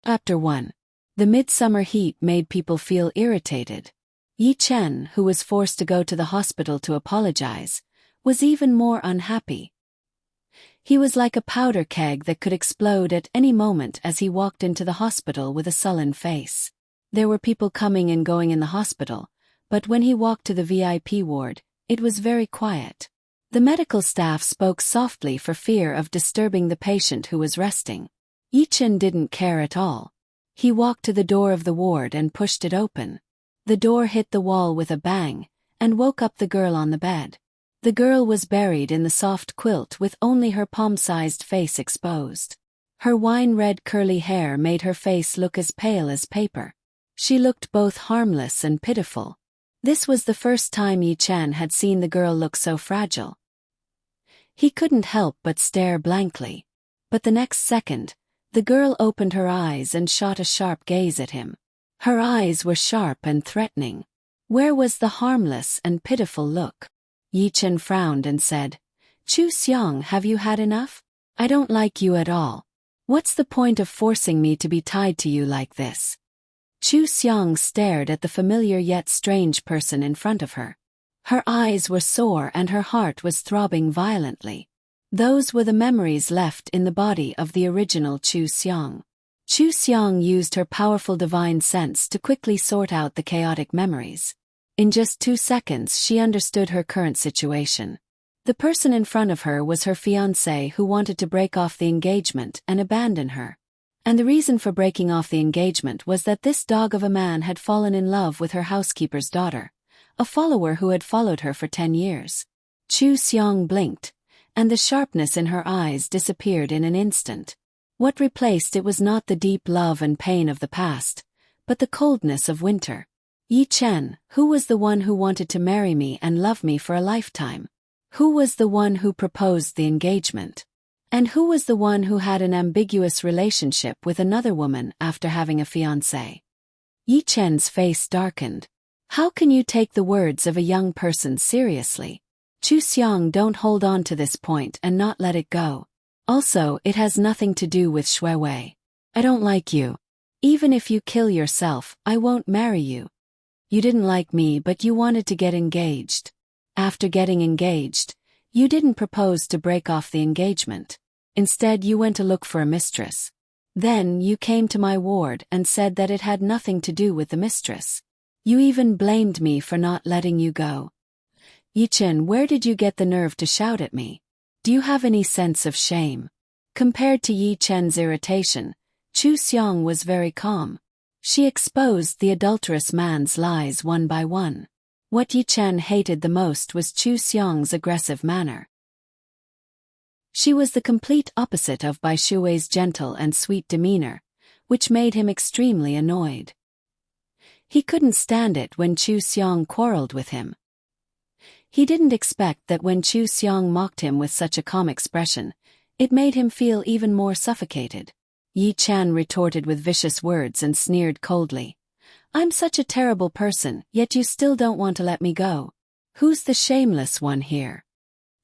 Chapter 1. The midsummer heat made people feel irritated. Yi Chen, who was forced to go to the hospital to apologize, was even more unhappy. He was like a powder keg that could explode at any moment as he walked into the hospital with a sullen face. There were people coming and going in the hospital, but when he walked to the VIP ward, it was very quiet. The medical staff spoke softly for fear of disturbing the patient who was resting. Yi Chen didn't care at all. He walked to the door of the ward and pushed it open. The door hit the wall with a bang, and woke up the girl on the bed. The girl was buried in the soft quilt with only her palm-sized face exposed. Her wine-red curly hair made her face look as pale as paper. She looked both harmless and pitiful. This was the first time Yi Chen had seen the girl look so fragile. He couldn't help but stare blankly. But the next second, the girl opened her eyes and shot a sharp gaze at him. Her eyes were sharp and threatening. Where was the harmless and pitiful look? Yi Chen frowned and said, "Chu Xiang, have you had enough? I don't like you at all. What's the point of forcing me to be tied to you like this?" Chu Xiang stared at the familiar yet strange person in front of her. Her eyes were sore and her heart was throbbing violently. Those were the memories left in the body of the original Chu Xiang. Chu Xiang used her powerful divine sense to quickly sort out the chaotic memories. In just 2 seconds she understood her current situation. The person in front of her was her fiancé who wanted to break off the engagement and abandon her. And the reason for breaking off the engagement was that this dog of a man had fallen in love with her housekeeper's daughter, a follower who had followed her for 10 years. Chu Xiang blinked, and the sharpness in her eyes disappeared in an instant. What replaced it was not the deep love and pain of the past, but the coldness of winter. Yi Chen, who was the one who wanted to marry me and love me for a lifetime? Who was the one who proposed the engagement? And who was the one who had an ambiguous relationship with another woman after having a fiancé? Yi Chen's face darkened. How can you take the words of a young person seriously? Chu Xiang, don't hold on to this point and not let it go. Also, it has nothing to do with Shui Wei. I don't like you. Even if you kill yourself, I won't marry you. You didn't like me, but you wanted to get engaged. After getting engaged, you didn't propose to break off the engagement. Instead, you went to look for a mistress. Then you came to my ward and said that it had nothing to do with the mistress. You even blamed me for not letting you go. Yi Chen, where did you get the nerve to shout at me? Do you have any sense of shame? Compared to Yi Chen's irritation, Chu Xiang was very calm. She exposed the adulterous man's lies one by one. What Yi Chen hated the most was Chu Xiang's aggressive manner. She was the complete opposite of Bai Shui's gentle and sweet demeanor, which made him extremely annoyed. He couldn't stand it when Chu Xiang quarreled with him. He didn't expect that when Chu Xiang mocked him with such a calm expression, it made him feel even more suffocated. Yi Chen retorted with vicious words and sneered coldly. "I'm such a terrible person, yet you still don't want to let me go. Who's the shameless one here?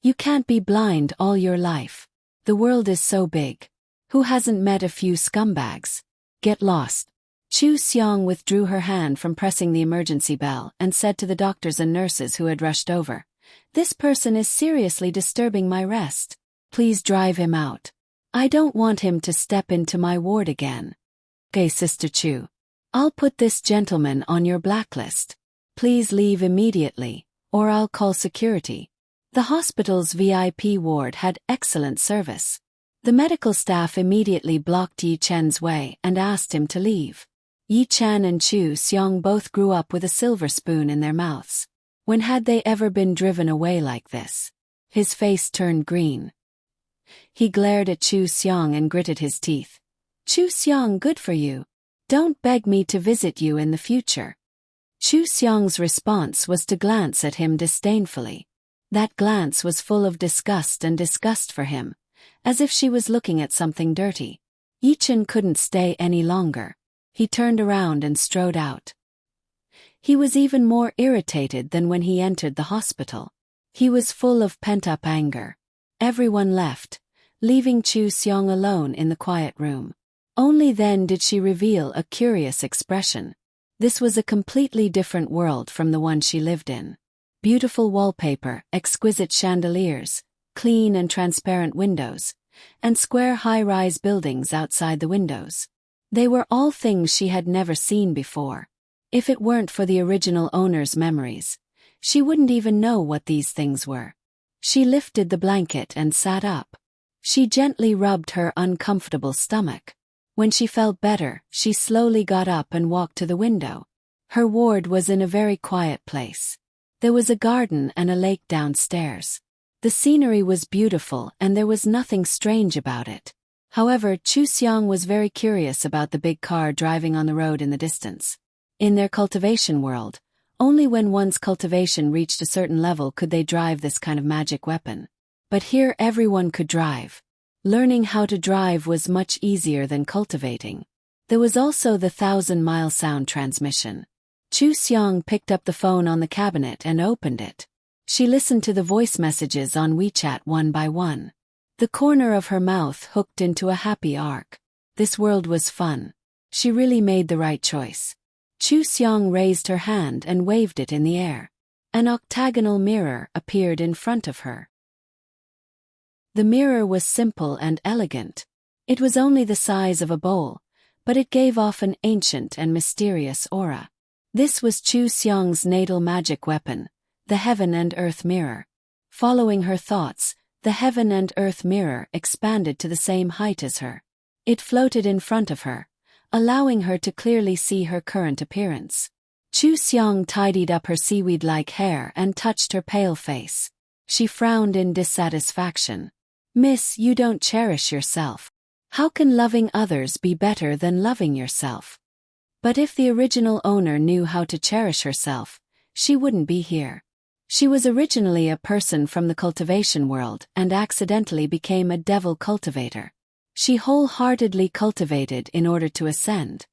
You can't be blind all your life. The world is so big. Who hasn't met a few scumbags? Get lost." Chu Xiang withdrew her hand from pressing the emergency bell and said to the doctors and nurses who had rushed over, "This person is seriously disturbing my rest. Please drive him out. I don't want him to step into my ward again." "Okay, Sister Chu. I'll put this gentleman on your blacklist. Please leave immediately, or I'll call security." The hospital's VIP ward had excellent service. The medical staff immediately blocked Yi Chen's way and asked him to leave. Yi Chen and Chu Xiang both grew up with a silver spoon in their mouths. When had they ever been driven away like this? His face turned green. He glared at Chu Xiang and gritted his teeth. "Chu Xiang, good for you. Don't beg me to visit you in the future." Chu Xiang's response was to glance at him disdainfully. That glance was full of disgust and disgust for him, as if she was looking at something dirty. Yi Chen couldn't stay any longer. He turned around and strode out. He was even more irritated than when he entered the hospital. He was full of pent-up anger. Everyone left, leaving Chu Xiang alone in the quiet room. Only then did she reveal a curious expression. This was a completely different world from the one she lived in. Beautiful wallpaper, exquisite chandeliers, clean and transparent windows, and square high-rise buildings outside the windows. They were all things she had never seen before. If it weren't for the original owner's memories, she wouldn't even know what these things were. She lifted the blanket and sat up. She gently rubbed her uncomfortable stomach. When she felt better, she slowly got up and walked to the window. Her ward was in a very quiet place. There was a garden and a lake downstairs. The scenery was beautiful and there was nothing strange about it. However, Chu Xiang was very curious about the big car driving on the road in the distance. In their cultivation world, only when one's cultivation reached a certain level could they drive this kind of magic weapon. But here everyone could drive. Learning how to drive was much easier than cultivating. There was also the 1,000-mile sound transmission. Chu Xiang picked up the phone on the cabinet and opened it. She listened to the voice messages on WeChat one by one. The corner of her mouth hooked into a happy arc. This world was fun. She really made the right choice. Chu Xiang raised her hand and waved it in the air. An octagonal mirror appeared in front of her. The mirror was simple and elegant. It was only the size of a bowl, but it gave off an ancient and mysterious aura. This was Chu Xiang's natal magic weapon, the Heaven and Earth Mirror. Following her thoughts, the Heaven and Earth Mirror expanded to the same height as her. It floated in front of her, allowing her to clearly see her current appearance. Chu Xiang tidied up her seaweed-like hair and touched her pale face. She frowned in dissatisfaction. "Miss, you don't cherish yourself. How can loving others be better than loving yourself?" But if the original owner knew how to cherish herself, she wouldn't be here. She was originally a person from the cultivation world and accidentally became a devil cultivator. She wholeheartedly cultivated in order to ascend.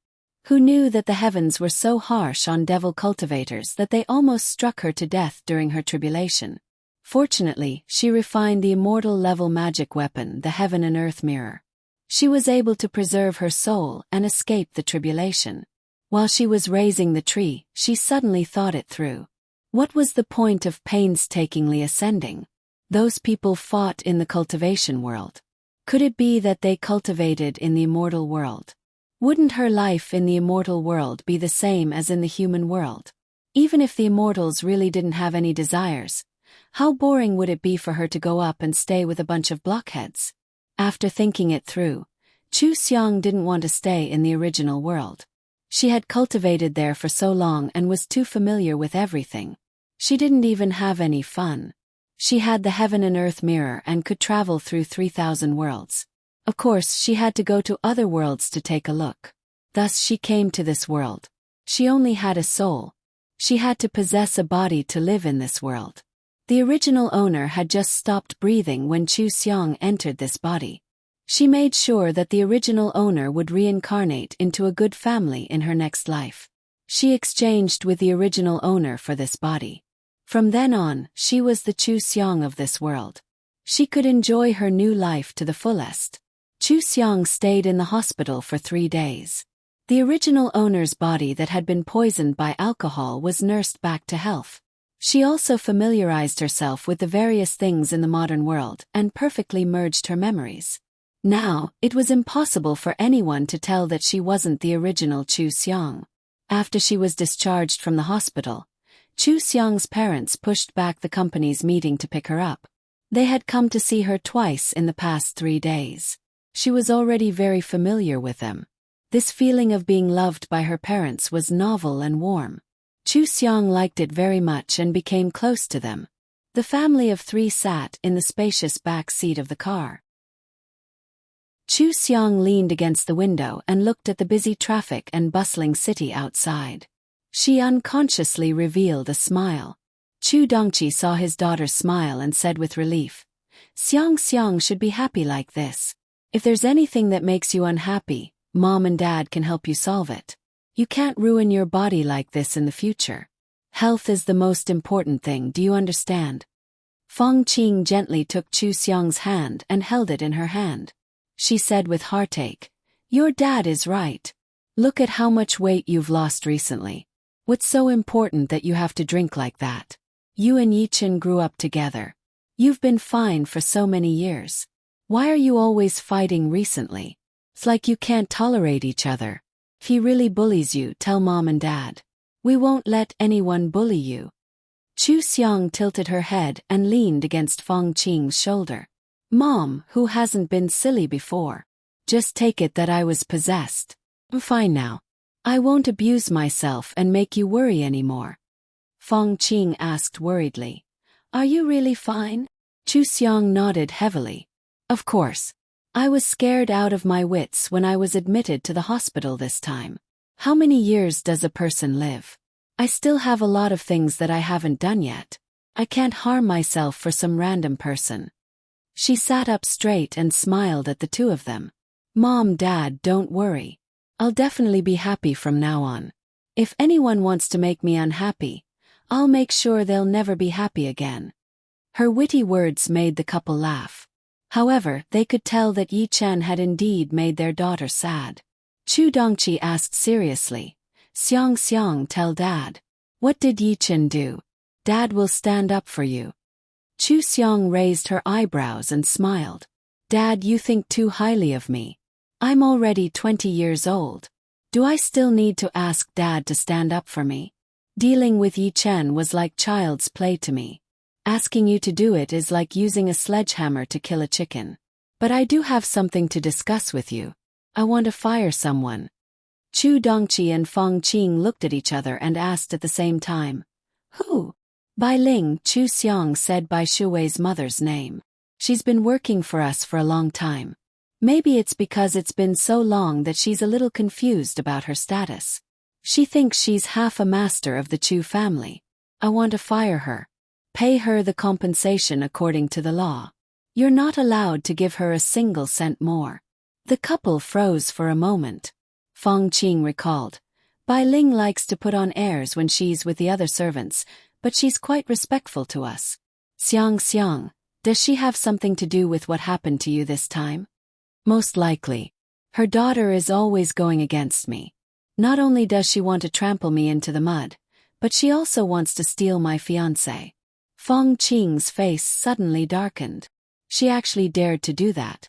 Who knew that the heavens were so harsh on devil cultivators that they almost struck her to death during her tribulation? Fortunately, she refined the immortal-level magic weapon, the Heaven and Earth Mirror. She was able to preserve her soul and escape the tribulation. While she was raising the tree, she suddenly thought it through. What was the point of painstakingly ascending? Those people fought in the cultivation world. Could it be that they cultivated in the immortal world? Wouldn't her life in the immortal world be the same as in the human world? Even if the immortals really didn't have any desires, how boring would it be for her to go up and stay with a bunch of blockheads? After thinking it through, Chu Xiang didn't want to stay in the original world. She had cultivated there for so long and was too familiar with everything. She didn't even have any fun. She had the Heaven and Earth Mirror and could travel through 3,000 worlds. Of course, she had to go to other worlds to take a look. Thus she came to this world. She only had a soul. She had to possess a body to live in this world. The original owner had just stopped breathing when Chu Xiang entered this body. She made sure that the original owner would reincarnate into a good family in her next life. She exchanged with the original owner for this body. From then on, she was the Chu Xiang of this world. She could enjoy her new life to the fullest. Chu Xiang stayed in the hospital for 3 days. The original owner's body that had been poisoned by alcohol was nursed back to health. She also familiarized herself with the various things in the modern world and perfectly merged her memories. Now, it was impossible for anyone to tell that she wasn't the original Chu Xiang. After she was discharged from the hospital, Chu Xiang's parents pushed back the company's meeting to pick her up. They had come to see her twice in the past 3 days. She was already very familiar with them. This feeling of being loved by her parents was novel and warm. Chu Xiang liked it very much and became close to them. The family of 3 sat in the spacious back seat of the car. Chu Xiang leaned against the window and looked at the busy traffic and bustling city outside. She unconsciously revealed a smile. Chu Dongqi saw his daughter smile and said with relief, Xiang should be happy like this. If there's anything that makes you unhappy, Mom and Dad can help you solve it. You can't ruin your body like this in the future. Health is the most important thing, do you understand? Feng Qing gently took Chu Xiang's hand and held it in her hand. She said with heartache, Your dad is right. Look at how much weight you've lost recently. What's so important that you have to drink like that? You and Yi-chan grew up together. You've been fine for so many years. Why are you always fighting recently? It's like you can't tolerate each other. If he really bullies you, tell mom and dad. We won't let anyone bully you. Chu Xiang tilted her head and leaned against Feng Qing's shoulder. Mom, who hasn't been silly before? Just take it that I was possessed. I'm fine now. I won't abuse myself and make you worry anymore. Feng Qing asked worriedly. Are you really fine? Chu Xiang nodded heavily. Of course. I was scared out of my wits when I was admitted to the hospital this time. How many years does a person live? I still have a lot of things that I haven't done yet. I can't harm myself for some random person. She sat up straight and smiled at the two of them. Mom, Dad, don't worry. I'll definitely be happy from now on. If anyone wants to make me unhappy, I'll make sure they'll never be happy again. Her witty words made the couple laugh. However, they could tell that Yi-chan had indeed made their daughter sad. Chu Dongqi asked seriously, Xiang, tell Dad. What did Yi-chan do? Dad will stand up for you. Chu Xiang raised her eyebrows and smiled. Dad, you think too highly of me. I'm already 20 years old. Do I still need to ask Dad to stand up for me? Dealing with Yi-chan was like child's play to me. Asking you to do it is like using a sledgehammer to kill a chicken. But I do have something to discuss with you. I want to fire someone. Chu Dongqi and Feng Qing looked at each other and asked at the same time. Who? Bai Ling, Chu Xiang said Bai Shuwei's mother's name. She's been working for us for a long time. Maybe it's because it's been so long that she's a little confused about her status. She thinks she's half a master of the Chu family. I want to fire her. Pay her the compensation according to the law. You're not allowed to give her a single cent more. The couple froze for a moment. Feng Qing recalled. Bai Ling likes to put on airs when she's with the other servants, but she's quite respectful to us. Xiang, does she have something to do with what happened to you this time? Most likely. Her daughter is always going against me. Not only does she want to trample me into the mud, but she also wants to steal my fiancé. Feng Qing's face suddenly darkened. She actually dared to do that.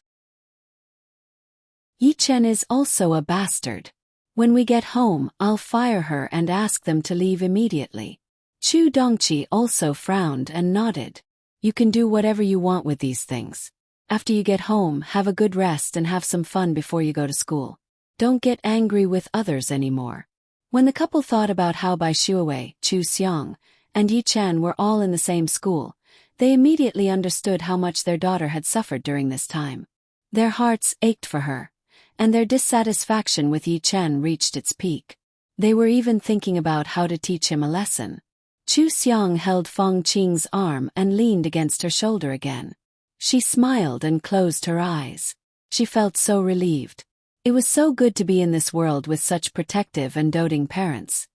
Yi-chen is also a bastard. When we get home, I'll fire her and ask them to leave immediately. Chu Dongqi also frowned and nodded. You can do whatever you want with these things. After you get home, have a good rest and have some fun before you go to school. Don't get angry with others anymore. When the couple thought about how Bai Shuwei, Chu Xiang, and Yi-chan were all in the same school, they immediately understood how much their daughter had suffered during this time. Their hearts ached for her, and their dissatisfaction with Yi-chan reached its peak. They were even thinking about how to teach him a lesson. Chu Xiang held Feng Qing's arm and leaned against her shoulder again. She smiled and closed her eyes. She felt so relieved. It was so good to be in this world with such protective and doting parents.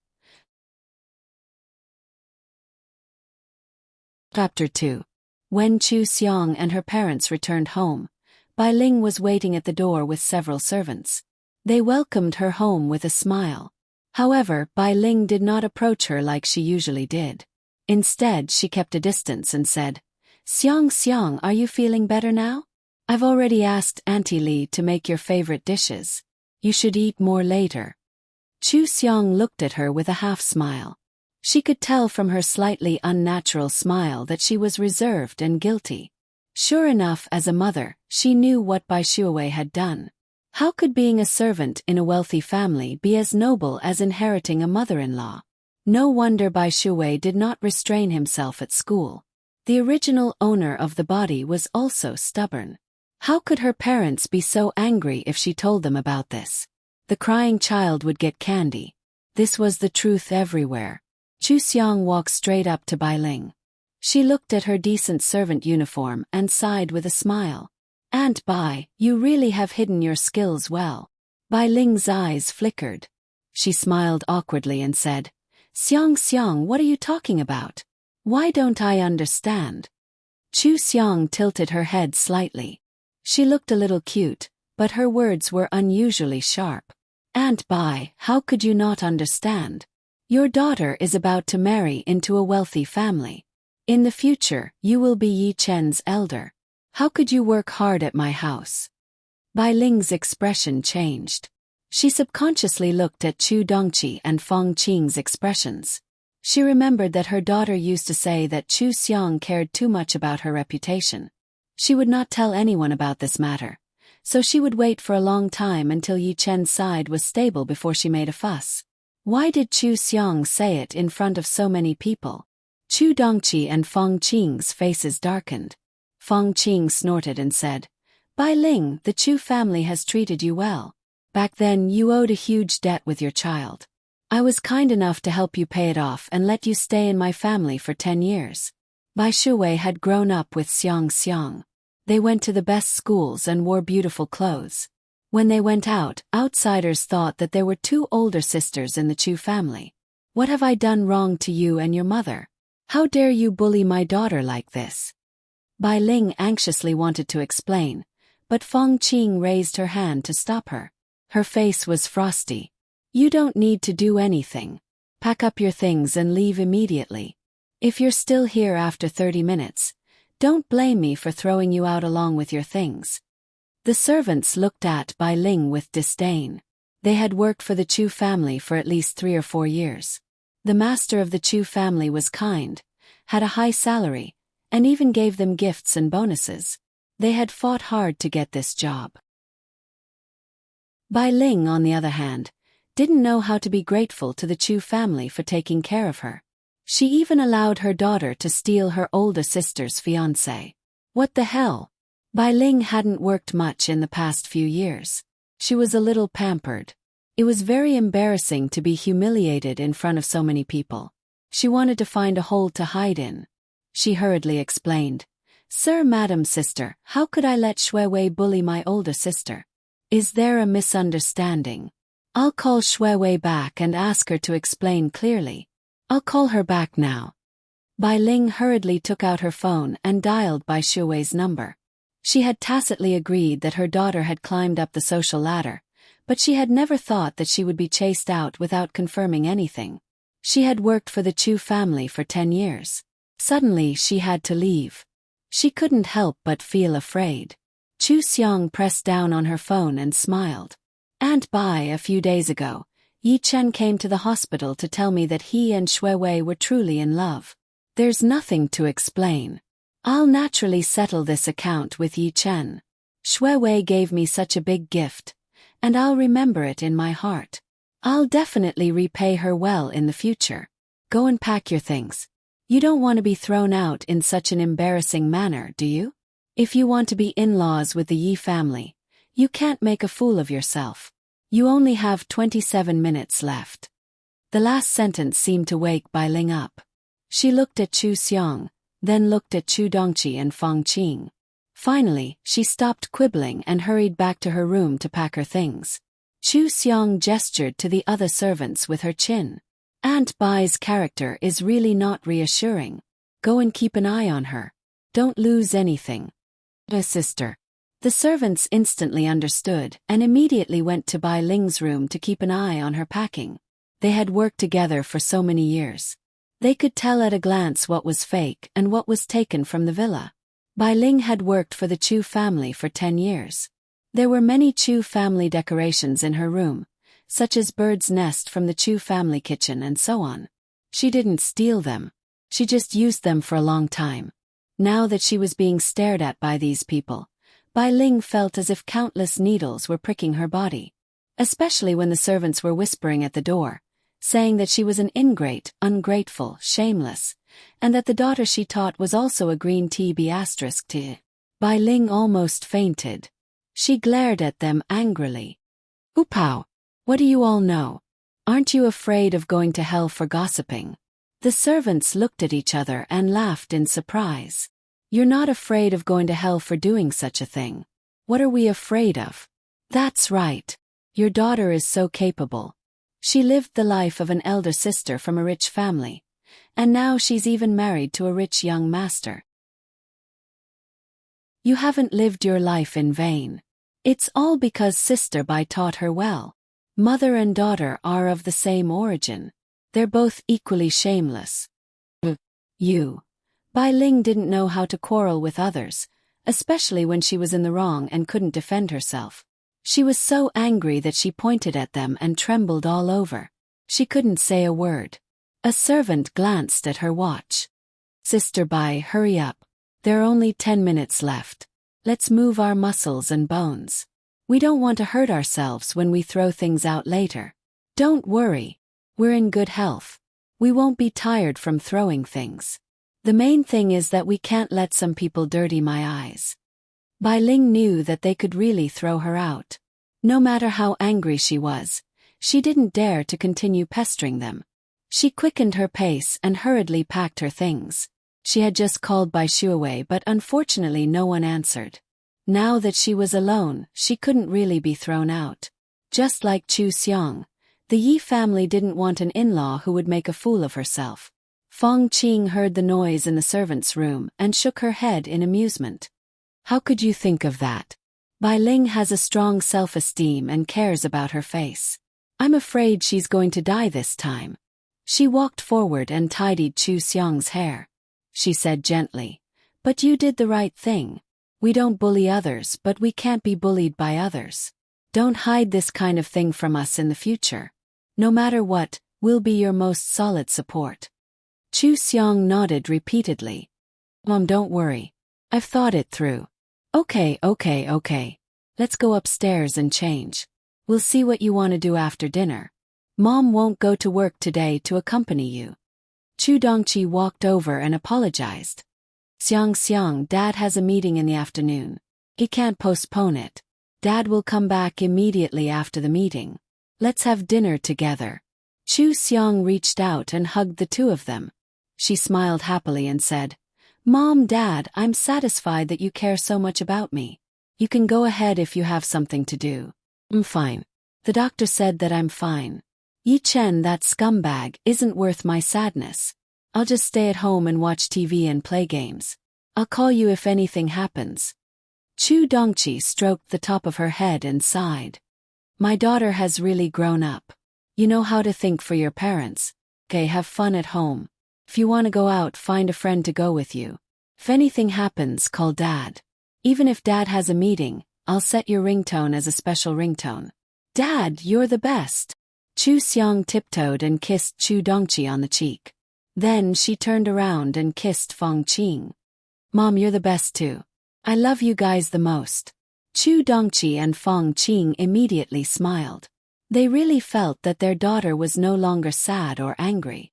Chapter 2. When Chu Xiang and her parents returned home, Bai Ling was waiting at the door with several servants. They welcomed her home with a smile. However, Bai Ling did not approach her like she usually did. Instead, she kept a distance and said, Xiang, are you feeling better now? I've already asked Auntie Li to make your favorite dishes. You should eat more later. Chu Xiang looked at her with a half-smile. She could tell from her slightly unnatural smile that she was reserved and guilty. Sure enough, as a mother, she knew what Bai Shuwei had done. How could being a servant in a wealthy family be as noble as inheriting a mother-in-law? No wonder Bai Shuwei did not restrain himself at school. The original owner of the body was also stubborn. How could her parents be so angry if she told them about this? The crying child would get candy. This was the truth everywhere. Chu Xiang walked straight up to Bai Ling. She looked at her decent servant uniform and sighed with a smile. Aunt Bai, you really have hidden your skills well. Bai Ling's eyes flickered. She smiled awkwardly and said, Xiang, what are you talking about? Why don't I understand? Chu Xiang tilted her head slightly. She looked a little cute, but her words were unusually sharp. "Aunt Bai, how could you not understand? Your daughter is about to marry into a wealthy family. In the future, you will be Yi Chen's elder. How could you work hard at my house?" Bai Ling's expression changed. She subconsciously looked at Chu Dongqi and Feng Qing's expressions. She remembered that her daughter used to say that Chu Xiang cared too much about her reputation. She would not tell anyone about this matter, so she would wait for a long time until Yi Chen's side was stable before she made a fuss. Why did Chu Xiang say it in front of so many people? Chu Dongqi and Feng Qing's faces darkened. Feng Qing snorted and said, "Bai Ling, the Chu family has treated you well. Back then you owed a huge debt with your child. I was kind enough to help you pay it off and let you stay in my family for 10 years. Bai Shuwei had grown up with Xiang Xiang. They went to the best schools and wore beautiful clothes. When they went out, outsiders thought that there were 2 older sisters in the Chu family. What have I done wrong to you and your mother? How dare you bully my daughter like this?" Bai Ling anxiously wanted to explain, but Feng Qing raised her hand to stop her. Her face was frosty. "You don't need to do anything. Pack up your things and leave immediately. If you're still here after 30 minutes, don't blame me for throwing you out along with your things." The servants looked at Bai Ling with disdain. They had worked for the Chu family for at least 3 or 4 years. The master of the Chu family was kind, had a high salary, and even gave them gifts and bonuses. They had fought hard to get this job. Bai Ling, on the other hand, didn't know how to be grateful to the Chu family for taking care of her. She even allowed her daughter to steal her older sister's fiancé. What the hell? Bai Ling hadn't worked much in the past few years. She was a little pampered. It was very embarrassing to be humiliated in front of so many people. She wanted to find a hole to hide in. She hurriedly explained, "Sir, madam, sister, how could I let Shuiwei bully my older sister? Is there a misunderstanding? I'll call Shuiwei back and ask her to explain clearly. I'll call her back now." Bai Ling hurriedly took out her phone and dialed Bai Shuiwei's number. She had tacitly agreed that her daughter had climbed up the social ladder, but she had never thought that she would be chased out without confirming anything. She had worked for the Chu family for 10 years. Suddenly she had to leave. She couldn't help but feel afraid. Chu Xiang pressed down on her phone and smiled. "Aunt Bai, a few days ago, Yi Chen came to the hospital to tell me that he and Shuiwei were truly in love. There's nothing to explain. I'll naturally settle this account with Yi Chen. Shuiwei gave me such a big gift, and I'll remember it in my heart. I'll definitely repay her well in the future. Go and pack your things. You don't want to be thrown out in such an embarrassing manner, do you? If you want to be in-laws with the Yi family, you can't make a fool of yourself. You only have 27 minutes left." The last sentence seemed to wake Bai Ling up. She looked at Chu Xiang, then looked at Chu Dongqi and Feng Qing. Finally, she stopped quibbling and hurried back to her room to pack her things. Chu Xiang gestured to the other servants with her chin. "Aunt Bai's character is really not reassuring. Go and keep an eye on her. Don't lose anything." Sister. The servants instantly understood and immediately went to Bai Ling's room to keep an eye on her packing. They had worked together for so many years. They could tell at a glance what was fake and what was taken from the villa. Bai Ling had worked for the Chu family for 10 years. There were many Chu family decorations in her room, such as bird's nest from the Chu family kitchen and so on. She didn't steal them. She just used them for a long time. Now that she was being stared at by these people, Bai Ling felt as if countless needles were pricking her body. Especially when the servants were whispering at the door, saying that she was an ingrate, ungrateful, shameless, and that the daughter she taught was also a green TB*T. Bai Ling almost fainted. She glared at them angrily. "Upow! What do you all know? Aren't you afraid of going to hell for gossiping?" The servants looked at each other and laughed in surprise. "You're not afraid of going to hell for doing such a thing. What are we afraid of? That's right. Your daughter is so capable. She lived the life of an elder sister from a rich family, and now she's even married to a rich young master. You haven't lived your life in vain. It's all because Sister Bai taught her well. Mother and daughter are of the same origin. They're both equally shameless. You. Bai Ling didn't know how to quarrel with others, especially when she was in the wrong and couldn't defend herself. She was so angry that she pointed at them and trembled all over. She couldn't say a word. A servant glanced at her watch. Sister Bai, hurry up. There are only 10 minutes left. Let's move our muscles and bones. We don't want to hurt ourselves when we throw things out later. Don't worry. We're in good health. We won't be tired from throwing things. The main thing is that we can't let some people dirty my eyes. Bai Ling knew that they could really throw her out. No matter how angry she was, she didn't dare to continue pestering them. She quickened her pace and hurriedly packed her things. She had just called Bai Shuawei, but unfortunately no one answered. Now that she was alone, she couldn't really be thrown out. Just like Chu Xiong, the Yi family didn't want an in-law who would make a fool of herself. Fong Qing heard the noise in the servants' room and shook her head in amusement. How could you think of that? Bai Ling has a strong self-esteem and cares about her face. I'm afraid she's going to die this time. She walked forward and tidied Chu Xiong's hair. She said gently, but you did the right thing. We don't bully others, but we can't be bullied by others. Don't hide this kind of thing from us in the future. No matter what, we'll be your most solid support. Chu Xiong nodded repeatedly. Mom, don't worry. I've thought it through. Okay. Let's go upstairs and change. We'll see what you want to do after dinner. Mom won't go to work today to accompany you. Chu Dongqi walked over and apologized. Xiang, Dad has a meeting in the afternoon. He can't postpone it. Dad will come back immediately after the meeting. Let's have dinner together. Chu Xiong reached out and hugged the two of them. She smiled happily and said, Mom, Dad, I'm satisfied that you care so much about me. You can go ahead if you have something to do. I'm fine. The doctor said that I'm fine. Yi Chen, that scumbag, isn't worth my sadness. I'll just stay at home and watch TV and play games. I'll call you if anything happens. Chu Dongqi stroked the top of her head and sighed. My daughter has really grown up. You know how to think for your parents. Okay, have fun at home. If you want to go out, find a friend to go with you. If anything happens, call Dad. Even if Dad has a meeting, I'll set your ringtone as a special ringtone. Dad, you're the best. Chu Xiong tiptoed and kissed Chu Dongqi on the cheek. Then she turned around and kissed Fong Qing. Mom, you're the best too. I love you guys the most. Chu Dongqi and Fong Qing immediately smiled. They really felt that their daughter was no longer sad or angry.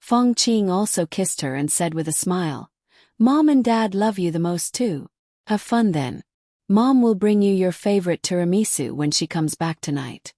Fong Qing also kissed her and said with a smile, Mom and Dad love you the most too. Have fun then. Mom will bring you your favorite tiramisu when she comes back tonight.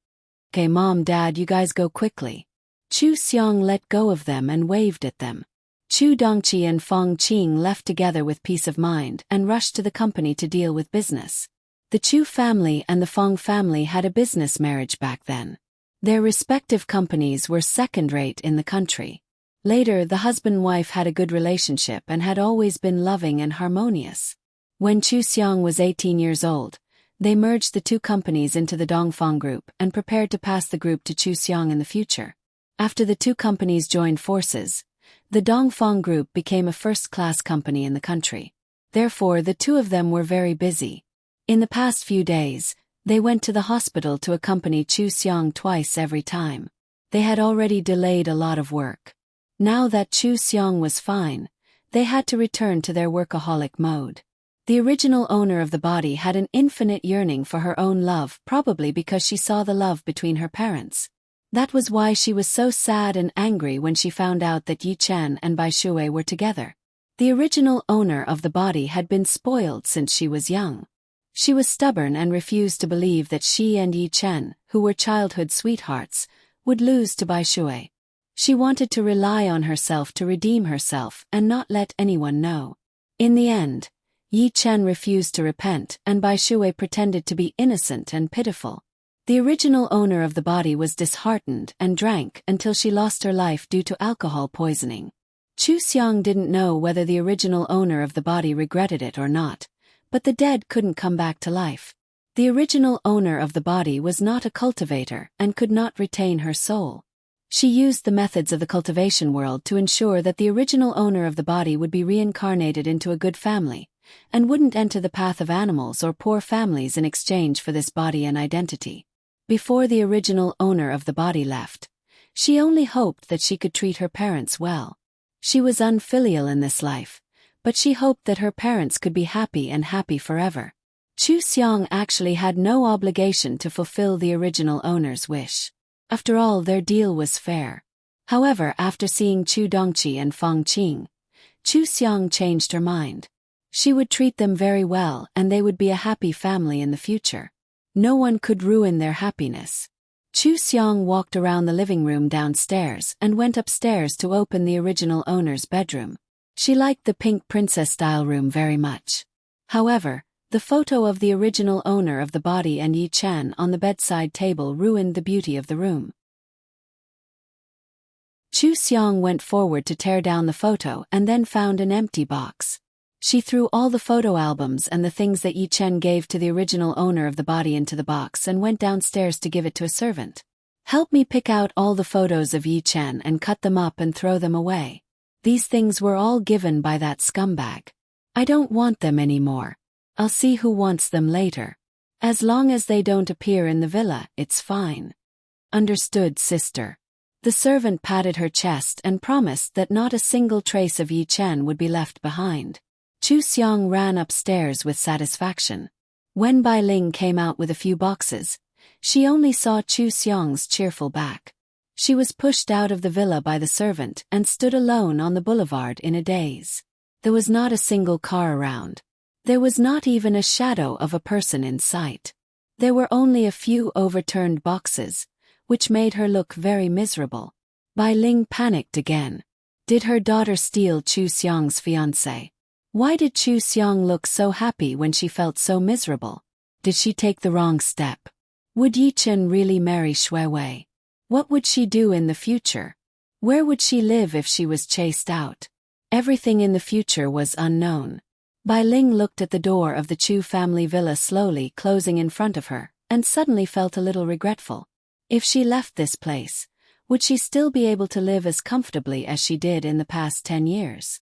Okay, Mom, Dad, you guys go quickly. Chu Xiong let go of them and waved at them. Chu Dongqi and Fong Qing left together with peace of mind and rushed to the company to deal with business. The Chu family and the Fong family had a business marriage back then. Their respective companies were second-rate in the country. Later, the husband-wife had a good relationship and had always been loving and harmonious. When Chu Xiong was 18 years old, they merged the two companies into the Dongfang Group and prepared to pass the group to Chu Xiong in the future. After the two companies joined forces, the Dongfang Group became a first-class company in the country. Therefore, the two of them were very busy. In the past few days, they went to the hospital to accompany Chu Xiong twice every time. They had already delayed a lot of work. Now that Chu Xiong was fine, they had to return to their workaholic mode. The original owner of the body had an infinite yearning for her own love, probably because she saw the love between her parents. That was why she was so sad and angry when she found out that Yi Chen and Bai Shuai were together. The original owner of the body had been spoiled since she was young. She was stubborn and refused to believe that she and Yi Chen, who were childhood sweethearts, would lose to Bai Shuai. She wanted to rely on herself to redeem herself and not let anyone know. In the end, Yi Chen refused to repent and Bai Shuai pretended to be innocent and pitiful. The original owner of the body was disheartened and drank until she lost her life due to alcohol poisoning. Chu Xiong didn't know whether the original owner of the body regretted it or not, But the dead couldn't come back to life. The original owner of the body was not a cultivator and could not retain her soul. She used the methods of the cultivation world to ensure that the original owner of the body would be reincarnated into a good family, and wouldn't enter the path of animals or poor families in exchange for this body and identity. Before the original owner of the body left, she only hoped that she could treat her parents well. She was unfilial in this life, but she hoped that her parents could be happy and happy forever. Chu Xiang actually had no obligation to fulfill the original owner's wish. After all, their deal was fair. However, after seeing Chu Dongqi and Feng Qing, Chu Xiang changed her mind. She would treat them very well and they would be a happy family in the future. No one could ruin their happiness. Chu Xiang walked around the living room downstairs and went upstairs to open the original owner's bedroom. She liked the pink princess-style room very much. However, the photo of the original owner of the body and Yi Chen on the bedside table ruined the beauty of the room. Chu Xiang went forward to tear down the photo and then found an empty box. She threw all the photo albums and the things that Yi Chen gave to the original owner of the body into the box and went downstairs to give it to a servant. "Help me pick out all the photos of Yi Chen and cut them up and throw them away. These things were all given by that scumbag. I don't want them anymore. I'll see who wants them later. As long as they don't appear in the villa, it's fine." "Understood, sister." The servant patted her chest and promised that not a single trace of Yi Chen would be left behind. Chu Xiang ran upstairs with satisfaction. When Bai Ling came out with a few boxes, she only saw Chu Xiang's cheerful back. She was pushed out of the villa by the servant and stood alone on the boulevard in a daze. There was not a single car around. There was not even a shadow of a person in sight. There were only a few overturned boxes, which made her look very miserable. Bai Ling panicked again. Did her daughter steal Chu Xiang's fiancé? Why did Chu Xiang look so happy when she felt so miserable? Did she take the wrong step? Would Yi Chen really marry Shui Wei? What would she do in the future? Where would she live if she was chased out? Everything in the future was unknown. Bai Ling looked at the door of the Chu family villa slowly closing in front of her, and suddenly felt a little regretful. If she left this place, would she still be able to live as comfortably as she did in the past 10 years?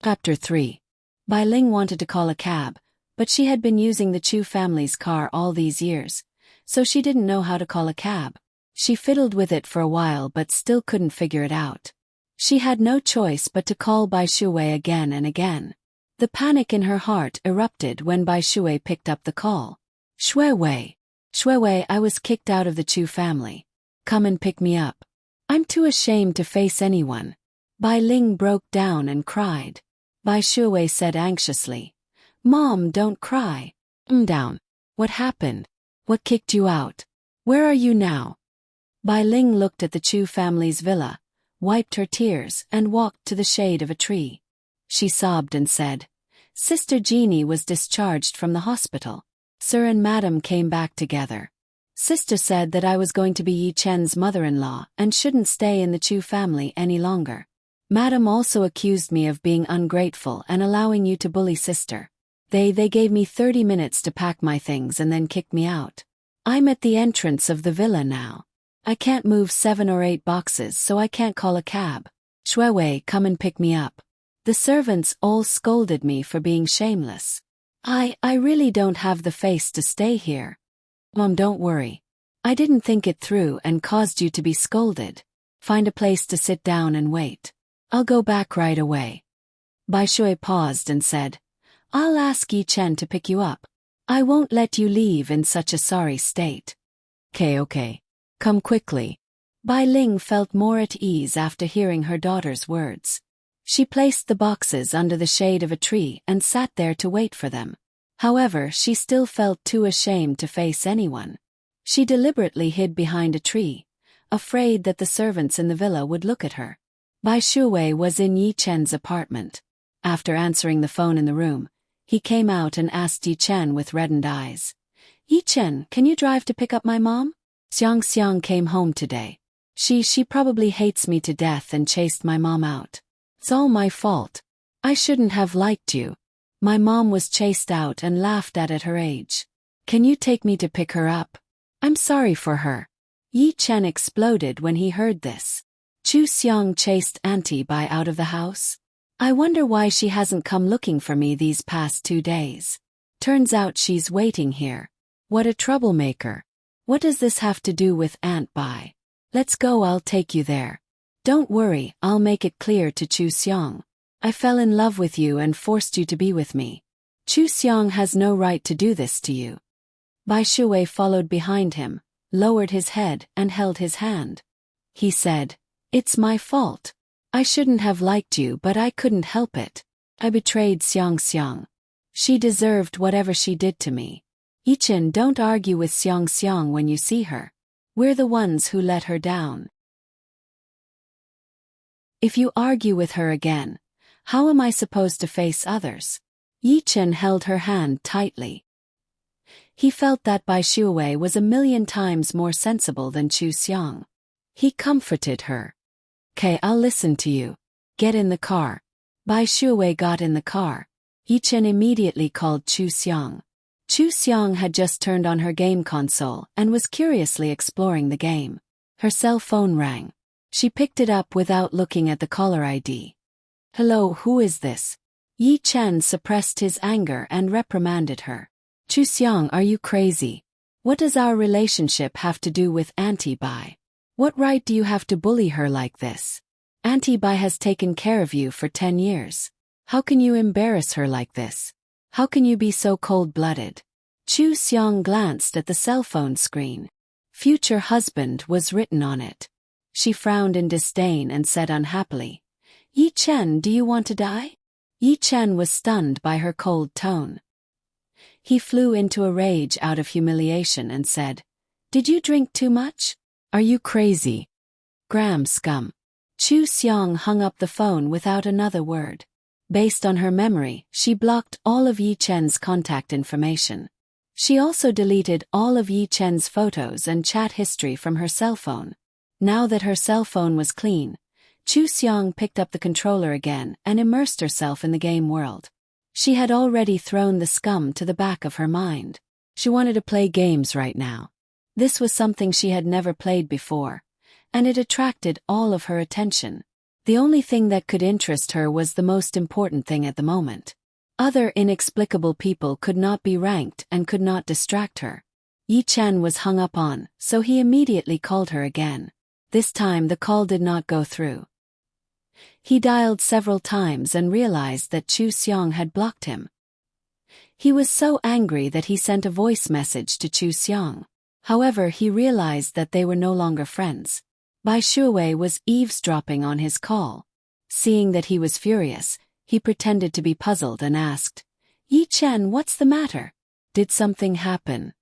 Chapter 3. Bai Ling wanted to call a cab, but she had been using the Chu family's car all these years, so she didn't know how to call a cab. She fiddled with it for a while but still couldn't figure it out. She had no choice but to call Bai Shuwei again and again. The panic in her heart erupted when Bai Shuwei picked up the call. "Shui Wei. Shui Wei, I was kicked out of the Chu family. Come and pick me up. I'm too ashamed to face anyone." Bai Ling broke down and cried. Bai Shuwei said anxiously, "Mom, don't cry. I'm down. What happened? What kicked you out? Where are you now?" Bai Ling looked at the Chu family's villa, wiped her tears and walked to the shade of a tree. She sobbed and said, "Sister Jeannie was discharged from the hospital. Sir and Madam came back together. Sister said that I was going to be Yi Chen's mother-in-law and shouldn't stay in the Chu family any longer. Madam also accused me of being ungrateful and allowing you to bully sister. They gave me 30 minutes to pack my things and then kicked me out. I'm at the entrance of the villa now. I can't move 7 or 8 boxes, so I can't call a cab. Shui Wei, come and pick me up. The servants all scolded me for being shameless. I really don't have the face to stay here." "Mom, don't worry. I didn't think it through and caused you to be scolded. Find a place to sit down and wait. I'll go back right away." Bai Shui paused and said, "I'll ask Yi Chen to pick you up. I won't let you leave in such a sorry state." Okay. Come quickly." Bai Ling felt more at ease after hearing her daughter's words. She placed the boxes under the shade of a tree and sat there to wait for them. However, she still felt too ashamed to face anyone. She deliberately hid behind a tree, afraid that the servants in the villa would look at her. Bai Shuwei was in Yi Chen's apartment. After answering the phone in the room, he came out and asked Yi Chen with reddened eyes, "Yi Chen, can you drive to pick up my mom? Xiang came home today. She probably hates me to death and chased my mom out. It's all my fault. I shouldn't have liked you. My mom was chased out and laughed at her age. Can you take me to pick her up? I'm sorry for her. Yi Chen exploded when he heard this. Chu Xiang chased Auntie Bai out of the house? I wonder why she hasn't come looking for me these past 2 days. Turns out she's waiting here. What a troublemaker. What does this have to do with Aunt Bai? Let's go, I'll take you there. Don't worry, I'll make it clear to Chu Xiang. I fell in love with you and forced you to be with me. Chu Xiang has no right to do this to you. Bai Shuwei followed behind him, lowered his head and held his hand. He said, It's my fault. I shouldn't have liked you, but I couldn't help it. I betrayed Xiang Xiang. She deserved whatever she did to me. Yichen, don't argue with Xiang Xiang when you see her. We're the ones who let her down. If you argue with her again, how am I supposed to face others? Yichen held her hand tightly. He felt that Bai Shuwei was 1,000,000 times more sensible than Chu Xiang. He comforted her. "'Kay, I'll listen to you. Get in the car." Bai Shuwei got in the car. Yichen immediately called Chu Xiang. Chu Xiang had just turned on her game console and was curiously exploring the game. Her cell phone rang. She picked it up without looking at the caller ID. "Hello, who is this?" Yi Chen suppressed his anger and reprimanded her. "Chu Xiang, are you crazy? What does our relationship have to do with Auntie Bai? What right do you have to bully her like this? Auntie Bai has taken care of you for 10 years. How can you embarrass her like this? How can you be so cold-blooded?" Chu Xiang glanced at the cell phone screen. "Future husband" was written on it. She frowned in disdain and said unhappily, "Yi Chen, do you want to die?" Yi Chen was stunned by her cold tone. He flew into a rage out of humiliation and said, "Did you drink too much? Are you crazy? Gram scum." Chu Xiang hung up the phone without another word. Based on her memory, she blocked all of Yi Chen's contact information. She also deleted all of Yi Chen's photos and chat history from her cell phone. Now that her cell phone was clean, Chu Xiang picked up the controller again and immersed herself in the game world. She had already thrown the scum to the back of her mind. She wanted to play games right now. This was something she had never played before, and it attracted all of her attention. The only thing that could interest her was the most important thing at the moment. Other inexplicable people could not be ranked and could not distract her. Yi Chen was hung up on, so he immediately called her again. This time the call did not go through. He dialed several times and realized that Chu Xiang had blocked him. He was so angry that he sent a voice message to Chu Xiang. However, he realized that they were no longer friends. Bai Shuwei was eavesdropping on his call. Seeing that he was furious, he pretended to be puzzled and asked, "Yi Chen, what's the matter? Did something happen?"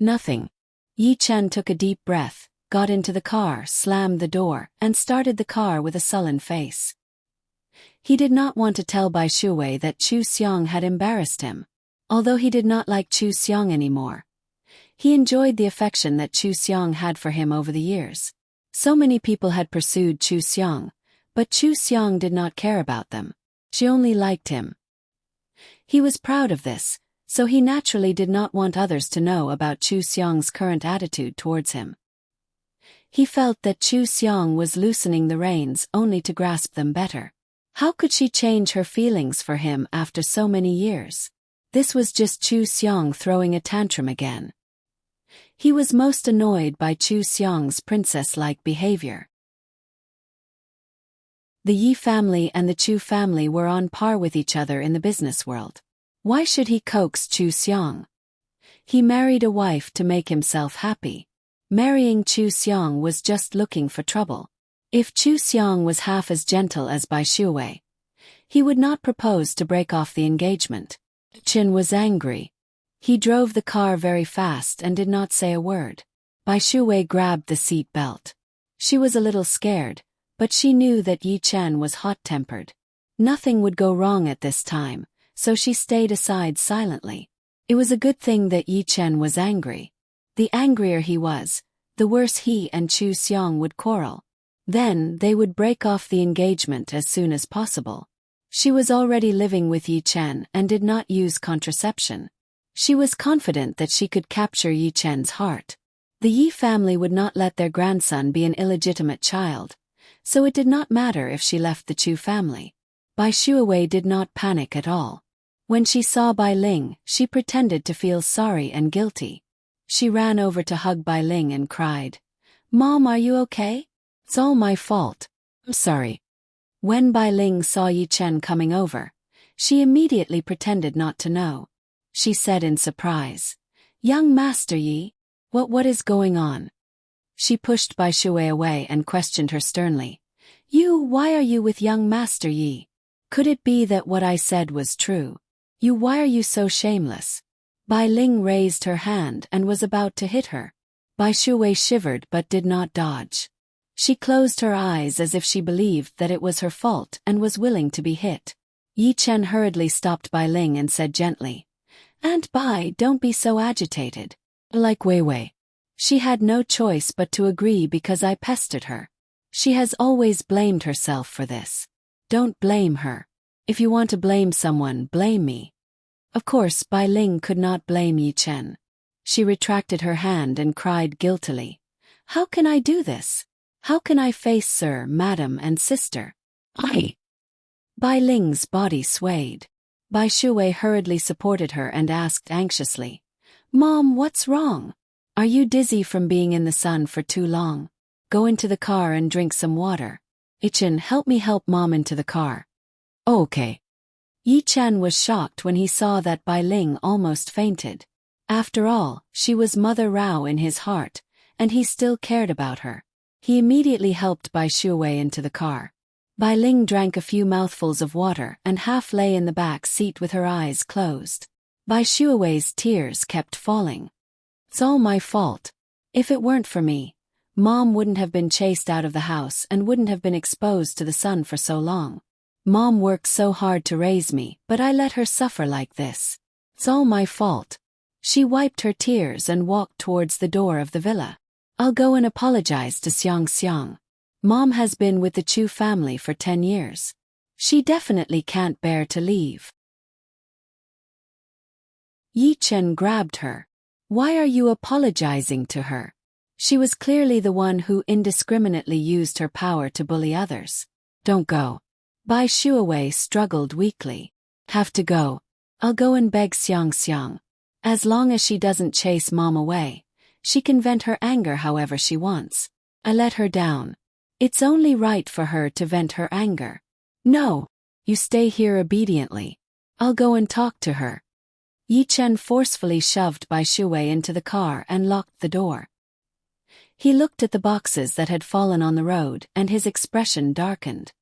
"Nothing." Yi Chen took a deep breath, got into the car, slammed the door, and started the car with a sullen face. He did not want to tell Bai Shuwei that Chu Xiang had embarrassed him. Although he did not like Chu Xiang anymore, he enjoyed the affection that Chu Xiang had for him over the years. So many people had pursued Chu Xiang, but Chu Xiang did not care about them. She only liked him. He was proud of this, so he naturally did not want others to know about Chu Xiang's current attitude towards him. He felt that Chu Xiang was loosening the reins only to grasp them better. How could she change her feelings for him after so many years? This was just Chu Xiang throwing a tantrum again. He was most annoyed by Chu Xiang's princess-like behavior. The Yi family and the Chu family were on par with each other in the business world. Why should he coax Chu Xiang? He married a wife to make himself happy. Marrying Chu Xiang was just looking for trouble. If Chu Xiang was half as gentle as Bai Shuwei, he would not propose to break off the engagement. Chin was angry. He drove the car very fast and did not say a word. Bai Shuwei grabbed the seat belt. She was a little scared, but she knew that Yi Chen was hot-tempered. Nothing would go wrong at this time, so she stayed aside silently. It was a good thing that Yi Chen was angry. The angrier he was, the worse he and Chu Xiang would quarrel. Then they would break off the engagement as soon as possible. She was already living with Yi Chen and did not use contraception. She was confident that she could capture Yi Chen's heart. The Yi family would not let their grandson be an illegitimate child, so it did not matter if she left the Chu family. Bai Shuawei did not panic at all. When she saw Bai Ling, she pretended to feel sorry and guilty. She ran over to hug Bai Ling and cried, "Mom, are you okay? It's all my fault. I'm sorry." When Bai Ling saw Yi Chen coming over, she immediately pretended not to know. She said in surprise, "Young Master Yi, what is going on?" She pushed Bai Shuai away and questioned her sternly. Why are you with young Master Yi? Could it be that what I said was true? Why are you so shameless?" Bai Ling raised her hand and was about to hit her. Bai Shuai shivered but did not dodge. She closed her eyes as if she believed that it was her fault and was willing to be hit. Yi Chen hurriedly stopped Bai Ling and said gently, "Aunt Bai, don't be so agitated. Like Wei Wei. She had no choice but to agree because I pestered her. She has always blamed herself for this. Don't blame her. If you want to blame someone, blame me." Of course, Bai Ling could not blame Yi Chen. She retracted her hand and cried guiltily, "How can I do this? How can I face sir, madam and sister? I..." Bai Ling's body swayed. Bai Shuai hurriedly supported her and asked anxiously, "Mom, what's wrong? Are you dizzy from being in the sun for too long? Go into the car and drink some water. Ichin, help me help Mom into the car." "Okay." Yi Chen was shocked when he saw that Bai Ling almost fainted. After all, she was Mother Rao in his heart, and he still cared about her. He immediately helped Bai Shuai into the car. Bai Ling drank a few mouthfuls of water and half lay in the back seat with her eyes closed. Bai Shuawei's tears kept falling. "It's all my fault. If it weren't for me, Mom wouldn't have been chased out of the house and wouldn't have been exposed to the sun for so long. Mom worked so hard to raise me, but I let her suffer like this. It's all my fault." She wiped her tears and walked towards the door of the villa. "I'll go and apologize to Xiang Xiang. Mom has been with the Chu family for 10 years. She definitely can't bear to leave." Yi Chen grabbed her. "Why are you apologizing to her? She was clearly the one who indiscriminately used her power to bully others." "Don't go." Bai Shuawei struggled weakly. "Have to go. I'll go and beg Xiang Xiang. As long as she doesn't chase Mom away, she can vent her anger however she wants. I let her down. It's only right for her to vent her anger." "No. You stay here obediently. I'll go and talk to her." Yi Chen forcefully shoved Bai Shuai into the car and locked the door. He looked at the boxes that had fallen on the road and his expression darkened.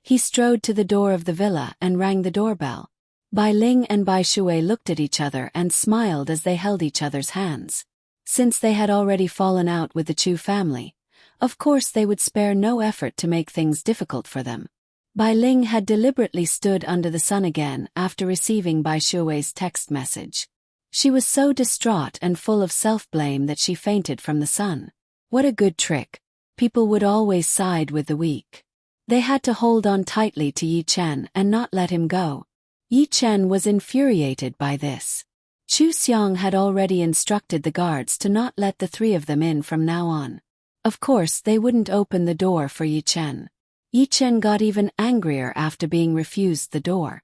He strode to the door of the villa and rang the doorbell. Bai Ling and Bai Shuai looked at each other and smiled as they held each other's hands. Since they had already fallen out with the Chu family, of course they would spare no effort to make things difficult for them. Bai Ling had deliberately stood under the sun again after receiving Bai Shuawei's text message. She was so distraught and full of self-blame that she fainted from the sun. What a good trick. People would always side with the weak. They had to hold on tightly to Yi Chen and not let him go. Yi Chen was infuriated by this. Chu Xiang had already instructed the guards to not let the three of them in from now on. Of course they wouldn't open the door for Yi Chen. Yi Chen got even angrier after being refused the door.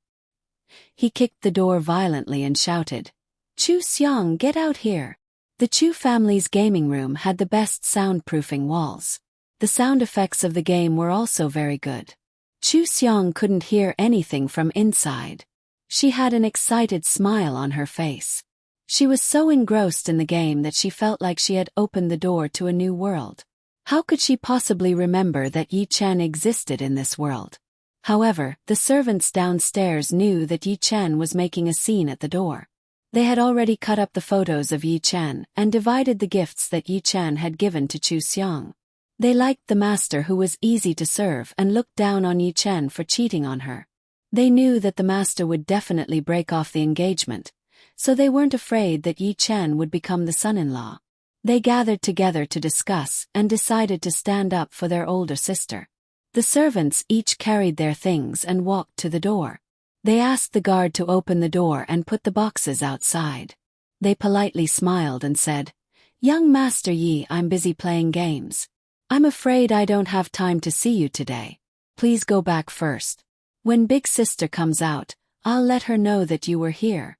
He kicked the door violently and shouted, "Chu Xiang, get out here." The Chu family's gaming room had the best soundproofing walls. The sound effects of the game were also very good. Chu Xiang couldn't hear anything from inside. She had an excited smile on her face. She was so engrossed in the game that she felt like she had opened the door to a new world. How could she possibly remember that Yi Chen existed in this world? However, the servants downstairs knew that Yi Chen was making a scene at the door. They had already cut up the photos of Yi Chen and divided the gifts that Yi Chen had given to Chu Xiang. They liked the master who was easy to serve and looked down on Yi Chen for cheating on her. They knew that the master would definitely break off the engagement, so they weren't afraid that Yi Chen would become the son-in-law. They gathered together to discuss and decided to stand up for their older sister. The servants each carried their things and walked to the door. They asked the guard to open the door and put the boxes outside. They politely smiled and said, "Young Master Yi, I'm busy playing games. I'm afraid I don't have time to see you today. Please go back first. When big sister comes out, I'll let her know that you were here."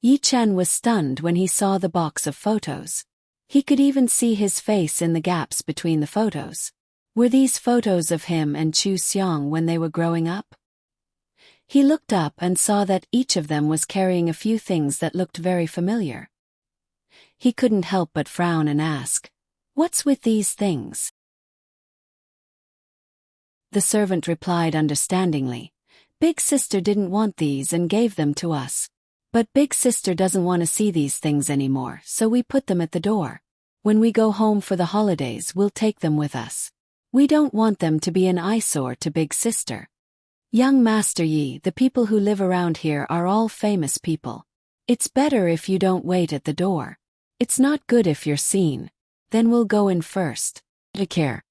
Yi Chen was stunned when he saw the box of photos. He could even see his face in the gaps between the photos. Were these photos of him and Chu Xiong when they were growing up? He looked up and saw that each of them was carrying a few things that looked very familiar. He couldn't help but frown and ask, "What's with these things?" The servant replied understandingly, "Big sister didn't want these and gave them to us. But big sister doesn't want to see these things anymore, so we put them at the door. When we go home for the holidays, we'll take them with us. We don't want them to be an eyesore to big sister. Young Master Yi, the people who live around here are all famous people. It's better if you don't wait at the door. It's not good if you're seen. Then we'll go in first. Take care."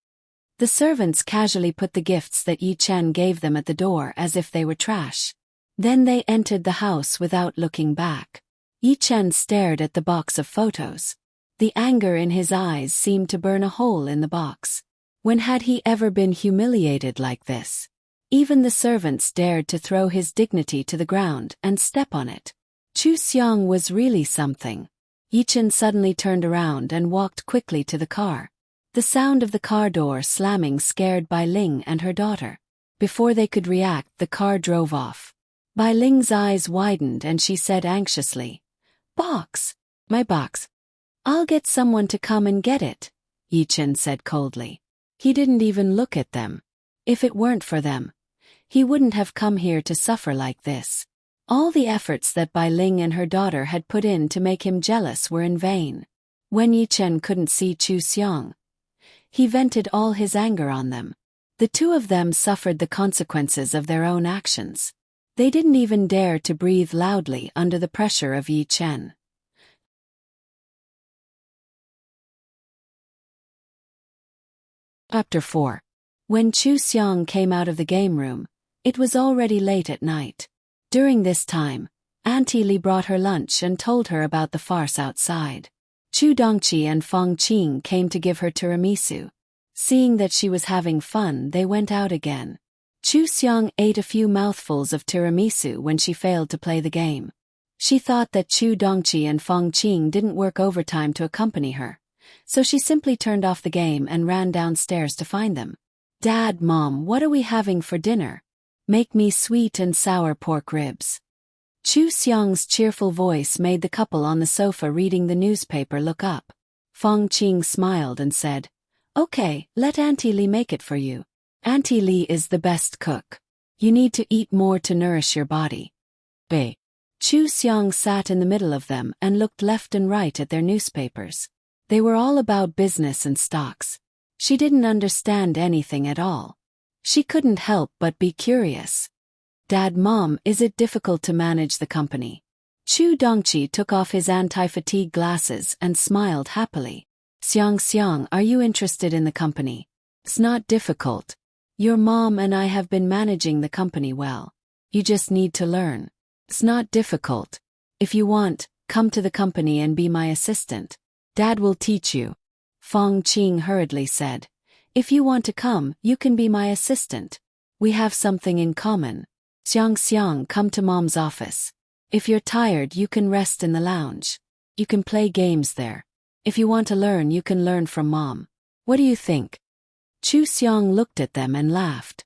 The servants casually put the gifts that Yi Chen gave them at the door as if they were trash. Then they entered the house without looking back. Yi Chen stared at the box of photos. The anger in his eyes seemed to burn a hole in the box. When had he ever been humiliated like this? Even the servants dared to throw his dignity to the ground and step on it. Chu Xiong was really something. Yi Chen suddenly turned around and walked quickly to the car. The sound of the car door slamming scared Bai Ling and her daughter. Before they could react, the car drove off. Bai Ling's eyes widened and she said anxiously, "Box? My box? I'll get someone to come and get it," Yi Chen said coldly. He didn't even look at them. If it weren't for them, he wouldn't have come here to suffer like this. All the efforts that Bai Ling and her daughter had put in to make him jealous were in vain. When Yi Chen couldn't see Chu Xiong, he vented all his anger on them. The two of them suffered the consequences of their own actions. They didn't even dare to breathe loudly under the pressure of Yi Chen. Chapter 4. When Chu Xiong came out of the game room, it was already late at night. During this time, Auntie Li brought her lunch and told her about the farce outside. Chu Dongqi and Feng Qing came to give her tiramisu. Seeing that she was having fun, they went out again. Chu Xiong ate a few mouthfuls of tiramisu when she failed to play the game. She thought that Chu Dongqi and Feng Qing didn't work overtime to accompany her, so she simply turned off the game and ran downstairs to find them. "Dad, Mom, what are we having for dinner? Make me sweet and sour pork ribs." Chu Xiong's cheerful voice made the couple on the sofa reading the newspaper look up. Feng Qing smiled and said, "Okay, let Auntie Li make it for you. Auntie Li is the best cook. You need to eat more to nourish your body." Bei. Chu Xiong sat in the middle of them and looked left and right at their newspapers. They were all about business and stocks. She didn't understand anything at all. She couldn't help but be curious. "Dad, Mom, is it difficult to manage the company?" Chu Dongqi took off his anti-fatigue glasses and smiled happily. Xiong, are you interested in the company?" "It's not difficult. Your mom and I have been managing the company well. You just need to learn. It's not difficult. If you want, come to the company and be my assistant. Dad will teach you." Feng Qing hurriedly said, "If you want to come, you can be my assistant. We have something in common. Xiong, come to Mom's office. If you're tired, you can rest in the lounge. You can play games there. If you want to learn, you can learn from Mom. What do you think?" Chu Xiong looked at them and laughed.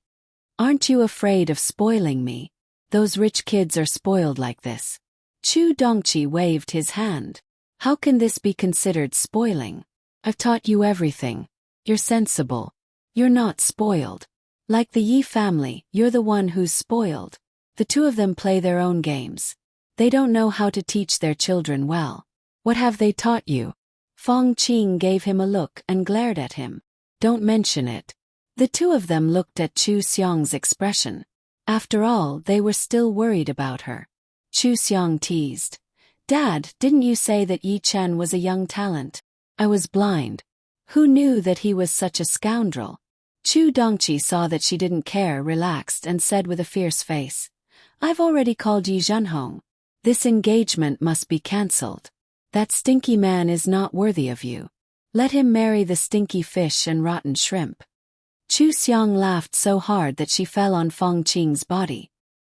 "Aren't you afraid of spoiling me? Those rich kids are spoiled like this." Chu Dongqi waved his hand. "How can this be considered spoiling? I've taught you everything. You're sensible. You're not spoiled. Like the Yi family, you're the one who's spoiled." The two of them play their own games. They don't know how to teach their children well. "What have they taught you?" Feng Qing gave him a look and glared at him. "Don't mention it." The two of them looked at Chu Xiong's expression. After all, they were still worried about her. Chu Xiong teased, "Dad, didn't you say that Yi Chen was a young talent? I was blind. Who knew that he was such a scoundrel? Chu Dongqi saw that she didn't care, relaxed, and said with a fierce face, I've already called Yi Zhenhong. This engagement must be cancelled. That stinky man is not worthy of you. Let him marry the stinky fish and rotten shrimp. Chu Xiang laughed so hard that she fell on Feng Qing's body.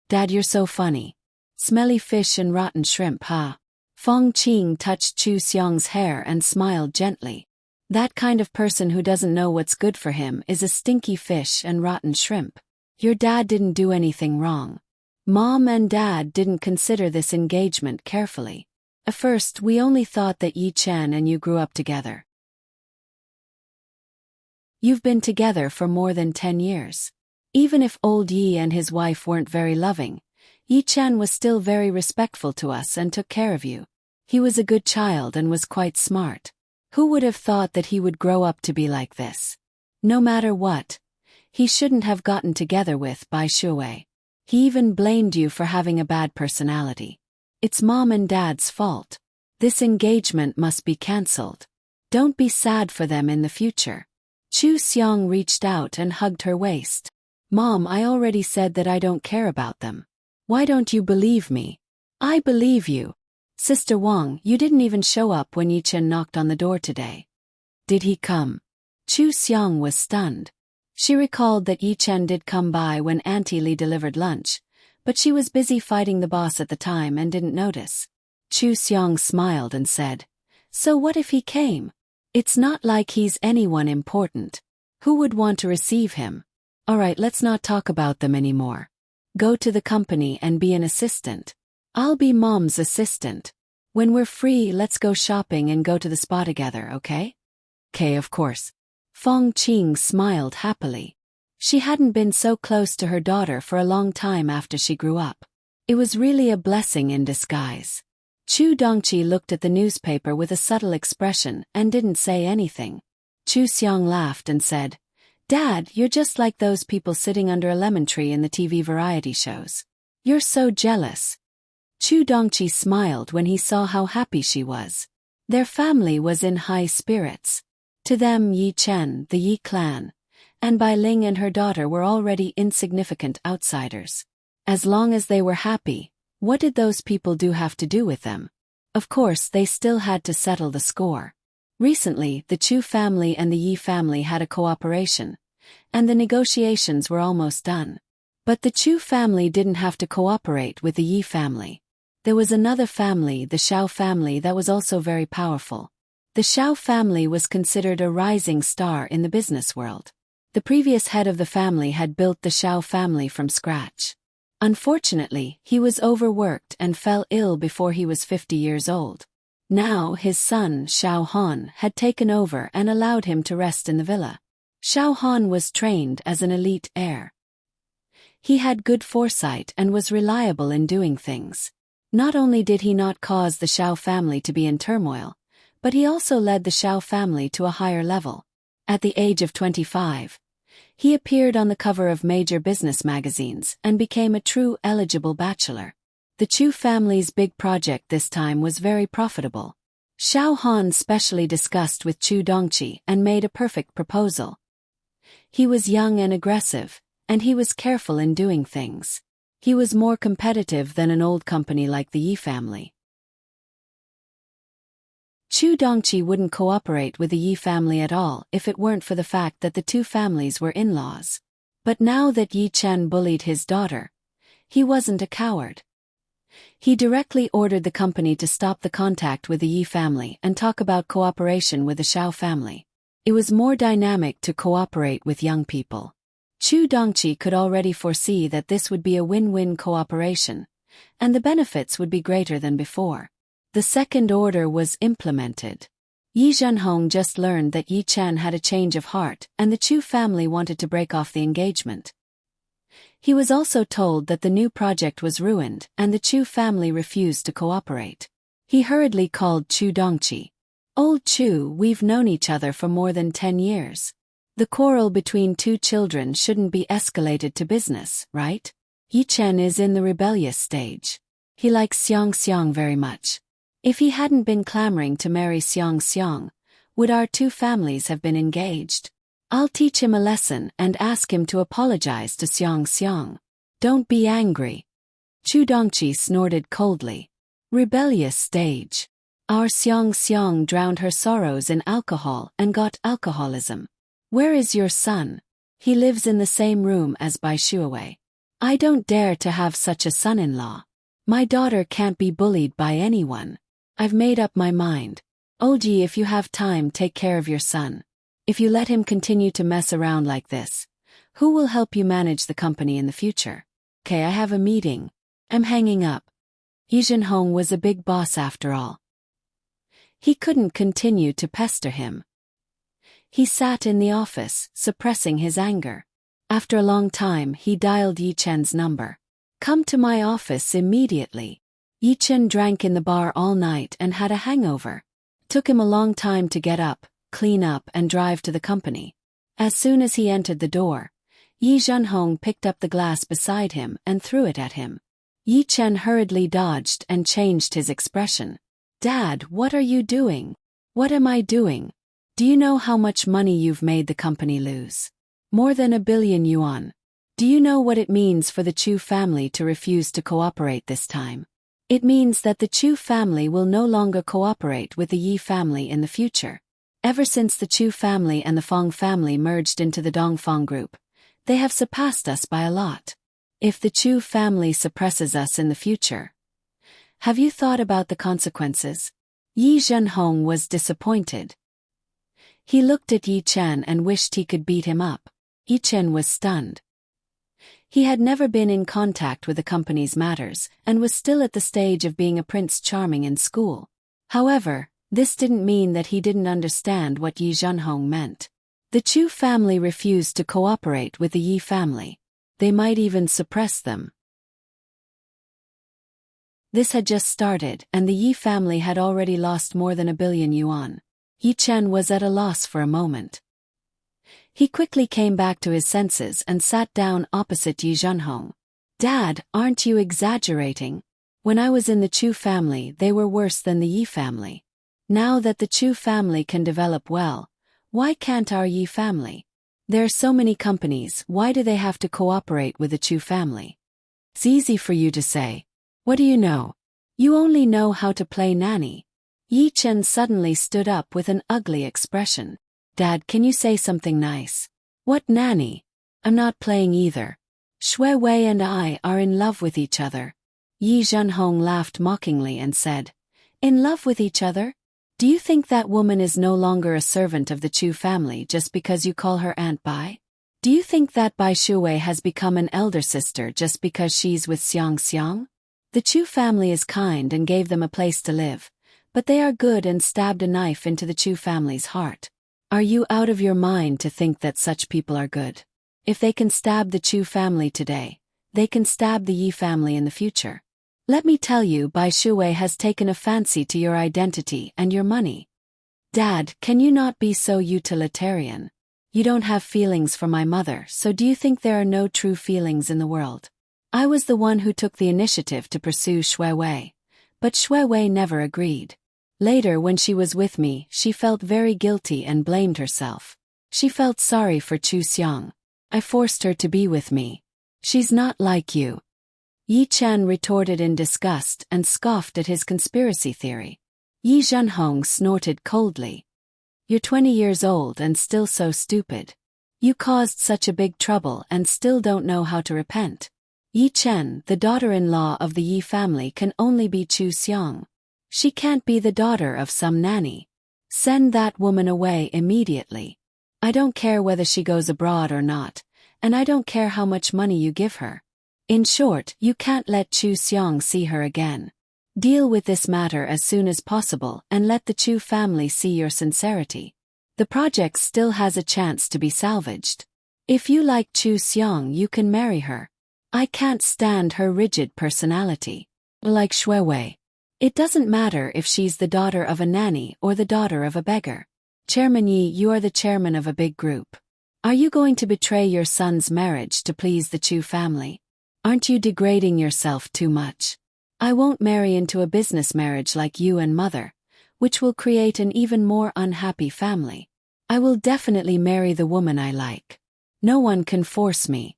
Dad, you're so funny. Smelly fish and rotten shrimp, huh? Feng Qing touched Chu Xiang's hair and smiled gently. That kind of person who doesn't know what's good for him is a stinky fish and rotten shrimp. Your dad didn't do anything wrong. Mom and Dad didn't consider this engagement carefully. At first, we only thought that Yi Chen and you grew up together. You've been together for more than 10 years. Even if old Yi and his wife weren't very loving, Yi Chen was still very respectful to us and took care of you. He was a good child and was quite smart. Who would have thought that he would grow up to be like this? No matter what, he shouldn't have gotten together with Bai Shuwei. He even blamed you for having a bad personality. It's Mom and Dad's fault. This engagement must be cancelled. Don't be sad for them in the future. Chu Xiang reached out and hugged her waist. Mom, I already said that I don't care about them. Why don't you believe me? I believe you. Sister Wang, you didn't even show up when Yi Chen knocked on the door today. Did he come? Chu Xiang was stunned. She recalled that Yi Chen did come by when Auntie Li delivered lunch, but she was busy fighting the boss at the time and didn't notice. Chu Xiang smiled and said, So what if he came? It's not like he's anyone important. Who would want to receive him? Alright, let's not talk about them anymore. Go to the company and be an assistant. I'll be Mom's assistant. When we're free, let's go shopping and go to the spa together, okay? Okay, of course. Feng Qing smiled happily. She hadn't been so close to her daughter for a long time after she grew up. It was really a blessing in disguise. Chu Dongqi looked at the newspaper with a subtle expression and didn't say anything. Chu Xiang laughed and said, Dad, you're just like those people sitting under a lemon tree in the TV variety shows. You're so jealous. Chu Dongqi smiled when he saw how happy she was. Their family was in high spirits. To them, Yi Chen, the Yi clan, and Bai Ling and her daughter were already insignificant outsiders. As long as they were happy, what did those people have to do with them? Of course, they still had to settle the score. Recently, the Chu family and the Yi family had a cooperation, and the negotiations were almost done. But the Chu family didn't have to cooperate with the Yi family. There was another family, the Shao family, that was also very powerful. The Shao family was considered a rising star in the business world. The previous head of the family had built the Shao family from scratch. Unfortunately, he was overworked and fell ill before he was 50 years old. Now his son, Shao Han, had taken over and allowed him to rest in the villa. Shao Han was trained as an elite heir. He had good foresight and was reliable in doing things. Not only did he not cause the Shao family to be in turmoil, but he also led the Shao family to a higher level. At the age of 25, he appeared on the cover of major business magazines and became a true eligible bachelor. The Chu family's big project this time was very profitable. Shao Han specially discussed with Chu Dongqi and made a perfect proposal. He was young and aggressive, and he was careful in doing things. He was more competitive than an old company like the Yi family. Chu Dongqi wouldn't cooperate with the Yi family at all if it weren't for the fact that the two families were in-laws. But now that Yi Chen bullied his daughter, he wasn't a coward. He directly ordered the company to stop the contact with the Yi family and talk about cooperation with the Shao family. It was more dynamic to cooperate with young people. Chu Dongqi could already foresee that this would be a win-win cooperation, and the benefits would be greater than before. The second order was implemented. Yi Zhenhong just learned that Yi Chen had a change of heart and the Chu family wanted to break off the engagement. He was also told that the new project was ruined and the Chu family refused to cooperate. He hurriedly called Chu Dongqi. Old Chu, we've known each other for more than 10 years. The quarrel between two children shouldn't be escalated to business, right? Yi Chen is in the rebellious stage. He likes Xiang Xiang very much. If he hadn't been clamoring to marry Xiang Xiang, would our two families have been engaged? I'll teach him a lesson and ask him to apologize to Xiang Xiang. Don't be angry. Chu Dongqi snorted coldly. Rebellious stage. Our Xiang Xiang drowned her sorrows in alcohol and got alcoholism. Where is your son? He lives in the same room as Bai Shuawei. I don't dare to have such a son-in-law. My daughter can't be bullied by anyone. I've made up my mind. Olji, if you have time, take care of your son. If you let him continue to mess around like this, who will help you manage the company in the future? Okay, I have a meeting. I'm hanging up. Yi Zhenhong was a big boss after all. He couldn't continue to pester him. He sat in the office, suppressing his anger. After a long time, he dialed Yi Chen's number. Come to my office immediately. Yi Chen drank in the bar all night and had a hangover. Took him a long time to get up, clean up and drive to the company. As soon as he entered the door, Yi Zhenhong picked up the glass beside him and threw it at him. Yi Chen hurriedly dodged and changed his expression. Dad, what are you doing? What am I doing? Do you know how much money you've made the company lose? More than 1 billion yuan. Do you know what it means for the Chu family to refuse to cooperate this time? It means that the Chu family will no longer cooperate with the Yi family in the future. Ever since the Chu family and the Fong family merged into the Dongfang group, they have surpassed us by a lot. If the Chu family suppresses us in the future, have you thought about the consequences? Yi Zhenhong was disappointed. He looked at Yi Chen and wished he could beat him up. Yi Chen was stunned. He had never been in contact with the company's matters and was still at the stage of being a Prince Charming in school. However, this didn't mean that he didn't understand what Yi Zhenhong meant. The Chu family refused to cooperate with the Yi family. They might even suppress them. This had just started, and the Yi family had already lost more than 1 billion yuan. Yi Chen was at a loss for a moment. He quickly came back to his senses and sat down opposite Yi Zhenhong. Dad, aren't you exaggerating? When I was in the Chu family, they were worse than the Yi family. Now that the Chu family can develop well, why can't our Yi family? There are so many companies, why do they have to cooperate with the Chu family? It's easy for you to say. What do you know? You only know how to play nanny. Yi Chen suddenly stood up with an ugly expression. Dad, can you say something nice? What nanny? I'm not playing either. Shui Wei and I are in love with each other. Yi Zhenhong laughed mockingly and said, In love with each other? Do you think that woman is no longer a servant of the Chu family just because you call her Aunt Bai? Do you think that Bai Shuwei has become an elder sister just because she's with Xiang Xiang? The Chu family is kind and gave them a place to live, but they are good and stabbed a knife into the Chu family's heart. Are you out of your mind to think that such people are good? If they can stab the Chu family today, they can stab the Yi family in the future. Let me tell you, Bai Shuwei has taken a fancy to your identity and your money. Dad, can you not be so utilitarian? You don't have feelings for my mother, so do you think there are no true feelings in the world? I was the one who took the initiative to pursue Shui Wei, but Shui Wei never agreed. Later, when she was with me, she felt very guilty and blamed herself. She felt sorry for Chu Xiang. I forced her to be with me. She's not like you. Yi Chen retorted in disgust and scoffed at his conspiracy theory. Yi Zhenhong snorted coldly. You're 20 years old and still so stupid. You caused such a big trouble and still don't know how to repent. Yi Chen, the daughter-in-law of the Yi family, can only be Chu Xiang. She can't be the daughter of some nanny. Send that woman away immediately. I don't care whether she goes abroad or not, and I don't care how much money you give her. In short, you can't let Chu Xiang see her again. Deal with this matter as soon as possible and let the Chu family see your sincerity. The project still has a chance to be salvaged. If you like Chu Xiang, you can marry her. I can't stand her rigid personality. Like Shui Wei. It doesn't matter if she's the daughter of a nanny or the daughter of a beggar. Chairman Yi, you are the chairman of a big group. Are you going to betray your son's marriage to please the Chu family? Aren't you degrading yourself too much? I won't marry into a business marriage like you and mother. which will create an even more unhappy family. I will definitely marry the woman I like. No one can force me.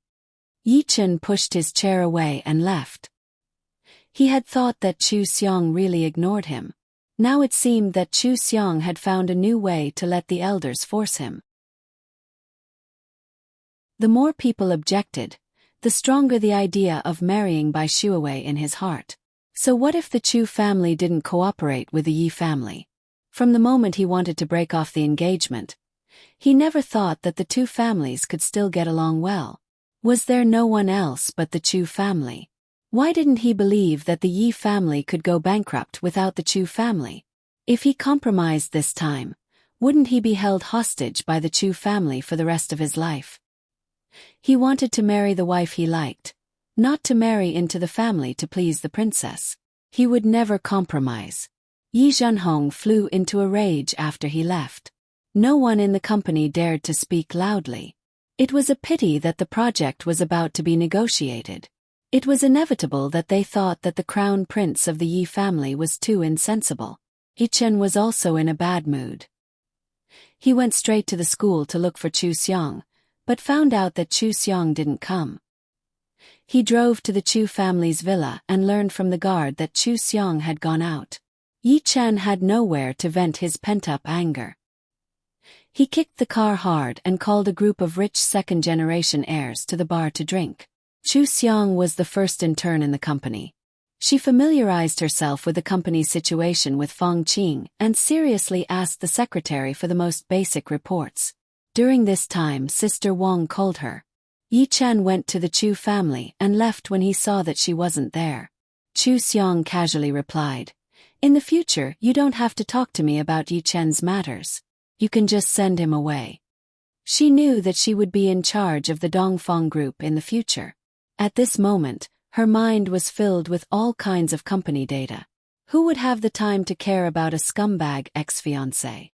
Yi-chen pushed his chair away and left. He had thought that Chu Xiong really ignored him. Now it seemed that Chu Xiong had found a new way to let the elders force him. The more people objected, the stronger the idea of marrying Bai Shuawei in his heart. So what if the Chu family didn't cooperate with the Yi family? From the moment he wanted to break off the engagement, he never thought that the two families could still get along well. Was there no one else but the Chu family? Why didn't he believe that the Yi family could go bankrupt without the Chu family? If he compromised this time, wouldn't he be held hostage by the Chu family for the rest of his life? He wanted to marry the wife he liked, not to marry into the family to please the princess. He would never compromise. Yi Zhenhong flew into a rage after he left. No one in the company dared to speak loudly. It was a pity that the project was about to be negotiated. It was inevitable that they thought that the crown prince of the Yi family was too insensible. Yi-chen was also in a bad mood. He went straight to the school to look for Chu Xiong, but found out that Chu Xiong didn't come. He drove to the Chu family's villa and learned from the guard that Chu Xiong had gone out. Yi-chen had nowhere to vent his pent-up anger. He kicked the car hard and called a group of rich second-generation heirs to the bar to drink. Chu Xiong was the first intern in the company. She familiarized herself with the company's situation with Fong Qing and seriously asked the secretary for the most basic reports. During this time, Sister Wang called her. Yi-chen went to the Chu family and left when he saw that she wasn't there. Chu Xiong casually replied, "In the future, you don't have to talk to me about Yi-chen's matters. You can just send him away." She knew that she would be in charge of the Dongfang group in the future. At this moment, her mind was filled with all kinds of company data. Who would have the time to care about a scumbag ex-fiancé?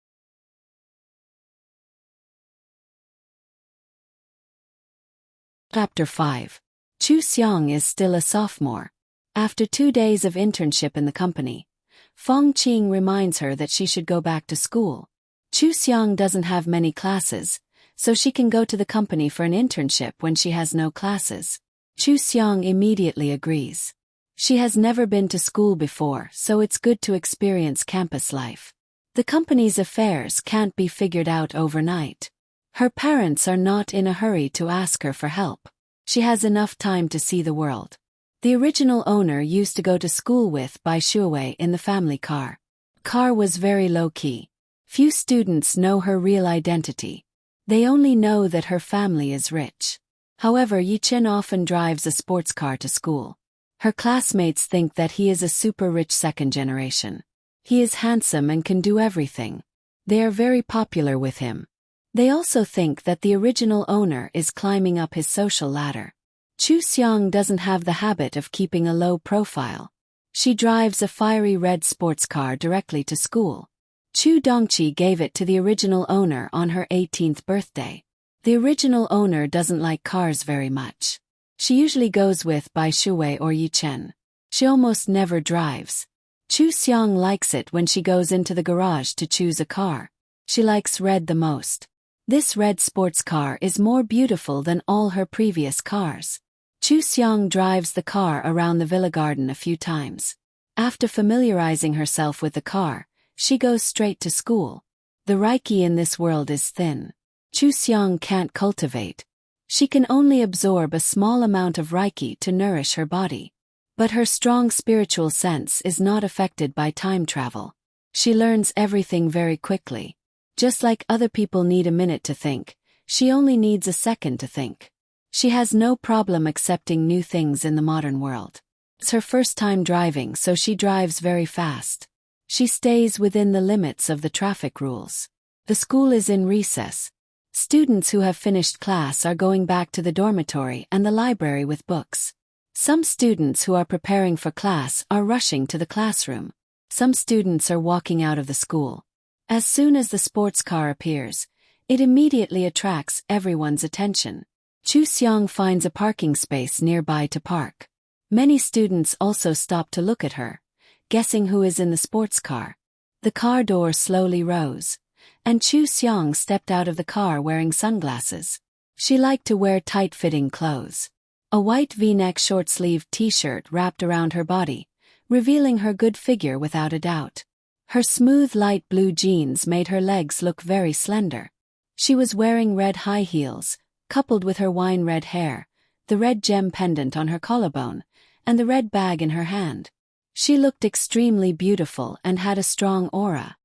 Chapter 5. Chu Xiong is still a sophomore. After 2 days of internship in the company, Fong Qing reminds her that she should go back to school. Chu Xiong doesn't have many classes, so she can go to the company for an internship when she has no classes. Chu Xiong immediately agrees. She has never been to school before, so it's good to experience campus life. The company's affairs can't be figured out overnight. Her parents are not in a hurry to ask her for help. She has enough time to see the world. The original owner used to go to school with Bai Shuawei in the family car. Car was very low-key. Few students know her real identity. They only know that her family is rich. However, Yi-chen often drives a sports car to school. Her classmates think that he is a super-rich second generation. He is handsome and can do everything. They are very popular with him. They also think that the original owner is climbing up his social ladder. Chu Xiong doesn't have the habit of keeping a low profile. She drives a fiery red sports car directly to school. Chu Dongqi gave it to the original owner on her 18th birthday. The original owner doesn't like cars very much. She usually goes with Bai Shuwei or Yi-chen. She almost never drives. Chu Xiong likes it when she goes into the garage to choose a car. She likes red the most. This red sports car is more beautiful than all her previous cars. Chu Xiong drives the car around the villa garden a few times. After familiarizing herself with the car, she goes straight to school. The Reiki in this world is thin. Chu Xiong can't cultivate. She can only absorb a small amount of Reiki to nourish her body. But her strong spiritual sense is not affected by time travel. She learns everything very quickly. Just like other people need a minute to think, she only needs a second to think. She has no problem accepting new things in the modern world. It's her first time driving, so she drives very fast. She stays within the limits of the traffic rules. The school is in recess. Students who have finished class are going back to the dormitory and the library with books. Some students who are preparing for class are rushing to the classroom. Some students are walking out of the school. As soon as the sports car appears, it immediately attracts everyone's attention. Chu Xiong finds a parking space nearby to park. Many students also stop to look at her, guessing who is in the sports car. The car door slowly rose, and Chu Xiang stepped out of the car wearing sunglasses. She liked to wear tight-fitting clothes. A white V-neck short-sleeved t-shirt wrapped around her body, revealing her good figure without a doubt. Her smooth light blue jeans made her legs look very slender. She was wearing red high heels, coupled with her wine-red hair, the red gem pendant on her collarbone, and the red bag in her hand. She looked extremely beautiful and had a strong aura.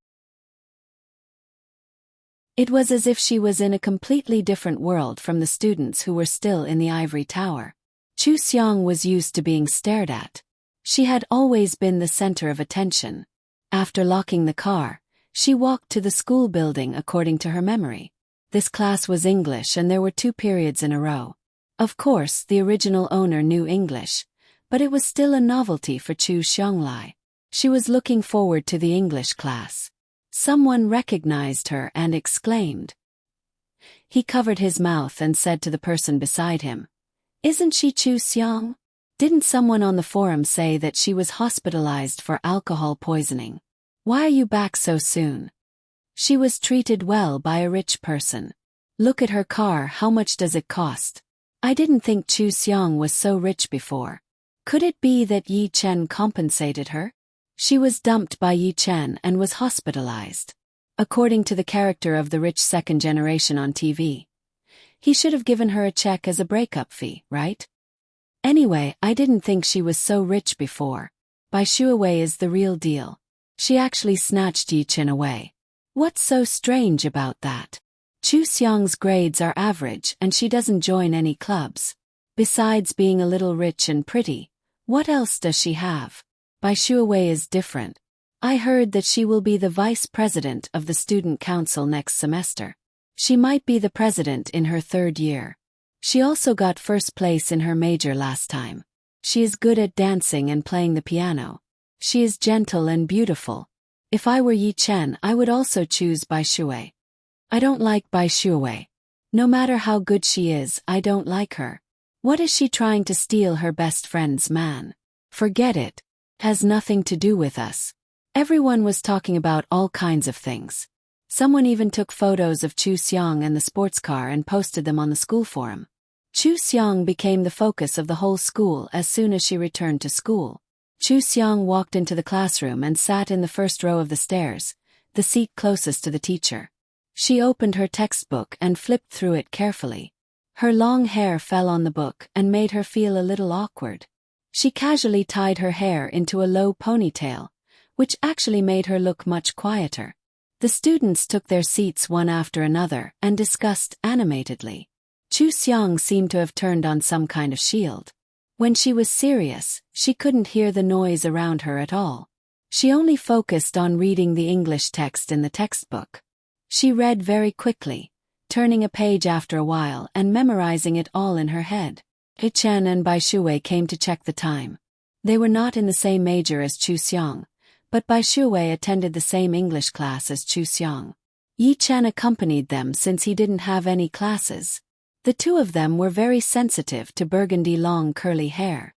It was as if she was in a completely different world from the students who were still in the ivory tower. Chu Xiang was used to being stared at. She had always been the center of attention. After locking the car, she walked to the school building according to her memory. This class was English and there were 2 periods in a row. Of course, the original owner knew English, but it was still a novelty for Chu Xianglai. She was looking forward to the English class. Someone recognized her and exclaimed. He covered his mouth and said to the person beside him, "Isn't she Chu Xiang? Didn't someone on the forum say that she was hospitalized for alcohol poisoning? Why are you back so soon? She was treated well by a rich person. Look at her car, how much does it cost? I didn't think Chu Xiang was so rich before. Could it be that Yi Chen compensated her? She was dumped by Yi Chen and was hospitalized. According to the character of the rich second generation on TV. He should have given her a check as a breakup fee, right? Anyway, I didn't think she was so rich before. Bai Shuawei is the real deal. She actually snatched Yi Chen away. What's so strange about that? Chu Xiang's grades are average and she doesn't join any clubs. Besides being a little rich and pretty, what else does she have? Bai Shuawei is different. I heard that she will be the vice president of the student council next semester. She might be the president in her 3rd year. She also got 1st place in her major last time. She is good at dancing and playing the piano. She is gentle and beautiful. If I were Yi Chen, I would also choose Bai Shuawei. I don't like Bai Shuawei. No matter how good she is, I don't like her. What is she trying to steal her best friend's man? Forget it. Has nothing to do with us. Everyone was talking about all kinds of things. Someone even took photos of Chu Xiang and the sports car and posted them on the school forum. Chu Xiang became the focus of the whole school as soon as she returned to school. Chu Xiang walked into the classroom and sat in the 1st row of the stairs, the seat closest to the teacher. She opened her textbook and flipped through it carefully. Her long hair fell on the book and made her feel a little awkward. She casually tied her hair into a low ponytail, which actually made her look much quieter. The students took their seats one after another and discussed animatedly. Chu Xiang seemed to have turned on some kind of shield. When she was serious, she couldn't hear the noise around her at all. She only focused on reading the English text in the textbook. She read very quickly, turning a page after a while and memorizing it all in her head. Yi Chen and Bai Shuawei came to check the time. They were not in the same major as Chu Xiang, but Bai Shuawei attended the same English class as Chu Xiang. Yi Chen accompanied them since he didn't have any classes. The 2 of them were very sensitive to burgundy long curly hair.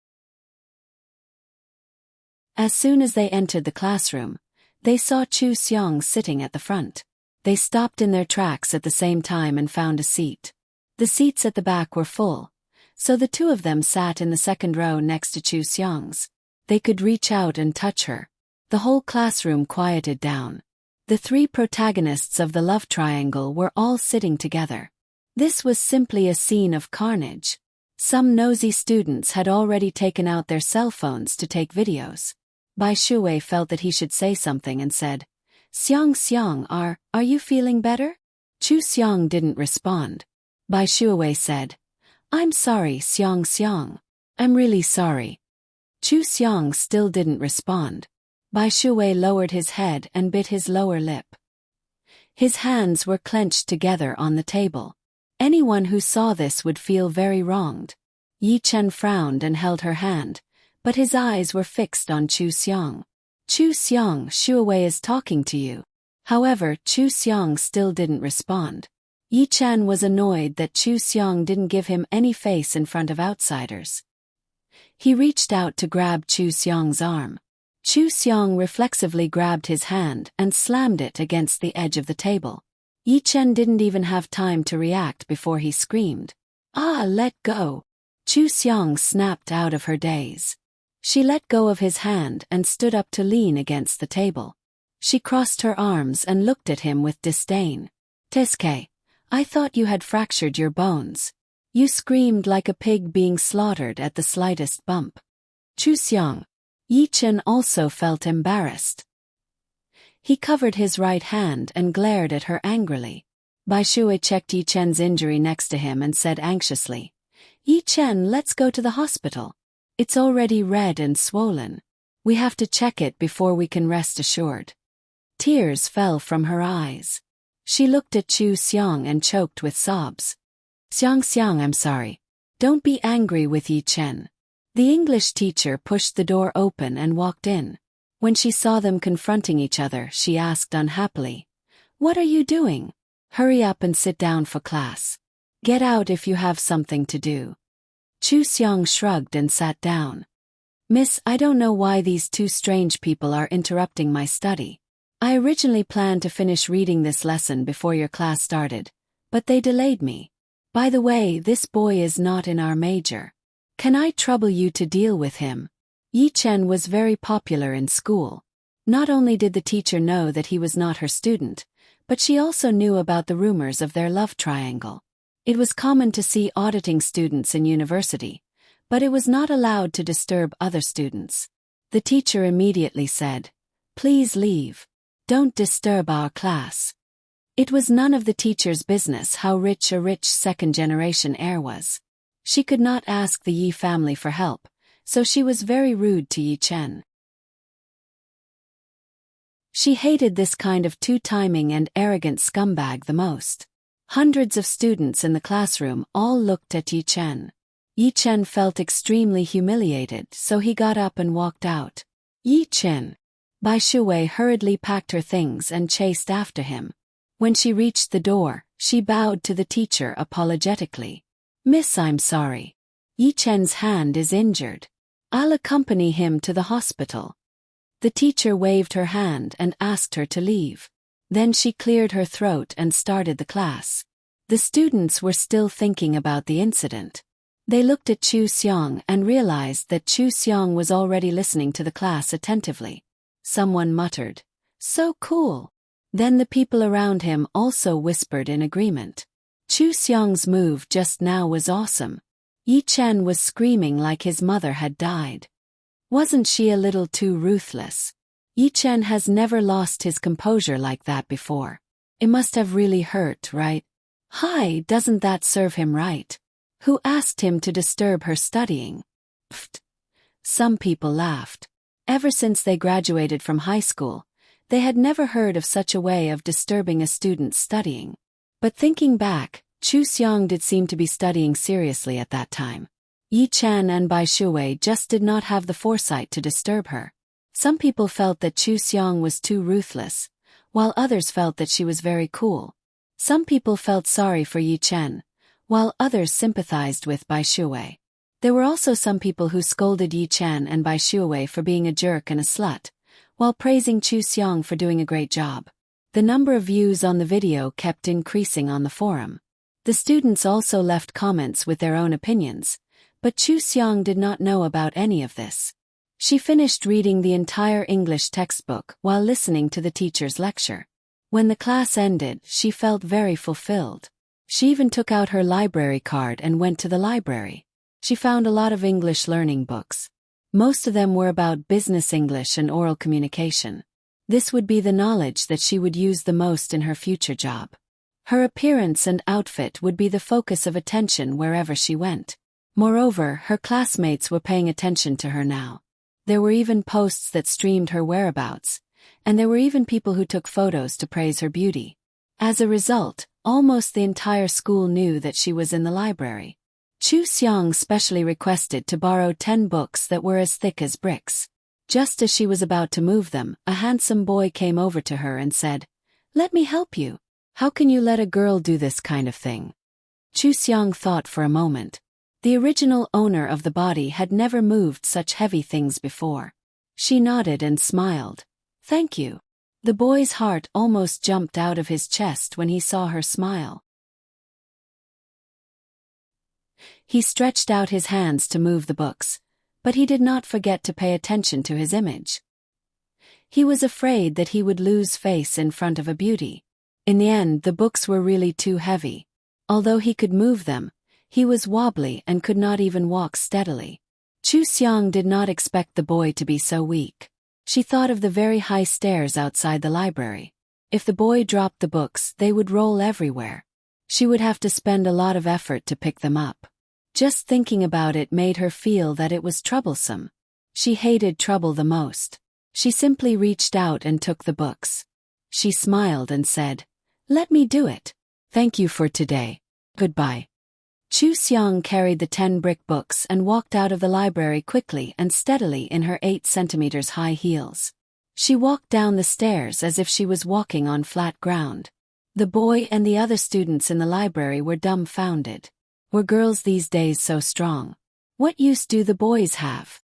As soon as they entered the classroom, they saw Chu Xiang sitting at the front. They stopped in their tracks at the same time and found a seat. The seats at the back were full, so the 2 of them sat in the 2nd row next to Chu Xiang's. They could reach out and touch her. The whole classroom quieted down. The 3 protagonists of the love triangle were all sitting together. This was simply a scene of carnage. Some nosy students had already taken out their cell phones to take videos. Bai Shuawei felt that he should say something and said, Xiang, are you feeling better? Chu Xiang didn't respond. Bai Shuawei said, I'm sorry, Xiang. I'm really sorry. Chu Xiang still didn't respond. Bai Shuawei lowered his head and bit his lower lip. His hands were clenched together on the table. Anyone who saw this would feel very wronged. Yi Chen frowned and held her hand, but his eyes were fixed on Chu Xiang. Chu Xiang, Shuawei is talking to you. However, Chu Xiang still didn't respond. Yi Chen was annoyed that Chu Xiang didn't give him any face in front of outsiders. He reached out to grab Chu Xiang's arm. Chu Xiong reflexively grabbed his hand and slammed it against the edge of the table. Yi Chen didn't even have time to react before he screamed. "Ah, let go!" Chu Xiong snapped out of her daze. She let go of his hand and stood up to lean against the table. She crossed her arms and looked at him with disdain. "Teske, I thought you had fractured your bones. You screamed like a pig being slaughtered at the slightest bump." Chu Xiong. Yi Chen also felt embarrassed. He covered his right hand and glared at her angrily. Bai Shui checked Yi Chen's injury next to him and said anxiously, "Yi Chen, let's go to the hospital. It's already red and swollen. We have to check it before we can rest assured." Tears fell from her eyes. She looked at Chu Xiong and choked with sobs. Xiang, I'm sorry. Don't be angry with Yi Chen." The English teacher pushed the door open and walked in. When she saw them confronting each other, she asked unhappily, "What are you doing? Hurry up and sit down for class. Get out if you have something to do." Chu Xiong shrugged and sat down. "Miss, I don't know why these two strange people are interrupting my study. I originally planned to finish reading this lesson before your class started, but they delayed me. By the way, this boy is not in our major. Can I trouble you to deal with him?" Yi Chen was very popular in school. Not only did the teacher know that he was not her student, but she also knew about the rumors of their love triangle. It was common to see auditing students in university, but it was not allowed to disturb other students. The teacher immediately said, "Please leave. Don't disturb our class." It was none of the teacher's business how rich a rich second-generation heir was. She could not ask the Yi family for help, so she was very rude to Yi Chen. She hated this kind of two-timing and arrogant scumbag the most. Hundreds of students in the classroom all looked at Yi Chen. Yi Chen felt extremely humiliated, so he got up and walked out. "Yi Chen." Bai Shui hurriedly packed her things and chased after him. When she reached the door, she bowed to the teacher apologetically. "Miss, I'm sorry. Yi Chen's hand is injured. I'll accompany him to the hospital." The teacher waved her hand and asked her to leave. Then she cleared her throat and started the class. The students were still thinking about the incident. They looked at Chu Xiong and realized that Chu Xiong was already listening to the class attentively. Someone muttered, "So cool." Then the people around him also whispered in agreement. Chu Xiong's move just now was awesome. Yi Chen was screaming like his mother had died. Wasn't she a little too ruthless? Yi Chen has never lost his composure like that before. It must have really hurt, right? Hi, doesn't that serve him right? Who asked him to disturb her studying? Pfft. Some people laughed. Ever since they graduated from high school, they had never heard of such a way of disturbing a student's studying. But thinking back, Chu Xiong did seem to be studying seriously at that time. Yi Chen and Bai Shui just did not have the foresight to disturb her. Some people felt that Chu Xiong was too ruthless, while others felt that she was very cool. Some people felt sorry for Yi Chen, while others sympathized with Bai Shui. There were also some people who scolded Yi Chen and Bai Shui for being a jerk and a slut, while praising Chu Xiong for doing a great job. The number of views on the video kept increasing on the forum. The students also left comments with their own opinions, but Chu Xiong did not know about any of this. She finished reading the entire English textbook while listening to the teacher's lecture. When the class ended, she felt very fulfilled. She even took out her library card and went to the library. She found a lot of English learning books. Most of them were about business English and oral communication. This would be the knowledge that she would use the most in her future job. Her appearance and outfit would be the focus of attention wherever she went. Moreover, her classmates were paying attention to her now. There were even posts that streamed her whereabouts, and there were even people who took photos to praise her beauty. As a result, almost the entire school knew that she was in the library. Chu Xiong specially requested to borrow 10 books that were as thick as bricks. Just as she was about to move them, a handsome boy came over to her and said, "Let me help you. How can you let a girl do this kind of thing?" Chu Xiong thought for a moment. The original owner of the body had never moved such heavy things before. She nodded and smiled. Thank you. The boy's heart almost jumped out of his chest when he saw her smile. He stretched out his hands to move the books, but he did not forget to pay attention to his image. He was afraid that he would lose face in front of a beauty. In the end, the books were really too heavy. Although he could move them, he was wobbly and could not even walk steadily. Chu Xiang did not expect the boy to be so weak. She thought of the very high stairs outside the library. If the boy dropped the books, they would roll everywhere. She would have to spend a lot of effort to pick them up. Just thinking about it made her feel that it was troublesome. She hated trouble the most. She simply reached out and took the books. She smiled and said, "Let me do it. Thank you for today. Goodbye." Chu Xiang carried the 10 brick books and walked out of the library quickly and steadily in her 8 centimeters high heels. She walked down the stairs as if she was walking on flat ground. The boy and the other students in the library were dumbfounded. Were girls these days so strong? What use do the boys have?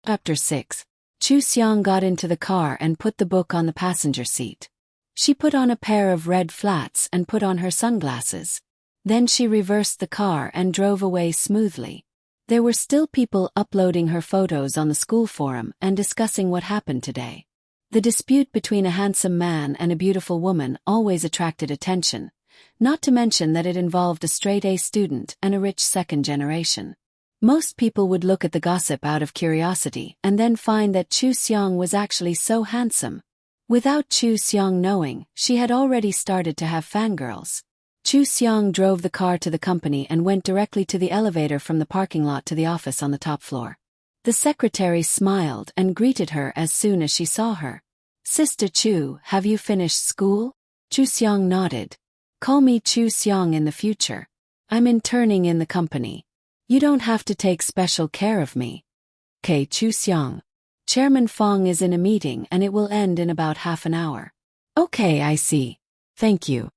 Chapter 6. Chu Xiang got into the car and put the book on the passenger seat. She put on a pair of red flats and put on her sunglasses. Then she reversed the car and drove away smoothly. There were still people uploading her photos on the school forum and discussing what happened today. The dispute between a handsome man and a beautiful woman always attracted attention, not to mention that it involved a straight-A student and a rich second generation. Most people would look at the gossip out of curiosity and then find that Chu Xiang was actually so handsome. Without Chu Xiang knowing, she had already started to have fangirls. Chu Xiang drove the car to the company and went directly to the elevator from the parking lot to the office on the top floor. The secretary smiled and greeted her as soon as she saw her. "Sister Chu, have you finished school?" Chu Xiang nodded. "Call me Chu Xiang in the future. I'm interning in the company. You don't have to take special care of me." "Okay, Chu Xiang. Chairman Fong is in a meeting and it will end in about half an hour." "Okay, I see. Thank you."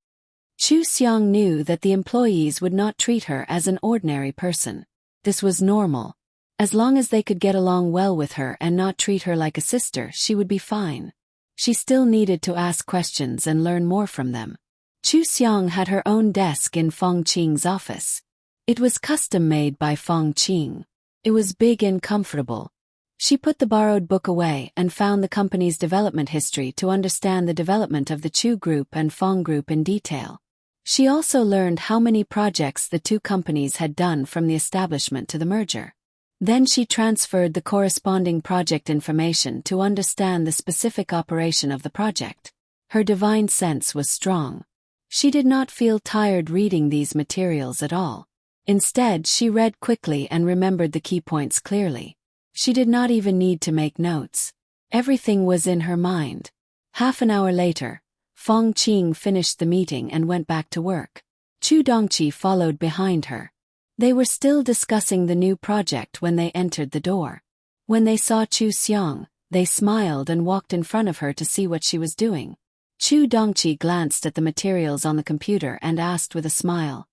Chu Xiang knew that the employees would not treat her as an ordinary person. This was normal. As long as they could get along well with her and not treat her like a sister, she would be fine. She still needed to ask questions and learn more from them. Chu Xiang had her own desk in Fong Qing's office. It was custom-made by Fong Qing. It was big and comfortable. She put the borrowed book away and found the company's development history to understand the development of the Chu Group and Fong Group in detail. She also learned how many projects the two companies had done from the establishment to the merger. Then she transferred the corresponding project information to understand the specific operation of the project. Her divine sense was strong. She did not feel tired reading these materials at all. Instead, she read quickly and remembered the key points clearly. She did not even need to make notes. Everything was in her mind. Half an hour later, Fong Qing finished the meeting and went back to work. Chu Dongqi followed behind her. They were still discussing the new project when they entered the door. When they saw Chu Xiang, they smiled and walked in front of her to see what she was doing. Chu Dongqi glanced at the materials on the computer and asked with a smile,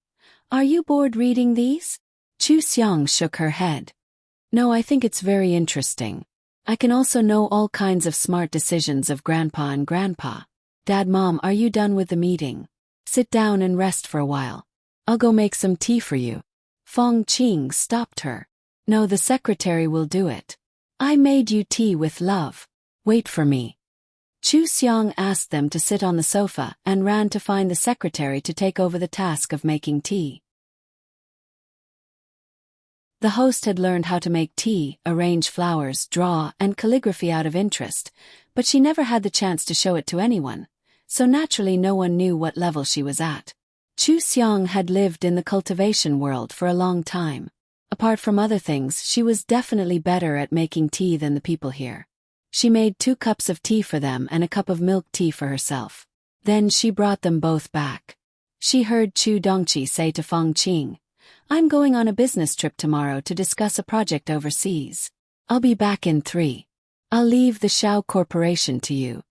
"Are you bored reading these?" Chu Xiang shook her head. "No, I think it's very interesting. I can also know all kinds of smart decisions of Grandpa and Grandpa. Dad, Mom, are you done with the meeting? Sit down and rest for a while. I'll go make some tea for you." Fong Qing stopped her. "No, the secretary will do it. I made you tea with love. Wait for me." Chu Xiang asked them to sit on the sofa and ran to find the secretary to take over the task of making tea. The host had learned how to make tea, arrange flowers, draw, and calligraphy out of interest, but she never had the chance to show it to anyone, so naturally no one knew what level she was at. Chu Xiang had lived in the cultivation world for a long time. Apart from other things, she was definitely better at making tea than the people here. She made 2 cups of tea for them and a cup of milk tea for herself. Then she brought them both back. She heard Chu Dongqi say to Fong Qing, "I'm going on a business trip tomorrow to discuss a project overseas. I'll be back in 3. I'll leave the Xiao Corporation to you."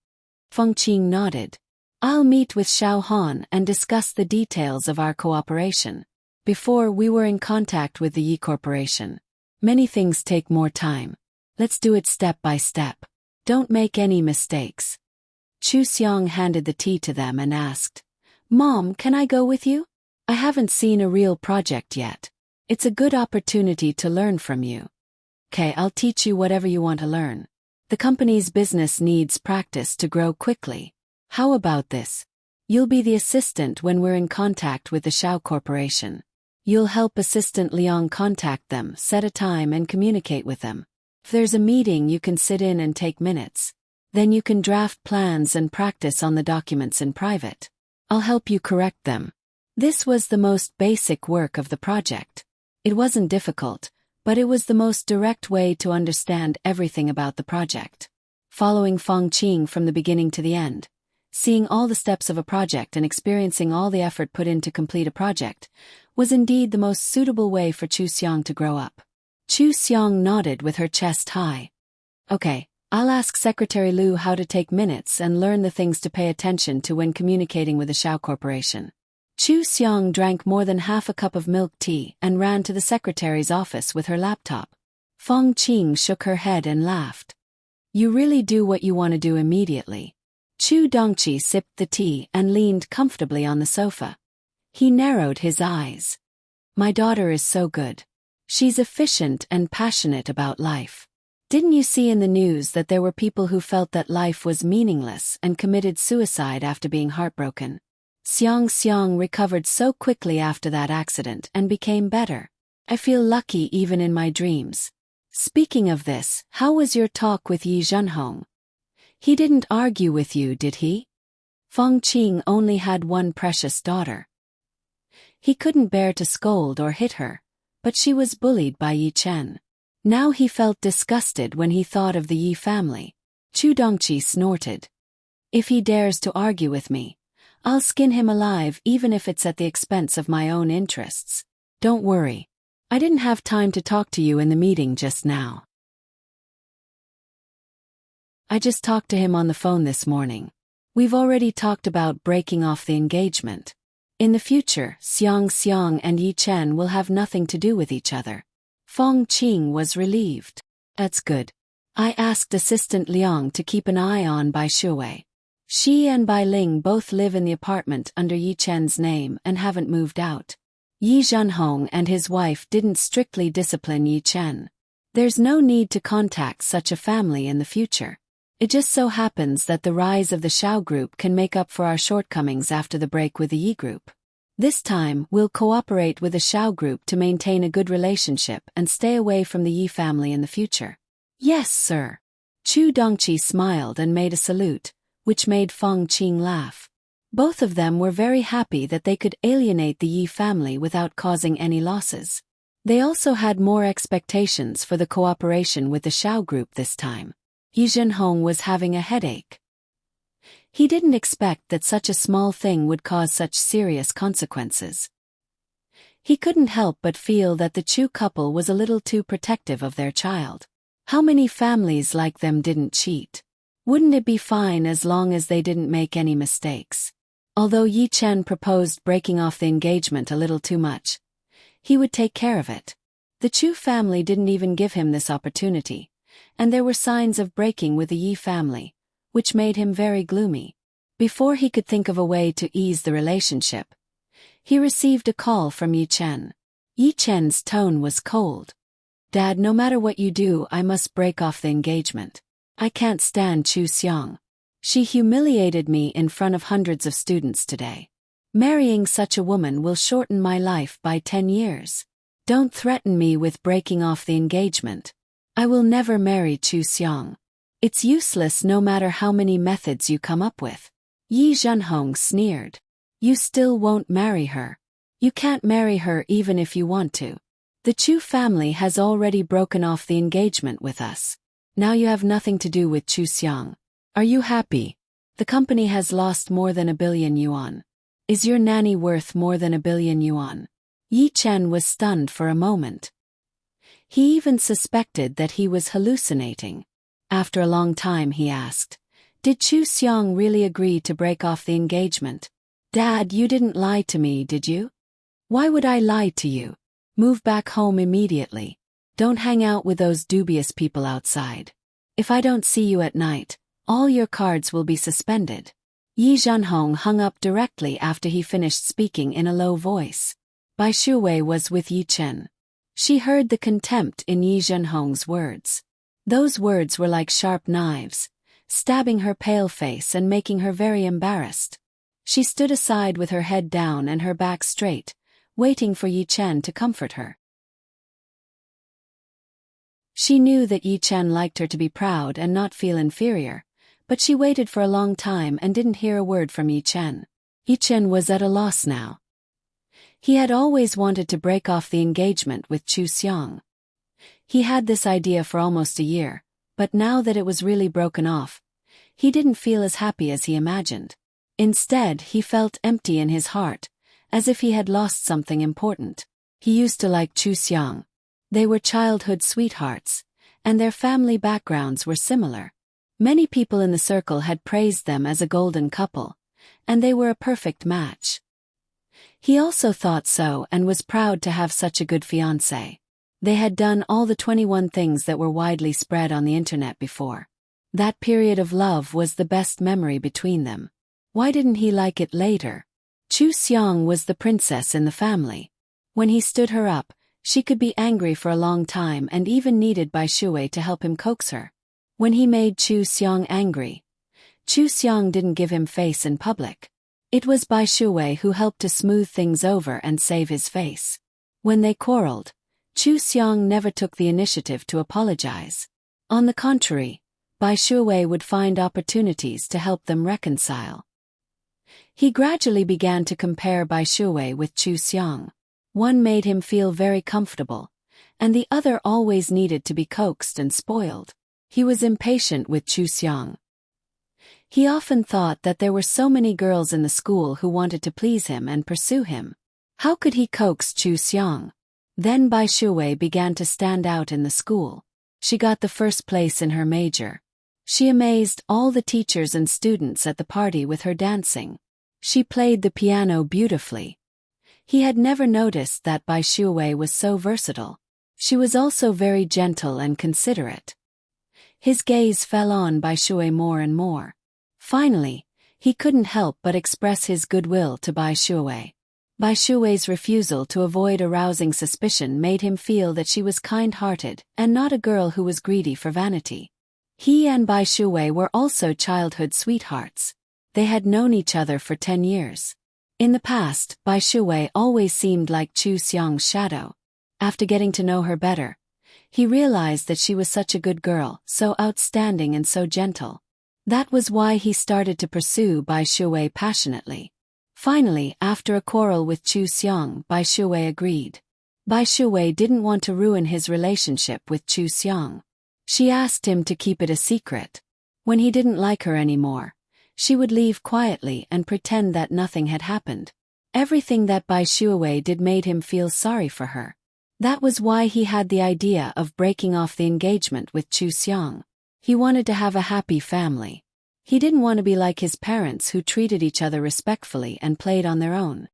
Fong Qing nodded. "I'll meet with Xiao Han and discuss the details of our cooperation." Before we were in contact with the Yi Corporation. Many things take more time. Let's do it step by step. Don't make any mistakes. Chu Xiong handed the tea to them and asked, Mom, can I go with you? I haven't seen a real project yet. It's a good opportunity to learn from you. Okay, I'll teach you whatever you want to learn. The company's business needs practice to grow quickly. How about this? You'll be the assistant when we're in contact with the Shao Corporation. You'll help Assistant Liang contact them, set a time and communicate with them. If there's a meeting, you can sit in and take minutes. Then you can draft plans and practice on the documents in private. I'll help you correct them. This was the most basic work of the project. It wasn't difficult, but it was the most direct way to understand everything about the project. Following Feng Qing from the beginning to the end, seeing all the steps of a project and experiencing all the effort put in to complete a project, was indeed the most suitable way for Chu Xiong to grow up. Chu Xiong nodded with her chest high. Okay, I'll ask Secretary Liu how to take minutes and learn the things to pay attention to when communicating with the Shao Corporation. Chu Xiong drank more than half a cup of milk tea and ran to the secretary's office with her laptop. Feng Qing shook her head and laughed. You really do what you want to do immediately. Chu Dongqi sipped the tea and leaned comfortably on the sofa. He narrowed his eyes. My daughter is so good. She's efficient and passionate about life. Didn't you see in the news that there were people who felt that life was meaningless and committed suicide after being heartbroken? Xiang recovered so quickly after that accident and became better. I feel lucky even in my dreams. Speaking of this, how was your talk with Yi Zhenhong? He didn't argue with you, did he? Feng Qing only had one precious daughter. He couldn't bear to scold or hit her, but she was bullied by Yi Chen. Now he felt disgusted when he thought of the Yi family. Chu Dongqi snorted. If he dares to argue with me, I'll skin him alive even if it's at the expense of my own interests. Don't worry. I didn't have time to talk to you in the meeting just now. I just talked to him on the phone this morning. We've already talked about breaking off the engagement. In the future, Xiang and Yi Chen will have nothing to do with each other. Feng Qing was relieved. That's good. I asked Assistant Liang to keep an eye on Bai Shuwei. She and Bai Ling both live in the apartment under Yi Chen's name and haven't moved out. Yi Zhenhong and his wife didn't strictly discipline Yi Chen. There's no need to contact such a family in the future. It just so happens that the rise of the Shao group can make up for our shortcomings after the break with the Yi group. This time, we'll cooperate with the Shao group to maintain a good relationship and stay away from the Yi family in the future. Yes, sir. Chu Dongqi smiled and made a salute, which made Feng Qing laugh. Both of them were very happy that they could alienate the Yi family without causing any losses. They also had more expectations for the cooperation with the Shao group this time. Yi Zhenhong was having a headache. He didn't expect that such a small thing would cause such serious consequences. He couldn't help but feel that the Chu couple was a little too protective of their child. How many families like them didn't cheat? Wouldn't it be fine as long as they didn't make any mistakes? Although Yi Chen proposed breaking off the engagement a little too much, he would take care of it. The Chu family didn't even give him this opportunity, and there were signs of breaking with the Yi family, which made him very gloomy. Before he could think of a way to ease the relationship, he received a call from Yi Chen. Yi Chen's tone was cold. Dad, no matter what you do, I must break off the engagement. I can't stand Chu Xiong. She humiliated me in front of hundreds of students today. Marrying such a woman will shorten my life by 10 years. Don't threaten me with breaking off the engagement. I will never marry Chu Xiong. It's useless no matter how many methods you come up with. Yi Zhenhong sneered. You still won't marry her. You can't marry her even if you want to. The Chu family has already broken off the engagement with us. Now you have nothing to do with Chu Xiong. Are you happy? The company has lost more than 1 billion yuan. Is your nanny worth more than 1 billion yuan? Yi Chen was stunned for a moment. He even suspected that he was hallucinating. After a long time he asked, did Chu Xiong really agree to break off the engagement? Dad, you didn't lie to me, did you? Why would I lie to you? Move back home immediately. Don't hang out with those dubious people outside. If I don't see you at night, all your cards will be suspended. Yi Zhenhong hung up directly after he finished speaking in a low voice. Bai Shuwei was with Yi Chen. She heard the contempt in Yi Zhenhong's words. Those words were like sharp knives, stabbing her pale face and making her very embarrassed. She stood aside with her head down and her back straight, waiting for Yi Chen to comfort her. She knew that Yi Chen liked her to be proud and not feel inferior, but she waited for a long time and didn't hear a word from Yi Chen. Yi Chen was at a loss now. He had always wanted to break off the engagement with Chu Xiang. He had this idea for almost a year, but now that it was really broken off, he didn't feel as happy as he imagined. Instead, he felt empty in his heart, as if he had lost something important. He used to like Chu Xiang. They were childhood sweethearts, and their family backgrounds were similar. Many people in the circle had praised them as a golden couple, and they were a perfect match. He also thought so and was proud to have such a good fiancé. They had done all the 21 things that were widely spread on the internet before. That period of love was the best memory between them. Why didn't he like it later? Chu Xiang was the princess in the family. When he stood her up, she could be angry for a long time and even needed Bai Shuwei to help him coax her. When he made Chu Xiang angry, Chu Xiang didn't give him face in public. It was Bai Shuwei who helped to smooth things over and save his face. When they quarreled, Chu Xiang never took the initiative to apologize. On the contrary, Bai Shuwei would find opportunities to help them reconcile. He gradually began to compare Bai Shuwei with Chu Xiang. One made him feel very comfortable, and the other always needed to be coaxed and spoiled. He was impatient with Chu Xiang. He often thought that there were so many girls in the school who wanted to please him and pursue him. How could he coax Chu Xiang? Then Bai Shuwei began to stand out in the school. She got the first place in her major. She amazed all the teachers and students at the party with her dancing. She played the piano beautifully. He had never noticed that Bai Shuwei was so versatile. She was also very gentle and considerate. His gaze fell on Bai Shuwei more and more. Finally, he couldn't help but express his goodwill to Bai Shuwei. Bai Shuwei's refusal to avoid arousing suspicion made him feel that she was kind-hearted and not a girl who was greedy for vanity. He and Bai Shuwei were also childhood sweethearts. They had known each other for 10 years. In the past, Bai Shuwei always seemed like Chu Xiang's shadow. After getting to know her better, he realized that she was such a good girl, so outstanding and so gentle. That was why he started to pursue Bai Shuwei passionately. Finally, after a quarrel with Chu Xiang, Bai Shuwei agreed. Bai Shuwei didn't want to ruin his relationship with Chu Xiang. She asked him to keep it a secret. When he didn't like her anymore, she would leave quietly and pretend that nothing had happened. Everything that Bai Shuwei did made him feel sorry for her. That was why he had the idea of breaking off the engagement with Chu Xiang. He wanted to have a happy family. He didn't want to be like his parents who treated each other respectfully and played on their own.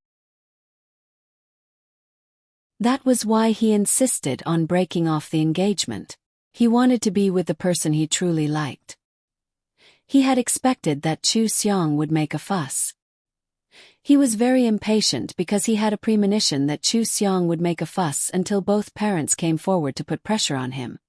That was why he insisted on breaking off the engagement. He wanted to be with the person he truly liked. He had expected that Chu Xiang would make a fuss. He was very impatient because he had a premonition that Chu Xiang would make a fuss until both parents came forward to put pressure on him.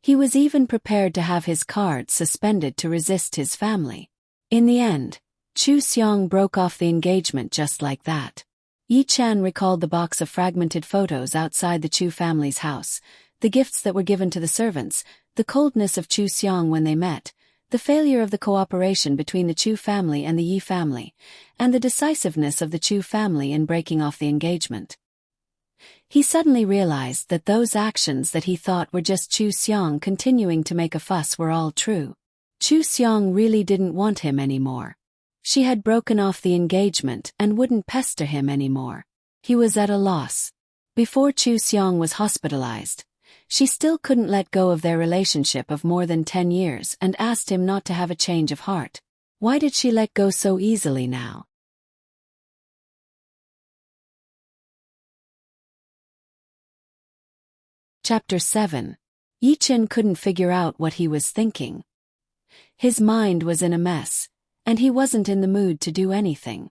He was even prepared to have his cards suspended to resist his family. In the end, Chu Xiang broke off the engagement just like that. Yi Chen recalled the box of fragmented photos outside the Chu family's house, the gifts that were given to the servants, the coldness of Chu Xiang when they met, the failure of the cooperation between the Chu family and the Yi family, and the decisiveness of the Chu family in breaking off the engagement. He suddenly realized that those actions that he thought were just Chu Xiang continuing to make a fuss were all true. Chu Xiang really didn't want him anymore. She had broken off the engagement and wouldn't pester him anymore. He was at a loss. Before Chu Xiang was hospitalized, she still couldn't let go of their relationship of more than 10 years and asked him not to have a change of heart. Why did she let go so easily now? Chapter 7. Yi Chen couldn't figure out what he was thinking. His mind was in a mess, and he wasn't in the mood to do anything.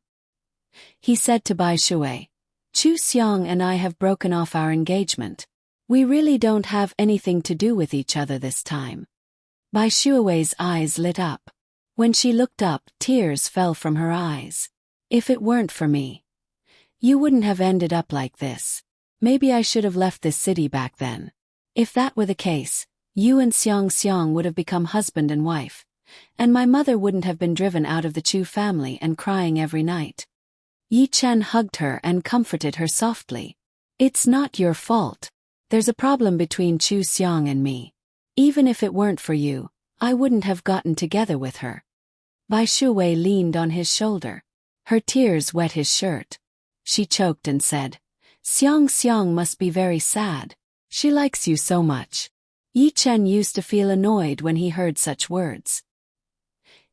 He said to Bai Shui, "Chu Xiang and I have broken off our engagement. We really don't have anything to do with each other this time." Bai Shui's eyes lit up. When she looked up, tears fell from her eyes. "If it weren't for me, you wouldn't have ended up like this. Maybe I should have left this city back then. If that were the case, you and Xiang Xiang would have become husband and wife, and my mother wouldn't have been driven out of the Chu family and crying every night." Yi Chen hugged her and comforted her softly. "It's not your fault. There's a problem between Chu Xiang and me. Even if it weren't for you, I wouldn't have gotten together with her." Bai Shui leaned on his shoulder. Her tears wet his shirt. She choked and said, "Xiang Xiang must be very sad. She likes you so much." Yi Chen used to feel annoyed when he heard such words.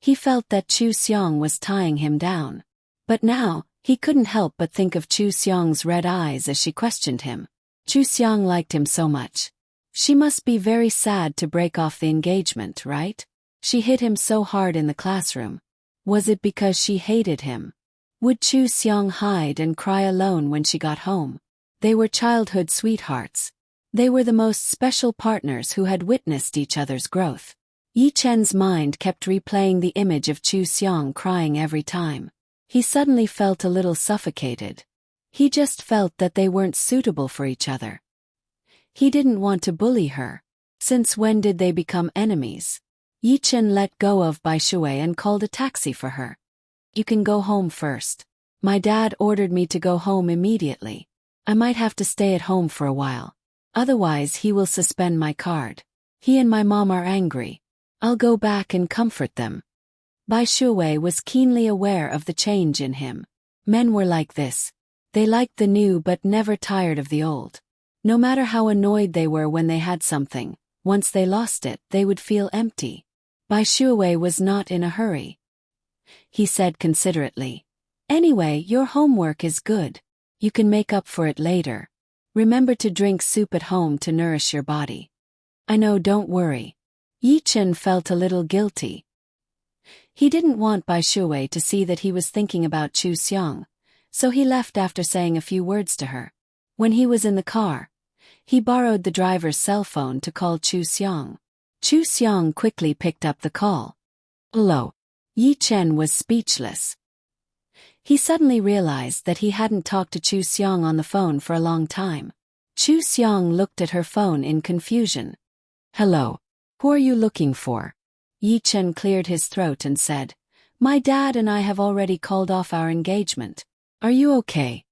He felt that Chu Xiang was tying him down. But now, he couldn't help but think of Chu Xiang's red eyes as she questioned him. Chu Xiang liked him so much. She must be very sad to break off the engagement, right? She hit him so hard in the classroom. Was it because she hated him? Would Chu Xiang hide and cry alone when she got home? They were childhood sweethearts. They were the most special partners who had witnessed each other's growth. Yi Chen's mind kept replaying the image of Chu Xiang crying every time. He suddenly felt a little suffocated. He just felt that they weren't suitable for each other. He didn't want to bully her. Since when did they become enemies? Yi Chen let go of Bai Shui and called a taxi for her. "You can go home first. My dad ordered me to go home immediately. I might have to stay at home for a while. Otherwise he will suspend my card. He and my mom are angry. I'll go back and comfort them." Bai Shui was keenly aware of the change in him. Men were like this. They liked the new but never tired of the old. No matter how annoyed they were when they had something, once they lost it, they would feel empty. Bai Shui was not in a hurry. He said considerately, "Anyway, your homework is good. You can make up for it later. Remember to drink soup at home to nourish your body." "I know, don't worry." Yi Chen felt a little guilty. He didn't want Bai Shui to see that he was thinking about Chu Xiang, so he left after saying a few words to her. When he was in the car, he borrowed the driver's cell phone to call Chu Xiang. Chu Xiang quickly picked up the call. "Hello." Yi Chen was speechless. He suddenly realized that he hadn't talked to Chu Xiang on the phone for a long time. Chu Xiang looked at her phone in confusion. "Hello. Who are you looking for?" Yi Chen cleared his throat and said, "My dad and I have already called off our engagement. Are you okay?"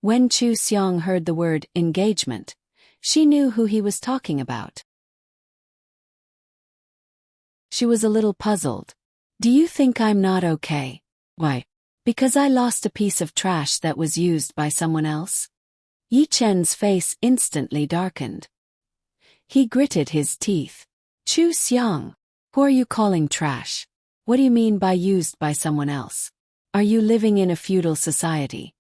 When Chu Xiang heard the word engagement, she knew who he was talking about. She was a little puzzled. "Do you think I'm not okay?" "Why?" "Because I lost a piece of trash that was used by someone else." Yi Chen's face instantly darkened. He gritted his teeth. "Chu Xiang, who are you calling trash? What do you mean by used by someone else? Are you living in a feudal society?"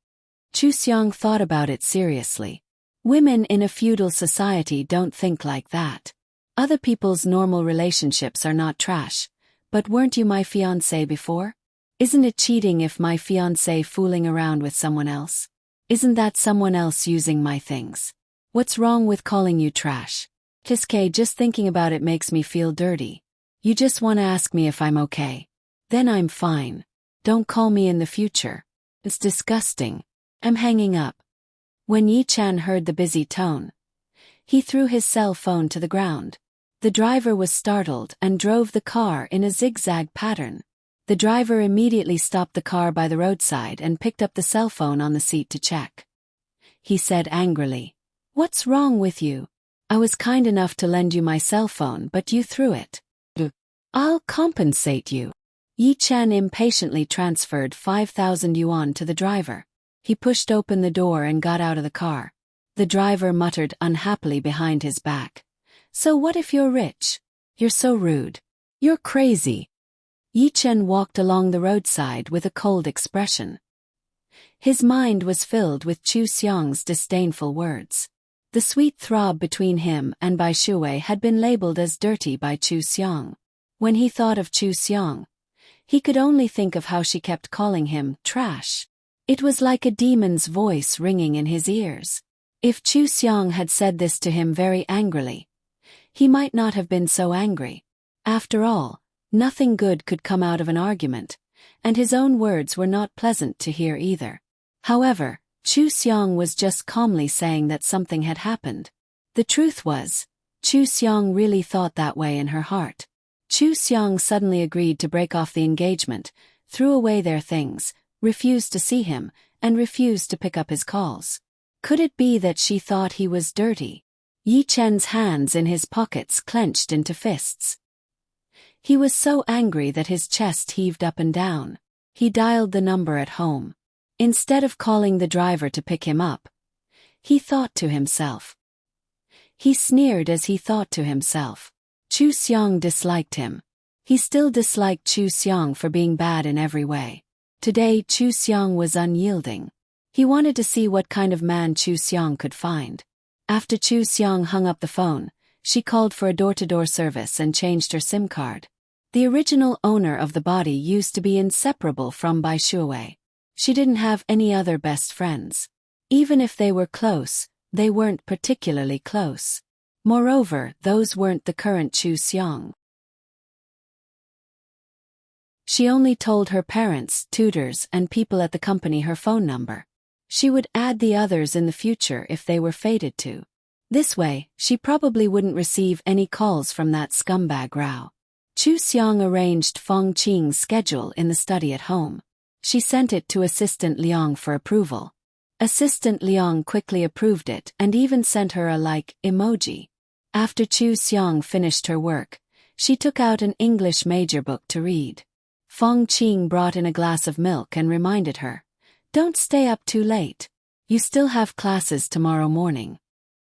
Chu Xiang thought about it seriously. Women in a feudal society don't think like that. Other people's normal relationships are not trash. "But weren't you my fiancé before? Isn't it cheating if my fiancé fooling around with someone else? Isn't that someone else using my things? What's wrong with calling you trash?" "Kiske, just thinking about it makes me feel dirty. You just want to ask me if I'm okay. Then I'm fine. Don't call me in the future. It's disgusting. I'm hanging up." When Yi Chen heard the busy tone, he threw his cell phone to the ground. The driver was startled and drove the car in a zigzag pattern. The driver immediately stopped the car by the roadside and picked up the cell phone on the seat to check. He said angrily, "What's wrong with you? I was kind enough to lend you my cell phone, but you threw it. I'll compensate you." Yi Chen impatiently transferred 5,000 yuan to the driver. He pushed open the door and got out of the car. The driver muttered unhappily behind his back, "So what if you're rich? You're so rude. You're crazy." Yi Chen walked along the roadside with a cold expression. His mind was filled with Chu Xiang's disdainful words. The sweet throb between him and Bai Shuwei had been labeled as dirty by Chu Xiong. When he thought of Chu Xiong, he could only think of how she kept calling him trash. It was like a demon's voice ringing in his ears. If Chu Xiong had said this to him very angrily, he might not have been so angry. After all, nothing good could come out of an argument, and his own words were not pleasant to hear either. However, Chu Xiong was just calmly saying that something had happened. The truth was, Chu Xiong really thought that way in her heart. Chu Xiong suddenly agreed to break off the engagement, threw away their things, refused to see him, and refused to pick up his calls. Could it be that she thought he was dirty? Yi Chen's hands in his pockets clenched into fists. He was so angry that his chest heaved up and down. He dialed the number at home. Instead of calling the driver to pick him up, he thought to himself. He sneered as he thought to himself. Chu Xiong disliked him. He still disliked Chu Xiong for being bad in every way. Today Chu Xiong was unyielding. He wanted to see what kind of man Chu Xiong could find. After Chu Xiong hung up the phone, she called for a door-to-door service and changed her SIM card. The original owner of the body used to be inseparable from Bai Shuwei. She didn't have any other best friends. Even if they were close, they weren't particularly close. Moreover, those weren't the current Chu Xiong. She only told her parents, tutors, and people at the company her phone number. She would add the others in the future if they were fated to. This way, she probably wouldn't receive any calls from that scumbag Rao. Chu Xiong arranged Feng Qing's schedule in the study at home. She sent it to Assistant Liang for approval. Assistant Liang quickly approved it and even sent her a like emoji. After Chu Xiong finished her work, she took out an English major book to read. Feng Qing brought in a glass of milk and reminded her, "Don't stay up too late. You still have classes tomorrow morning."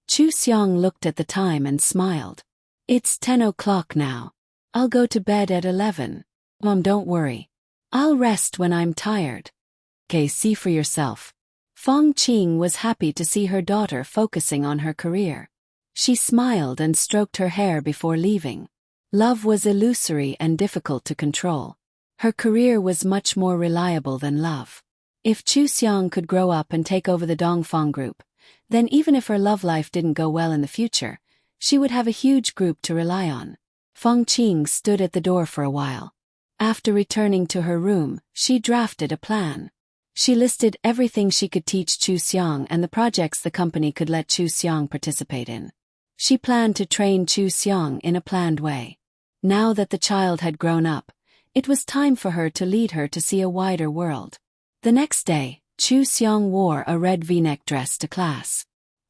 Chu Xiong looked at the time and smiled. "It's 10 o'clock now. I'll go to bed at 11. Mom, don't worry. I'll rest when I'm tired." "Okay, see for yourself." Feng Qing was happy to see her daughter focusing on her career. She smiled and stroked her hair before leaving. Love was illusory and difficult to control. Her career was much more reliable than love. If Chu Xiong could grow up and take over the Dongfang group, then even if her love life didn't go well in the future, she would have a huge group to rely on. Feng Qing stood at the door for a while. After returning to her room, she drafted a plan. She listed everything she could teach Chu Xiong and the projects the company could let Chu Xiong participate in. She planned to train Chu Xiong in a planned way. Now that the child had grown up, it was time for her to lead her to see a wider world. The next day, Chu Xiong wore a red V-neck dress to class.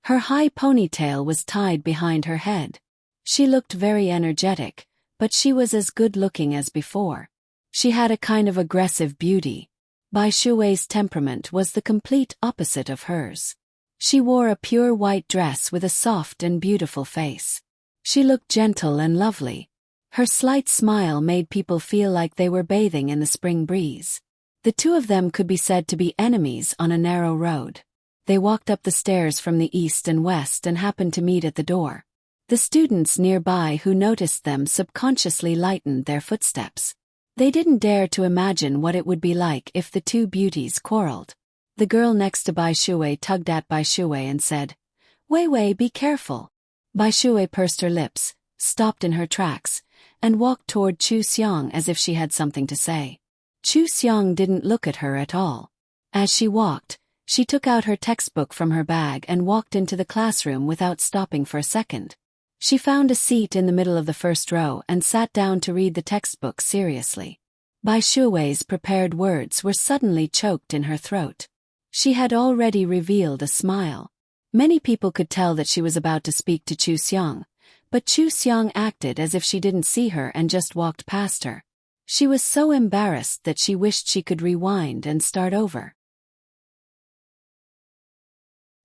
Her high ponytail was tied behind her head. She looked very energetic, but she was as good-looking as before. She had a kind of aggressive beauty. Bai Shuwei's temperament was the complete opposite of hers. She wore a pure white dress with a soft and beautiful face. She looked gentle and lovely. Her slight smile made people feel like they were bathing in the spring breeze. The two of them could be said to be enemies on a narrow road. They walked up the stairs from the east and west and happened to meet at the door. The students nearby who noticed them subconsciously lightened their footsteps. They didn't dare to imagine what it would be like if the two beauties quarreled. The girl next to Bai Shuwei tugged at Bai Shuwei and said, "Wei Wei, be careful." Bai Shuwei pursed her lips, stopped in her tracks, and walked toward Chu Xiong as if she had something to say. Chu Xiong didn't look at her at all. As she walked, she took out her textbook from her bag and walked into the classroom without stopping for a second. She found a seat in the middle of the first row and sat down to read the textbook seriously. Bai Shuwei's prepared words were suddenly choked in her throat. She had already revealed a smile. Many people could tell that she was about to speak to Chu Xiong, but Chu Xiong acted as if she didn't see her and just walked past her. She was so embarrassed that she wished she could rewind and start over.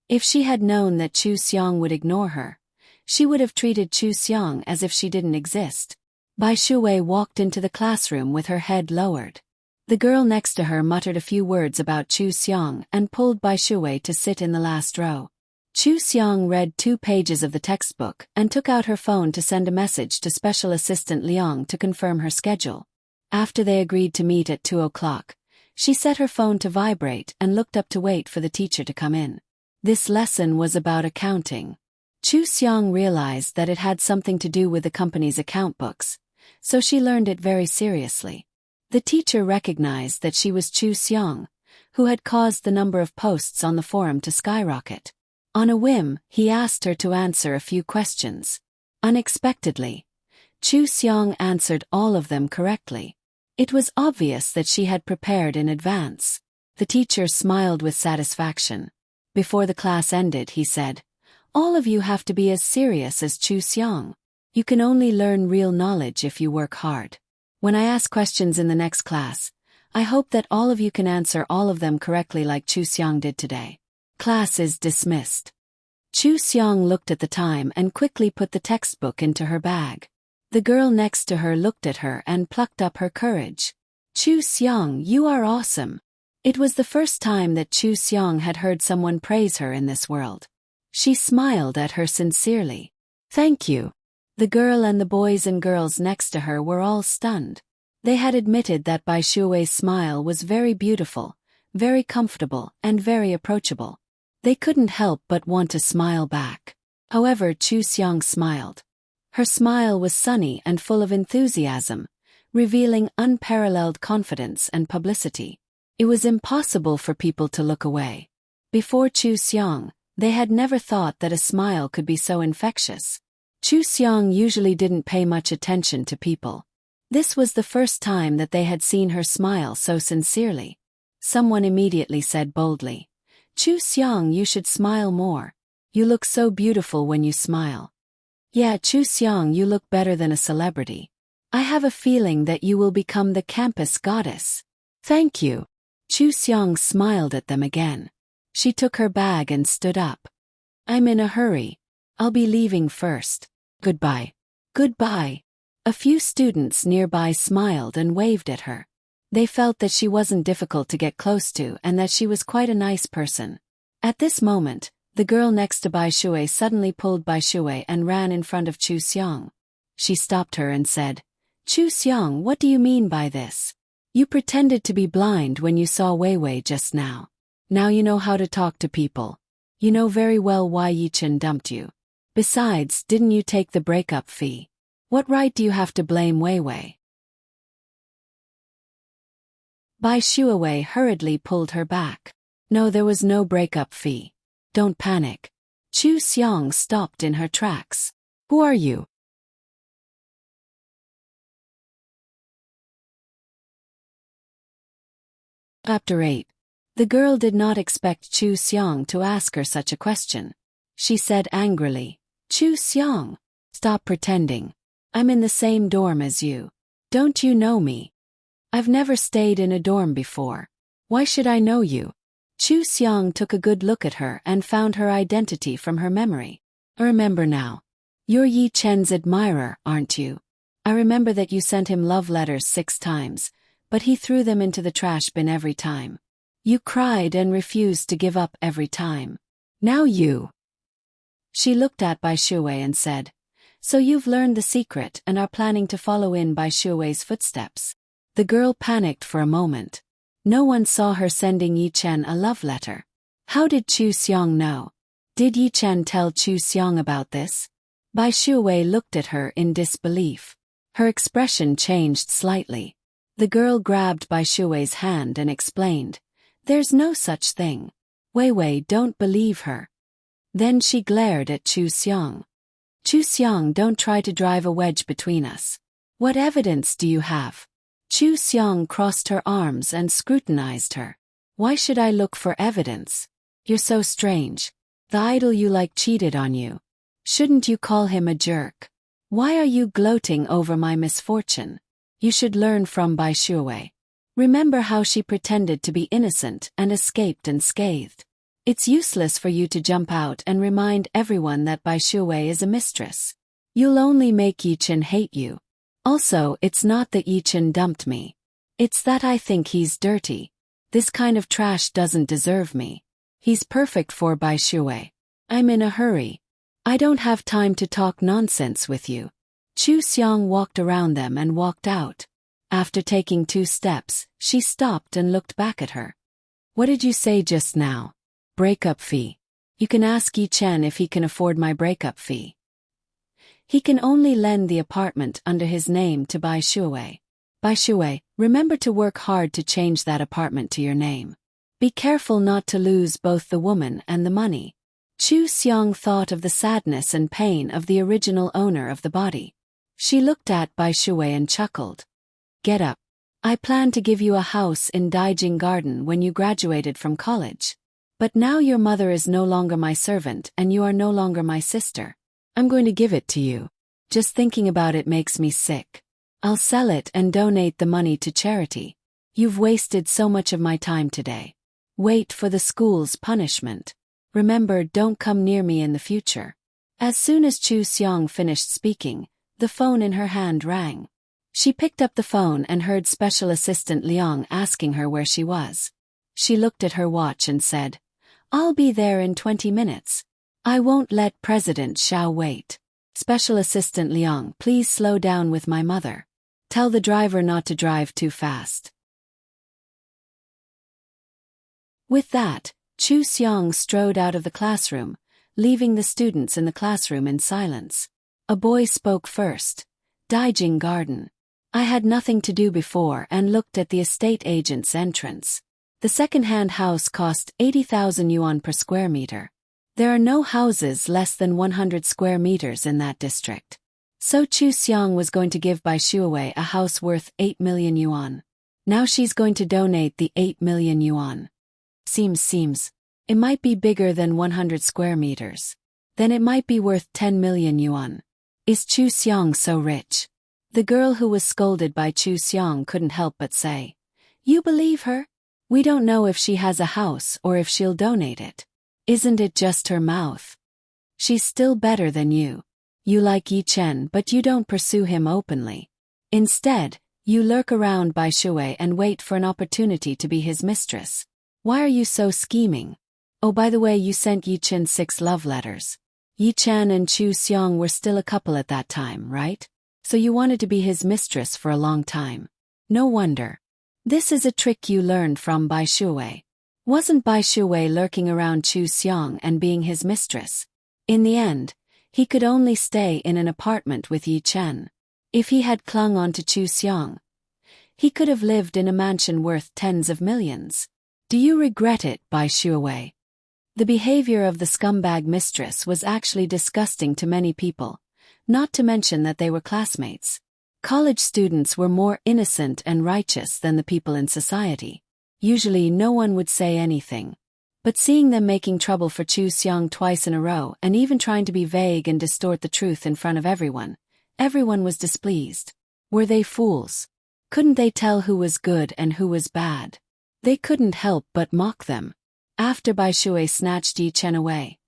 If she had known that Chu Xiong would ignore her, she would have treated Chu Xiong as if she didn't exist. Bai Shuwei walked into the classroom with her head lowered. The girl next to her muttered a few words about Chu Xiong and pulled Bai Shuwei to sit in the last row. Chu Xiang read 2 pages of the textbook and took out her phone to send a message to Special Assistant Liang to confirm her schedule. After they agreed to meet at 2 o'clock, she set her phone to vibrate and looked up to wait for the teacher to come in. This lesson was about accounting. Chu Xiang realized that it had something to do with the company's account books, so she learned it very seriously. The teacher recognized that she was Chu Xiang, who had caused the number of posts on the forum to skyrocket. On a whim, he asked her to answer a few questions. Unexpectedly, Chu Xiang answered all of them correctly. It was obvious that she had prepared in advance. The teacher smiled with satisfaction. Before the class ended, he said, "All of you have to be as serious as Chu Xiang. You can only learn real knowledge if you work hard. When I ask questions in the next class, I hope that all of you can answer all of them correctly like Chu Xiang did today." Class is dismissed. Chu Xiang looked at the time and quickly put the textbook into her bag. The girl next to her looked at her and plucked up her courage. "Chu Xiang, you are awesome." It was the first time that Chu Xiang had heard someone praise her in this world. She smiled at her sincerely. "Thank you." The girl and the boys and girls next to her were all stunned. They had admitted that Bai Shui's smile was very beautiful, very comfortable, and very approachable. They couldn't help but want to smile back. However, Chu Xiang smiled. Her smile was sunny and full of enthusiasm, revealing unparalleled confidence and publicity. It was impossible for people to look away. Before Chu Xiang, they had never thought that a smile could be so infectious. Chu Xiang usually didn't pay much attention to people. This was the first time that they had seen her smile so sincerely. Someone immediately said boldly, "Chu Xiang, you should smile more. You look so beautiful when you smile." "Yeah, Chu Xiang, you look better than a celebrity. I have a feeling that you will become the campus goddess." "Thank you." Chu Xiang smiled at them again. She took her bag and stood up. "I'm in a hurry. I'll be leaving first. Goodbye." "Goodbye." A few students nearby smiled and waved at her. They felt that she wasn't difficult to get close to and that she was quite a nice person. At this moment, the girl next to Bai Shui suddenly pulled Bai Shui and ran in front of Chu Xiang. She stopped her and said, "Chu Xiang, what do you mean by this? You pretended to be blind when you saw Wei Wei just now. Now you know how to talk to people. You know very well why Yi Chen dumped you. Besides, didn't you take the breakup fee? What right do you have to blame Wei Wei?" Bai Shuiwei hurriedly pulled her back. "No, there was no breakup fee. Don't panic." Chu Xiang stopped in her tracks. "Who are you?" Chapter 8. The girl did not expect Chu Xiang to ask her such a question. She said angrily, "Chu Xiang, stop pretending. I'm in the same dorm as you. Don't you know me? I've never stayed in a dorm before. Why should I know you?" Chu Xiang took a good look at her and found her identity from her memory. "I remember now. You're Yi Chen's admirer, aren't you? I remember that you sent him love letters 6 times, but he threw them into the trash bin every time. You cried and refused to give up every time. Now you..." She looked at Bai Shuiwei and said, "So you've learned the secret and are planning to follow in Bai Shuiwei's footsteps." The girl panicked for a moment. No one saw her sending Yi Chen a love letter. How did Chu Xiang know? Did Yi Chen tell Chu Xiang about this? Bai Shuiwei looked at her in disbelief. Her expression changed slightly. The girl grabbed Bai Shuiwei's hand and explained, "There's no such thing. Wei Wei, don't believe her." Then she glared at Chu Xiang. "Chu Xiang, don't try to drive a wedge between us. What evidence do you have?" Chu Xiang crossed her arms and scrutinized her. "Why should I look for evidence? You're so strange. The idol you like cheated on you. Shouldn't you call him a jerk? Why are you gloating over my misfortune? You should learn from Bai Shuiwei. Remember how she pretended to be innocent and escaped unscathed. It's useless for you to jump out and remind everyone that Bai Shuiwei is a mistress. You'll only make Yi Chen hate you. Also, it's not that Yi Chen dumped me. It's that I think he's dirty. This kind of trash doesn't deserve me. He's perfect for Bai Shuiwei. I'm in a hurry. I don't have time to talk nonsense with you. Chu Xiang walked around them and walked out. After taking 2 steps, she stopped and looked back at her. What did you say just now? Breakup fee. You can ask Yi Chen if he can afford my breakup fee. He can only lend the apartment under his name to Bai Shuwei. Bai Shuwei, remember to work hard to change that apartment to your name. Be careful not to lose both the woman and the money. Chu Xiang thought of the sadness and pain of the original owner of the body. She looked at Bai Shuwei and chuckled. Get up. I planned to give you a house in Daijing Garden when you graduated from college. But now your mother is no longer my servant and you are no longer my sister. I'm going to give it to you. Just thinking about it makes me sick. I'll sell it and donate the money to charity. You've wasted so much of my time today. Wait for the school's punishment. Remember, don't come near me in the future. As soon as Chu Xiang finished speaking, the phone in her hand rang. She picked up the phone and heard Special Assistant Liang asking her where she was. She looked at her watch and said, I'll be there in 20 minutes. I won't let President Xiao wait. Special Assistant Liang, please slow down with my mother. Tell the driver not to drive too fast. With that, Chu Xiang strode out of the classroom, leaving the students in the classroom in silence. A boy spoke first. Daijing Garden. I had nothing to do before and looked at the estate agent's entrance. The second-hand house cost 80,000 yuan per square meter. There are no houses less than 100 square meters in that district. So Chu Xiang was going to give Bai Shuwei a house worth 8 million yuan. Now she's going to donate the 8 million yuan. Seems. It might be bigger than 100 square meters. Then it might be worth 10 million yuan. Is Chu Xiang so rich? The girl who was scolded by Chu Xiang couldn't help but say, You believe her? We don't know if she has a house or if she'll donate it. Isn't it just her mouth? She's still better than you. You like Yi Chen but you don't pursue him openly. Instead, you lurk around Bai Shuwei and wait for an opportunity to be his mistress. Why are you so scheming? Oh, by the way, you sent Yi Chen 6 love letters. Yi Chen and Chu Xiang were still a couple at that time, right? So you wanted to be his mistress for a long time. No wonder. This is a trick you learned from Bai Shuwei. Wasn't Bai Shuwei lurking around Chu Xiang and being his mistress? In the end, he could only stay in an apartment with Yi Chen. If he had clung on to Chu Xiang, he could have lived in a mansion worth tens of millions. Do you regret it, Bai Shuwei? The behavior of the scumbag mistress was actually disgusting to many people, not to mention that they were classmates. College students were more innocent and righteous than the people in society. Usually no one would say anything. But seeing them making trouble for Chu Xiang twice in a row and even trying to be vague and distort the truth in front of everyone was displeased. Were they fools? Couldn't they tell who was good and who was bad? They couldn't help but mock them. After Bai Shuwei snatched Yi Chen away,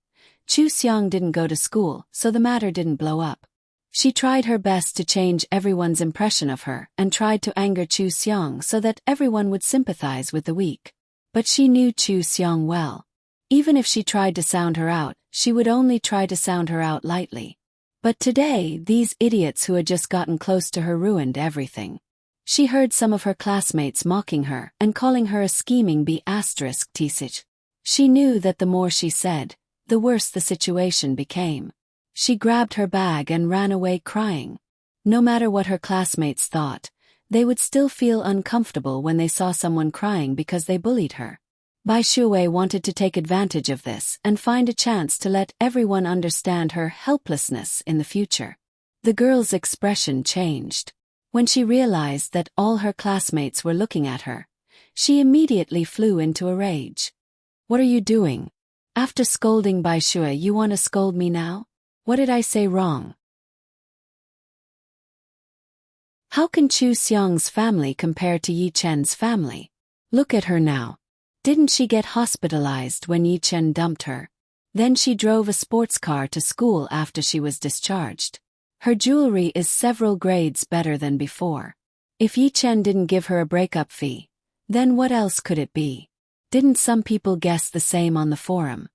Chu Xiang didn't go to school, so the matter didn't blow up. She tried her best to change everyone's impression of her and tried to anger Chu Xiang so that everyone would sympathize with the weak. But she knew Chu Xiang well. Even if she tried to sound her out, she would only try to sound her out lightly. But today, these idiots who had just gotten close to her ruined everything. She heard some of her classmates mocking her and calling her a scheming B****. She knew that the more she said, the worse the situation became. She grabbed her bag and ran away crying. No matter what her classmates thought, they would still feel uncomfortable when they saw someone crying because they bullied her. Bai Shuwei wanted to take advantage of this and find a chance to let everyone understand her helplessness in the future. The girl's expression changed. When she realized that all her classmates were looking at her, she immediately flew into a rage. What are you doing? After scolding Bai Shuwei, you want to scold me now? What did I say wrong? How can Chu Xiang's family compare to Yi Chen's family? Look at her now. Didn't she get hospitalized when Yi Chen dumped her? Then she drove a sports car to school after she was discharged. Her jewelry is several grades better than before. If Yi Chen didn't give her a breakup fee, then what else could it be? Didn't some people guess the same on the forum?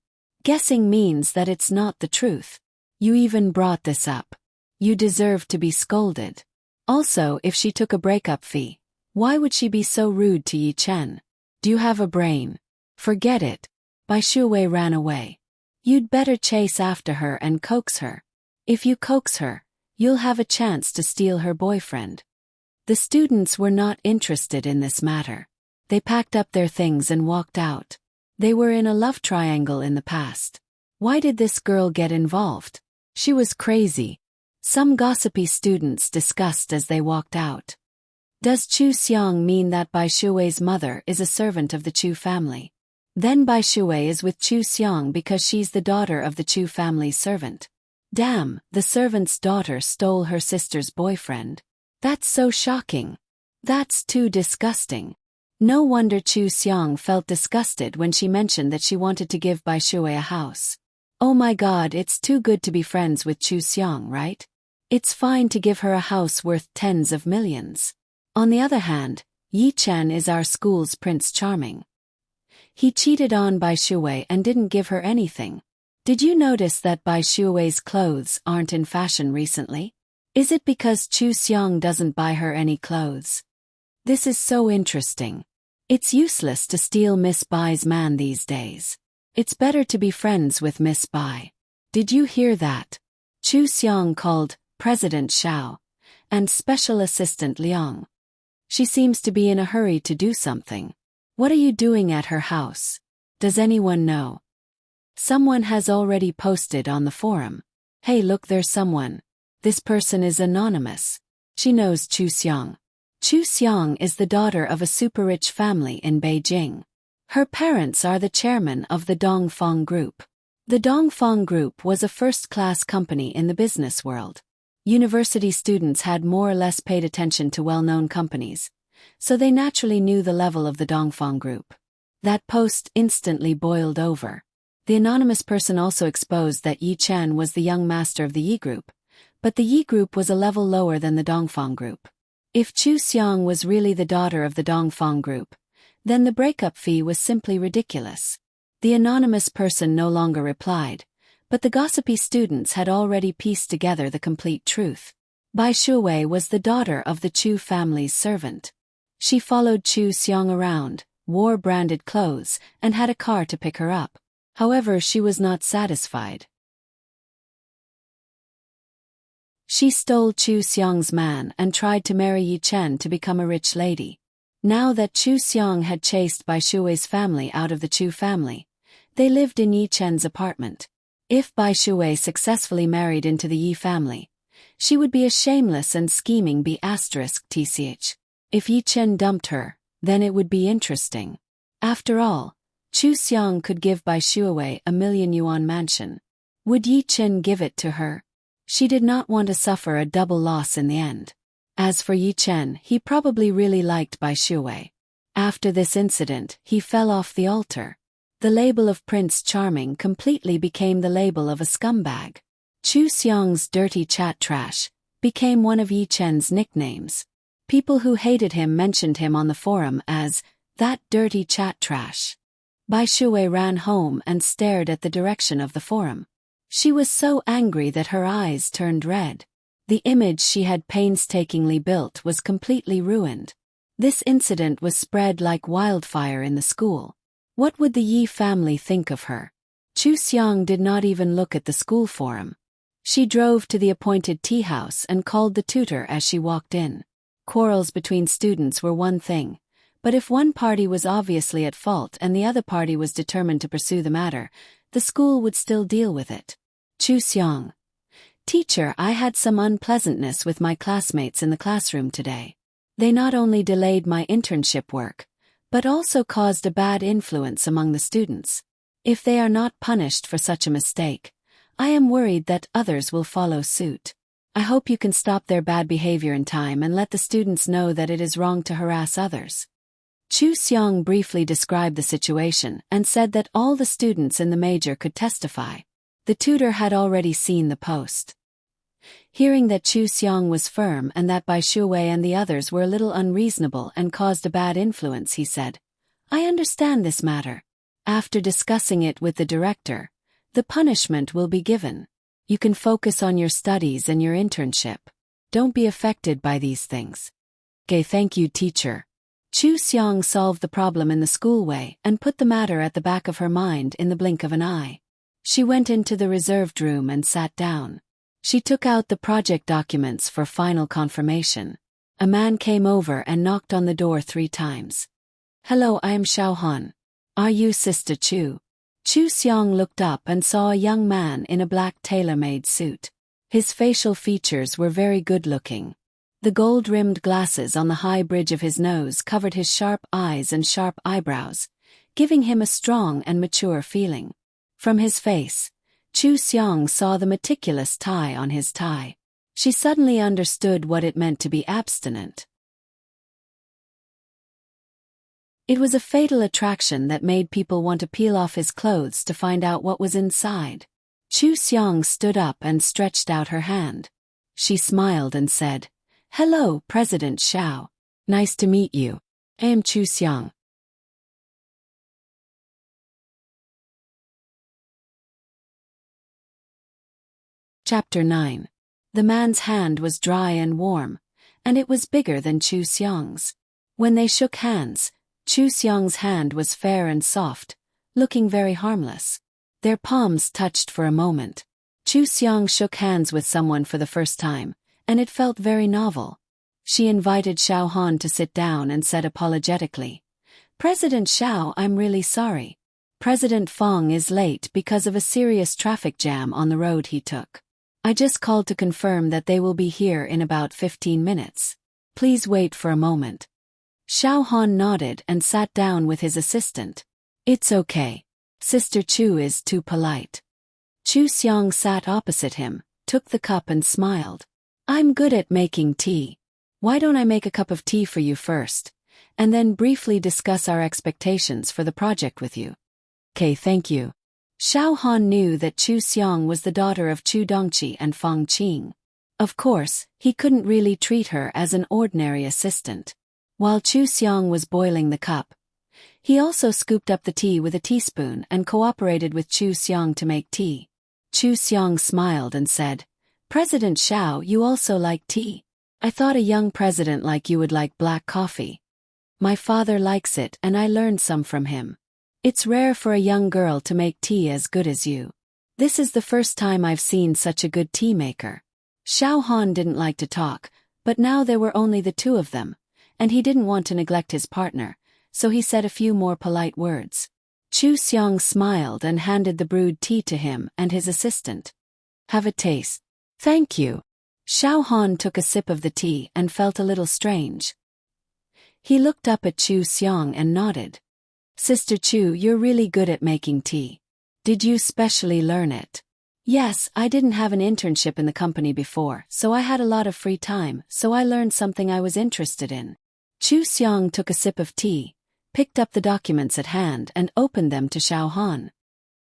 Guessing means that it's not the truth. You even brought this up. You deserve to be scolded. Also, if she took a breakup fee, why would she be so rude to Yi Chen? Do you have a brain? Forget it. Bai Shuwei ran away. You'd better chase after her and coax her. If you coax her, you'll have a chance to steal her boyfriend. The students were not interested in this matter. They packed up their things and walked out. They were in a love triangle in the past. Why did this girl get involved? She was crazy. Some gossipy students discussed as they walked out. Does Chu Xiang mean that Bai Shuwei's mother is a servant of the Chu family? Then Bai Shuwei is with Chu Xiang because she's the daughter of the Chu family's servant. Damn, the servant's daughter stole her sister's boyfriend. That's so shocking. That's too disgusting. No wonder Chu Xiang felt disgusted when she mentioned that she wanted to give Bai Shuwei a house. Oh my god, it's too good to be friends with Chu Xiang, right? It's fine to give her a house worth tens of millions. On the other hand, Yi Chen is our school's Prince Charming. He cheated on Bai Shuwei and didn't give her anything. Did you notice that Bai Shuwei's clothes aren't in fashion recently? Is it because Chu Xiang doesn't buy her any clothes? This is so interesting. It's useless to steal Miss Bai's man these days. It's better to be friends with Miss Bai. Did you hear that? Chu Xiang called President Xiao and Special Assistant Liang. She seems to be in a hurry to do something. What are you doing at her house? Does anyone know? Someone has already posted on the forum. Hey, look, there's someone. This person is anonymous. She knows Chu Xiang. Chu Xiang is the daughter of a super-rich family in Beijing. Her parents are the chairman of the Dongfang Group. The Dongfang Group was a first-class company in the business world. University students had more or less paid attention to well-known companies, so they naturally knew the level of the Dongfang Group. That post instantly boiled over. The anonymous person also exposed that Yi Chen was the young master of the Yi Group, but the Yi Group was a level lower than the Dongfang Group. If Chu Xiang was really the daughter of the Dongfang Group, then the breakup fee was simply ridiculous. The anonymous person no longer replied, but the gossipy students had already pieced together the complete truth. Bai Shuwei was the daughter of the Chu family's servant. She followed Chu Xiang around, wore branded clothes, and had a car to pick her up. However, she was not satisfied. She stole Chu Xiang's man and tried to marry Yi Chen to become a rich lady. Now that Chu Xiang had chased Bai Shuwei's family out of the Chu family, they lived in Yi Chen's apartment. If Bai Shuwei successfully married into the Yi family, she would be a shameless and scheming B***tch. If Yi Chen dumped her, then it would be interesting. After all, Chu Xiang could give Bai Shuwei a million-yuan mansion. Would Yi Chen give it to her? She did not want to suffer a double loss in the end. As for Yi Chen, he probably really liked Bai Shuwei. After this incident, he fell off the altar. The label of Prince Charming completely became the label of a scumbag. Chu Xiang's dirty chat trash became one of Yi Chen's nicknames. People who hated him mentioned him on the forum as that dirty chat trash. Bai Shuwei ran home and stared at the direction of the forum. She was so angry that her eyes turned red. The image she had painstakingly built was completely ruined. This incident was spread like wildfire in the school. What would the Yi family think of her? Chu Xiang did not even look at the school forum. She drove to the appointed tea house and called the tutor as she walked in. Quarrels between students were one thing, but if one party was obviously at fault and the other party was determined to pursue the matter, the school would still deal with it. Chu Xiang. Teacher, I had some unpleasantness with my classmates in the classroom today. They not only delayed my internship work, but also caused a bad influence among the students. If they are not punished for such a mistake, I am worried that others will follow suit. I hope you can stop their bad behavior in time and let the students know that it is wrong to harass others. Chu Xiang briefly described the situation and said that all the students in the major could testify. The tutor had already seen the post. Hearing that Chu Xiang was firm and that Bai Shuwei and the others were a little unreasonable and caused a bad influence, he said, I understand this matter. After discussing it with the director, The punishment will be given. You can focus on your studies and your internship. Don't be affected by these things. Okay, thank you, teacher. Chu Xiang solved the problem in the school way and put the matter at the back of her mind in the blink of an eye. She went into the reserved room and sat down. She took out the project documents for final confirmation. A man came over and knocked on the door 3 times. Hello, I am Xiao Han. Are you Sister Chu? Chu Xiang looked up and saw a young man in a black tailor-made suit. His facial features were very good-looking. The gold-rimmed glasses on the high bridge of his nose covered his sharp eyes and sharp eyebrows, giving him a strong and mature feeling. From his face, Chu Xiang saw the meticulous tie on his tie. She suddenly understood what it meant to be abstinent. It was a fatal attraction that made people want to peel off his clothes to find out what was inside. Chu Xiang stood up and stretched out her hand. She smiled and said, Hello, President Xiao. Nice to meet you. I am Chu Xiang. Chapter 9. The man's hand was dry and warm, and it was bigger than Chu Xiang's. When they shook hands, Chu Xiang's hand was fair and soft, looking very harmless. Their palms touched for a moment. Chu Xiang shook hands with someone for the first time, and it felt very novel. She invited Xiao Han to sit down and said apologetically, President Xiao, I'm really sorry. President Fong is late because of a serious traffic jam on the road he took. I just called to confirm that they will be here in about 15 minutes. Please wait for a moment. Xiao Han nodded and sat down with his assistant. It's okay. Sister Chu is too polite. Chu Xiang sat opposite him, took the cup and smiled. I'm good at making tea. Why don't I make a cup of tea for you first, and then briefly discuss our expectations for the project with you? Okay, thank you. Xiao Han knew that Chu Xiang was the daughter of Chu Dongqi and Fang Qing. Of course, he couldn't really treat her as an ordinary assistant. While Chu Xiang was boiling the cup, he also scooped up the tea with a teaspoon and cooperated with Chu Xiang to make tea. Chu Xiang smiled and said, President Xiao, you also like tea? I thought a young president like you would like black coffee. My father likes it and I learned some from him. It's rare for a young girl to make tea as good as you. This is the first time I've seen such a good tea maker. Xiao Han didn't like to talk, but now there were only the two of them, and he didn't want to neglect his partner, so he said a few more polite words. Chu Xiang smiled and handed the brewed tea to him and his assistant. Have a taste. Thank you. Xiao Han took a sip of the tea and felt a little strange. He looked up at Chu Xiang and nodded. Sister Chu, you're really good at making tea. Did you specially learn it? Yes, I didn't have an internship in the company before, so I had a lot of free time, so I learned something I was interested in. Chu Xiang took a sip of tea, picked up the documents at hand and opened them to Xiao Han.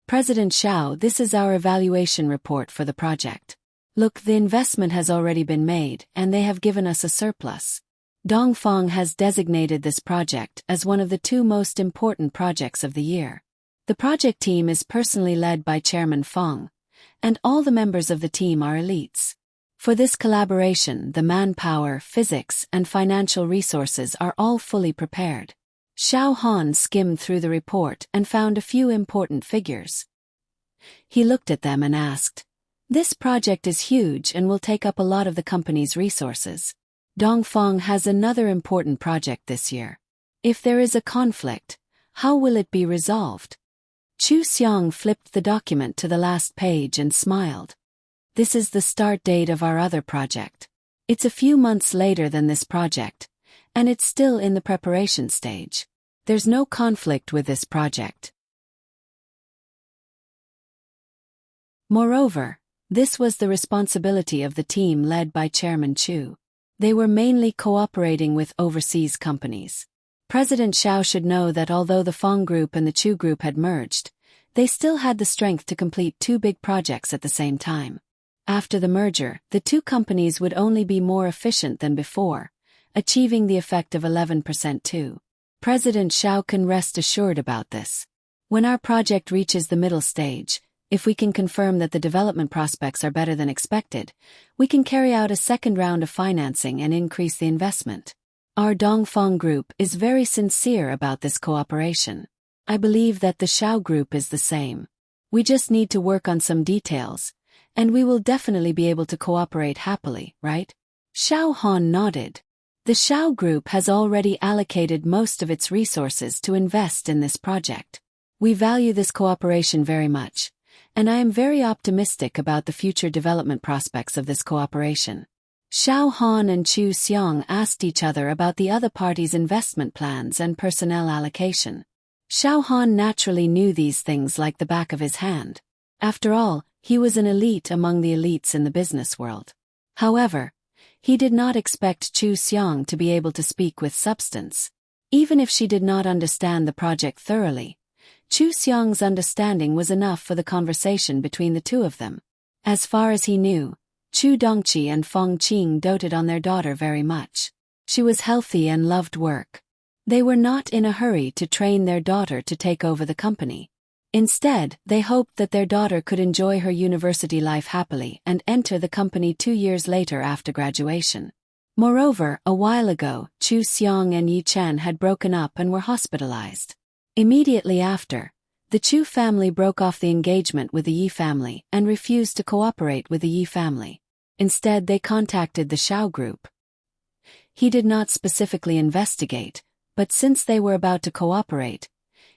President Xiao, this is our evaluation report for the project. Look, the investment has already been made, and they have given us a surplus. Dongfang has designated this project as one of the 2 most important projects of the year. The project team is personally led by Chairman Fong, and all the members of the team are elites. For this collaboration, the manpower, physics, and financial resources are all fully prepared. Xiao Han skimmed through the report and found a few important figures. He looked at them and asked, This project is huge and will take up a lot of the company's resources. Dongfang has another important project this year. If there is a conflict, how will it be resolved? Chu Xiang flipped the document to the last page and smiled. This is the start date of our other project. It's a few months later than this project, and it's still in the preparation stage. There's no conflict with this project. Moreover, this was the responsibility of the team led by Chairman Chu. They were mainly cooperating with overseas companies. President Xiao should know that although the Fong Group and the Chu Group had merged, they still had the strength to complete 2 big projects at the same time. After the merger, the 2 companies would only be more efficient than before, achieving the effect of 11% too. President Xiao can rest assured about this. When our project reaches the middle stage, If we can confirm that the development prospects are better than expected, we can carry out a second round of financing and increase the investment. Our Dongfang Group is very sincere about this cooperation. I believe that the Xiao Group is the same. We just need to work on some details, and we will definitely be able to cooperate happily, right? Xiao Han nodded. The Xiao Group has already allocated most of its resources to invest in this project. We value this cooperation very much, and I am very optimistic about the future development prospects of this cooperation. Xiao Han and Chu Xiong asked each other about the other party's investment plans and personnel allocation. Xiao Han naturally knew these things like the back of his hand. After all, he was an elite among the elites in the business world. However, he did not expect Chu Xiong to be able to speak with substance. Even if she did not understand the project thoroughly, Chu Xiong's understanding was enough for the conversation between the two of them. As far as he knew, Chu Dongqi and Feng Qing doted on their daughter very much. She was healthy and loved work. They were not in a hurry to train their daughter to take over the company. Instead, they hoped that their daughter could enjoy her university life happily and enter the company 2 years later after graduation. Moreover, a while ago, Chu Xiong and Yi Chen had broken up and were hospitalized. Immediately after, the Chu family broke off the engagement with the Yi family and refused to cooperate with the Yi family. Instead, they contacted the Xiao Group. He did not specifically investigate, but since they were about to cooperate,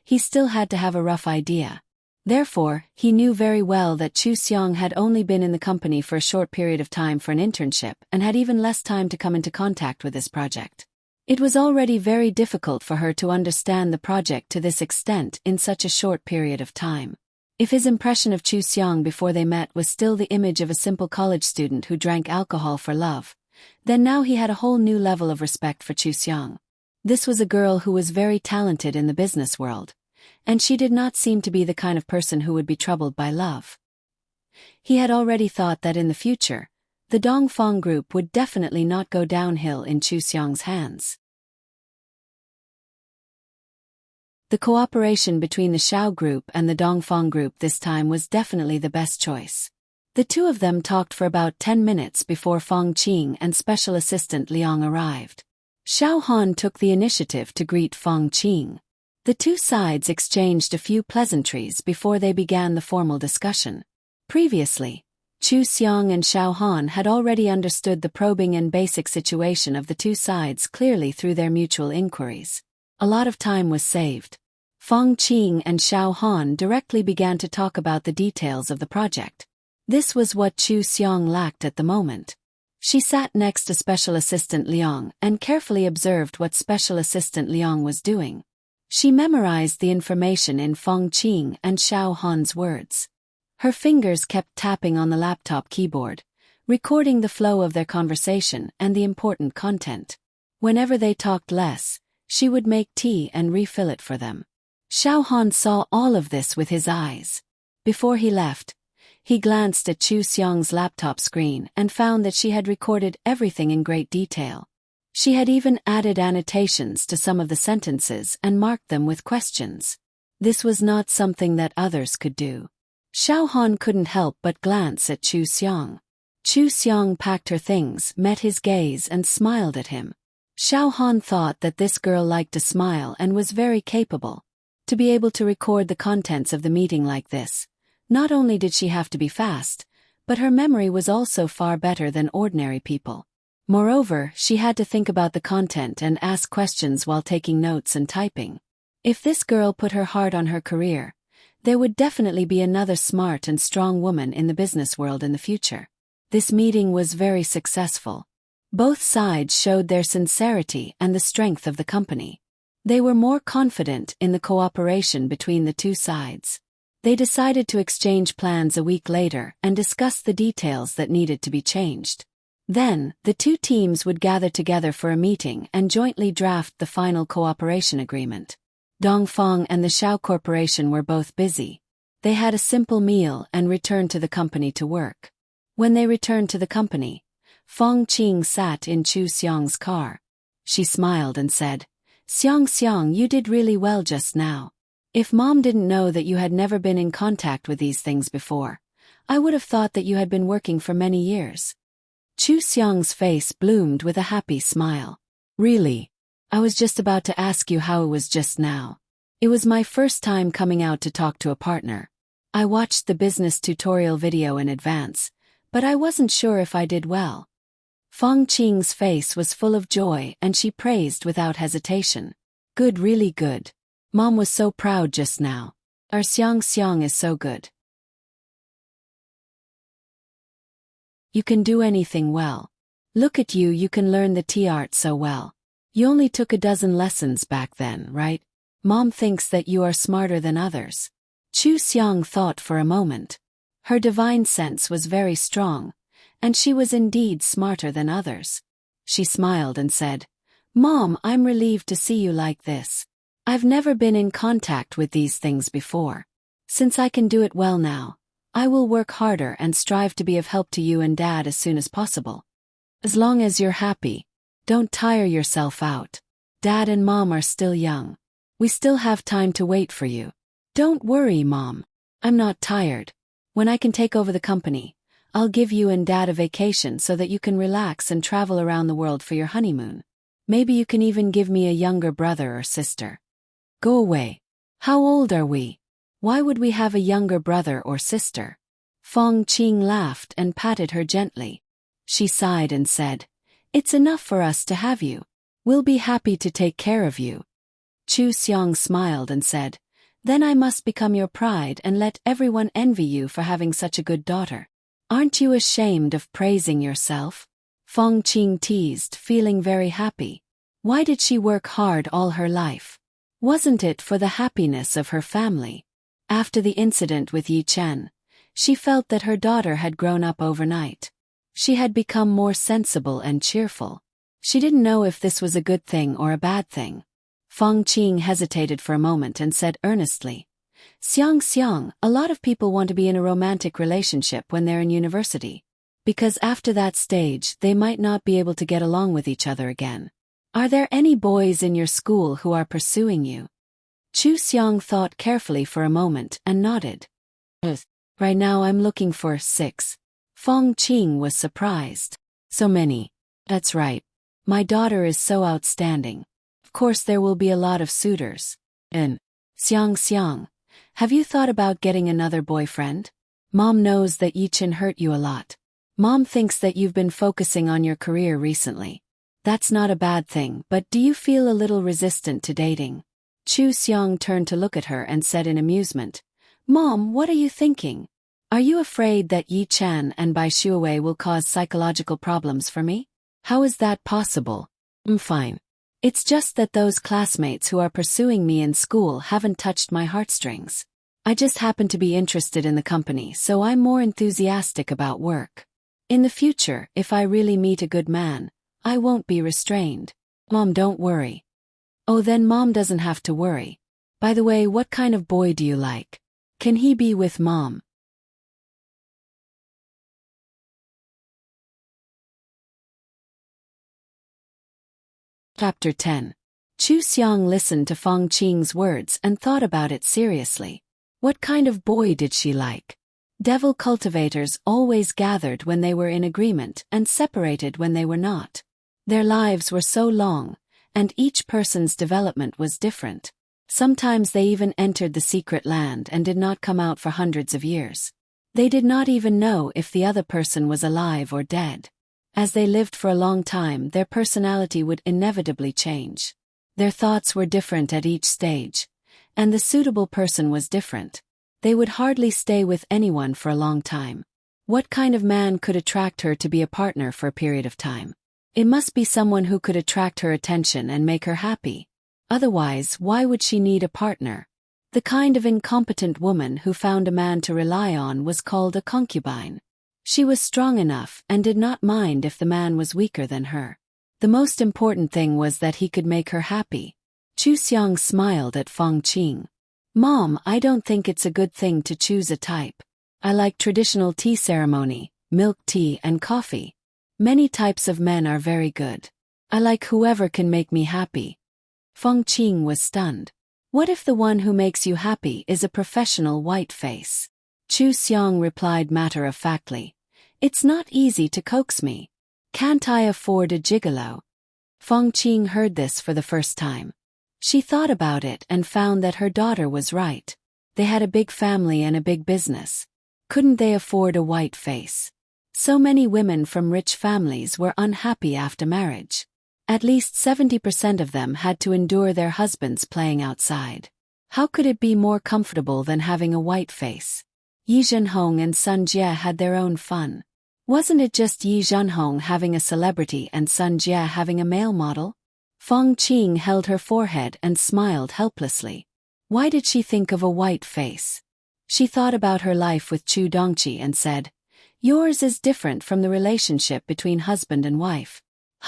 he still had to have a rough idea. Therefore, he knew very well that Chu Xiong had only been in the company for a short period of time for an internship and had even less time to come into contact with this project. It was already very difficult for her to understand the project to this extent in such a short period of time. If his impression of Chu Xiong before they met was still the image of a simple college student who drank alcohol for love, then now he had a whole new level of respect for Chu Xiong. This was a girl who was very talented in the business world, and she did not seem to be the kind of person who would be troubled by love. He had already thought that in the future, the Dongfang Group would definitely not go downhill in Chu Xiong's hands. The cooperation between the Xiao Group and the Dongfang Group this time was definitely the best choice. The two of them talked for about 10 minutes before Feng Qing and Special Assistant Liang arrived. Xiao Han took the initiative to greet Feng Qing. The two sides exchanged a few pleasantries before they began the formal discussion. Previously, Chu Xiong and Xiao Han had already understood the probing and basic situation of the two sides clearly through their mutual inquiries. A lot of time was saved. Feng Qing and Xiao Han directly began to talk about the details of the project. This was what Chu Xiong lacked at the moment. She sat next to Special Assistant Liang and carefully observed what Special Assistant Liang was doing. She memorized the information in Feng Qing and Xiao Han's words. Her fingers kept tapping on the laptop keyboard, recording the flow of their conversation and the important content. Whenever they talked less, she would make tea and refill it for them. Xiao Han saw all of this with his eyes. Before he left, he glanced at Chu Xiong's laptop screen and found that she had recorded everything in great detail. She had even added annotations to some of the sentences and marked them with questions. This was not something that others could do. Xiao Han couldn't help but glance at Chu Xiong. Chu Xiong packed her things, met his gaze and smiled at him. Xiao Han thought that this girl liked to smile and was very capable. To be able to record the contents of the meeting like this, not only did she have to be fast, but her memory was also far better than ordinary people. Moreover, she had to think about the content and ask questions while taking notes and typing. If this girl put her heart on her career, there would definitely be another smart and strong woman in the business world in the future. This meeting was very successful. Both sides showed their sincerity and the strength of the company. They were more confident in the cooperation between the two sides. They decided to exchange plans a week later and discuss the details that needed to be changed. Then, the two teams would gather together for a meeting and jointly draft the final cooperation agreement. Dongfang and the Xiao Corporation were both busy. They had a simple meal and returned to the company to work. When they returned to the company, Feng Qing sat in Chu Xiong's car. She smiled and said, "Xiong, you did really well just now. If Mom didn't know that you had never been in contact with these things before, I would have thought that you had been working for many years. Chu Xiang's face bloomed with a happy smile. Really? I was just about to ask you how it was just now. It was my first time coming out to talk to a partner. I watched the business tutorial video in advance, but I wasn't sure if I did well. Feng Qing's face was full of joy and she praised without hesitation. Good, really good. Mom was so proud just now. Our Xiang is so good. You can do anything well. Look at you, you can learn the tea art so well. You only took a dozen lessons back then, right? Mom thinks that you are smarter than others. Chu Xiang thought for a moment. Her divine sense was very strong, and she was indeed smarter than others. She smiled and said, Mom, I'm relieved to see you like this. I've never been in contact with these things before. Since I can do it well now, I will work harder and strive to be of help to you and Dad as soon as possible. As long as you're happy, don't tire yourself out. Dad and Mom are still young. We still have time to wait for you. Don't worry, Mom. I'm not tired. When I can take over the company, I'll give you and Dad a vacation so that you can relax and travel around the world for your honeymoon. Maybe you can even give me a younger brother or sister. Go away. How old are we? Why would we have a younger brother or sister? Feng Qing laughed and patted her gently. She sighed and said, It's enough for us to have you. We'll be happy to take care of you. Chu Xiang smiled and said, Then I must become your pride and let everyone envy you for having such a good daughter. Aren't you ashamed of praising yourself? Feng Qing teased, feeling very happy. Why did she work hard all her life? Wasn't it for the happiness of her family? After the incident with Yi Chen, she felt that her daughter had grown up overnight. She had become more sensible and cheerful. She didn't know if this was a good thing or a bad thing. Feng Qing hesitated for a moment and said earnestly, Xiang, a lot of people want to be in a romantic relationship when they're in university. Because after that stage, they might not be able to get along with each other again. Are there any boys in your school who are pursuing you? Chu Xiang thought carefully for a moment and nodded. Right now I'm looking for 6. Feng Qing was surprised. So many. That's right. My daughter is so outstanding. Of course there will be a lot of suitors. And, Xiang, have you thought about getting another boyfriend? Mom knows that Yi Chen hurt you a lot. Mom thinks that you've been focusing on your career recently. That's not a bad thing, but do you feel a little resistant to dating? Chu Xiang turned to look at her and said in amusement, Mom, what are you thinking? Are you afraid that Yi Chen and Bai Shuowei will cause psychological problems for me? How is that possible? Fine. It's just that those classmates who are pursuing me in school haven't touched my heartstrings. I just happen to be interested in the company, so I'm more enthusiastic about work. In the future, if I really meet a good man, I won't be restrained. Mom, don't worry. Oh, then Mom doesn't have to worry. By the way, what kind of boy do you like? Can he be with Mom? Chapter 10. Chu Xiang listened to Feng Qing's words and thought about it seriously. What kind of boy did she like? Devil cultivators always gathered when they were in agreement and separated when they were not. Their lives were so long, and each person's development was different. Sometimes they even entered the secret land and did not come out for hundreds of years. They did not even know if the other person was alive or dead. As they lived for a long time, their personality would inevitably change. Their thoughts were different at each stage, and the suitable person was different. They would hardly stay with anyone for a long time. What kind of man could attract her to be a partner for a period of time? It must be someone who could attract her attention and make her happy. Otherwise, why would she need a partner? The kind of incompetent woman who found a man to rely on was called a concubine. She was strong enough and did not mind if the man was weaker than her. The most important thing was that he could make her happy. Chu Xiang smiled at Feng Qing. Mom, I don't think it's a good thing to choose a type. I like traditional tea ceremony, milk tea and coffee. Many types of men are very good. I like whoever can make me happy. Feng Qing was stunned. What if the one who makes you happy is a professional white face? Chu Xiang replied matter-of-factly. It's not easy to coax me. Can't I afford a gigolo? Feng Qing heard this for the first time. She thought about it and found that her daughter was right. They had a big family and a big business. Couldn't they afford a white face? So many women from rich families were unhappy after marriage. At least 70% of them had to endure their husbands playing outside. How could it be more comfortable than having a white face? Yi Zhenhong and Sun Jie had their own fun. Wasn't it just Yi Zhenhong having a celebrity and Sun Jie having a male model? Feng Qing held her forehead and smiled helplessly. Why did she think of a white face? She thought about her life with Chu Dongqi and said, "Yours is different from the relationship between husband and wife.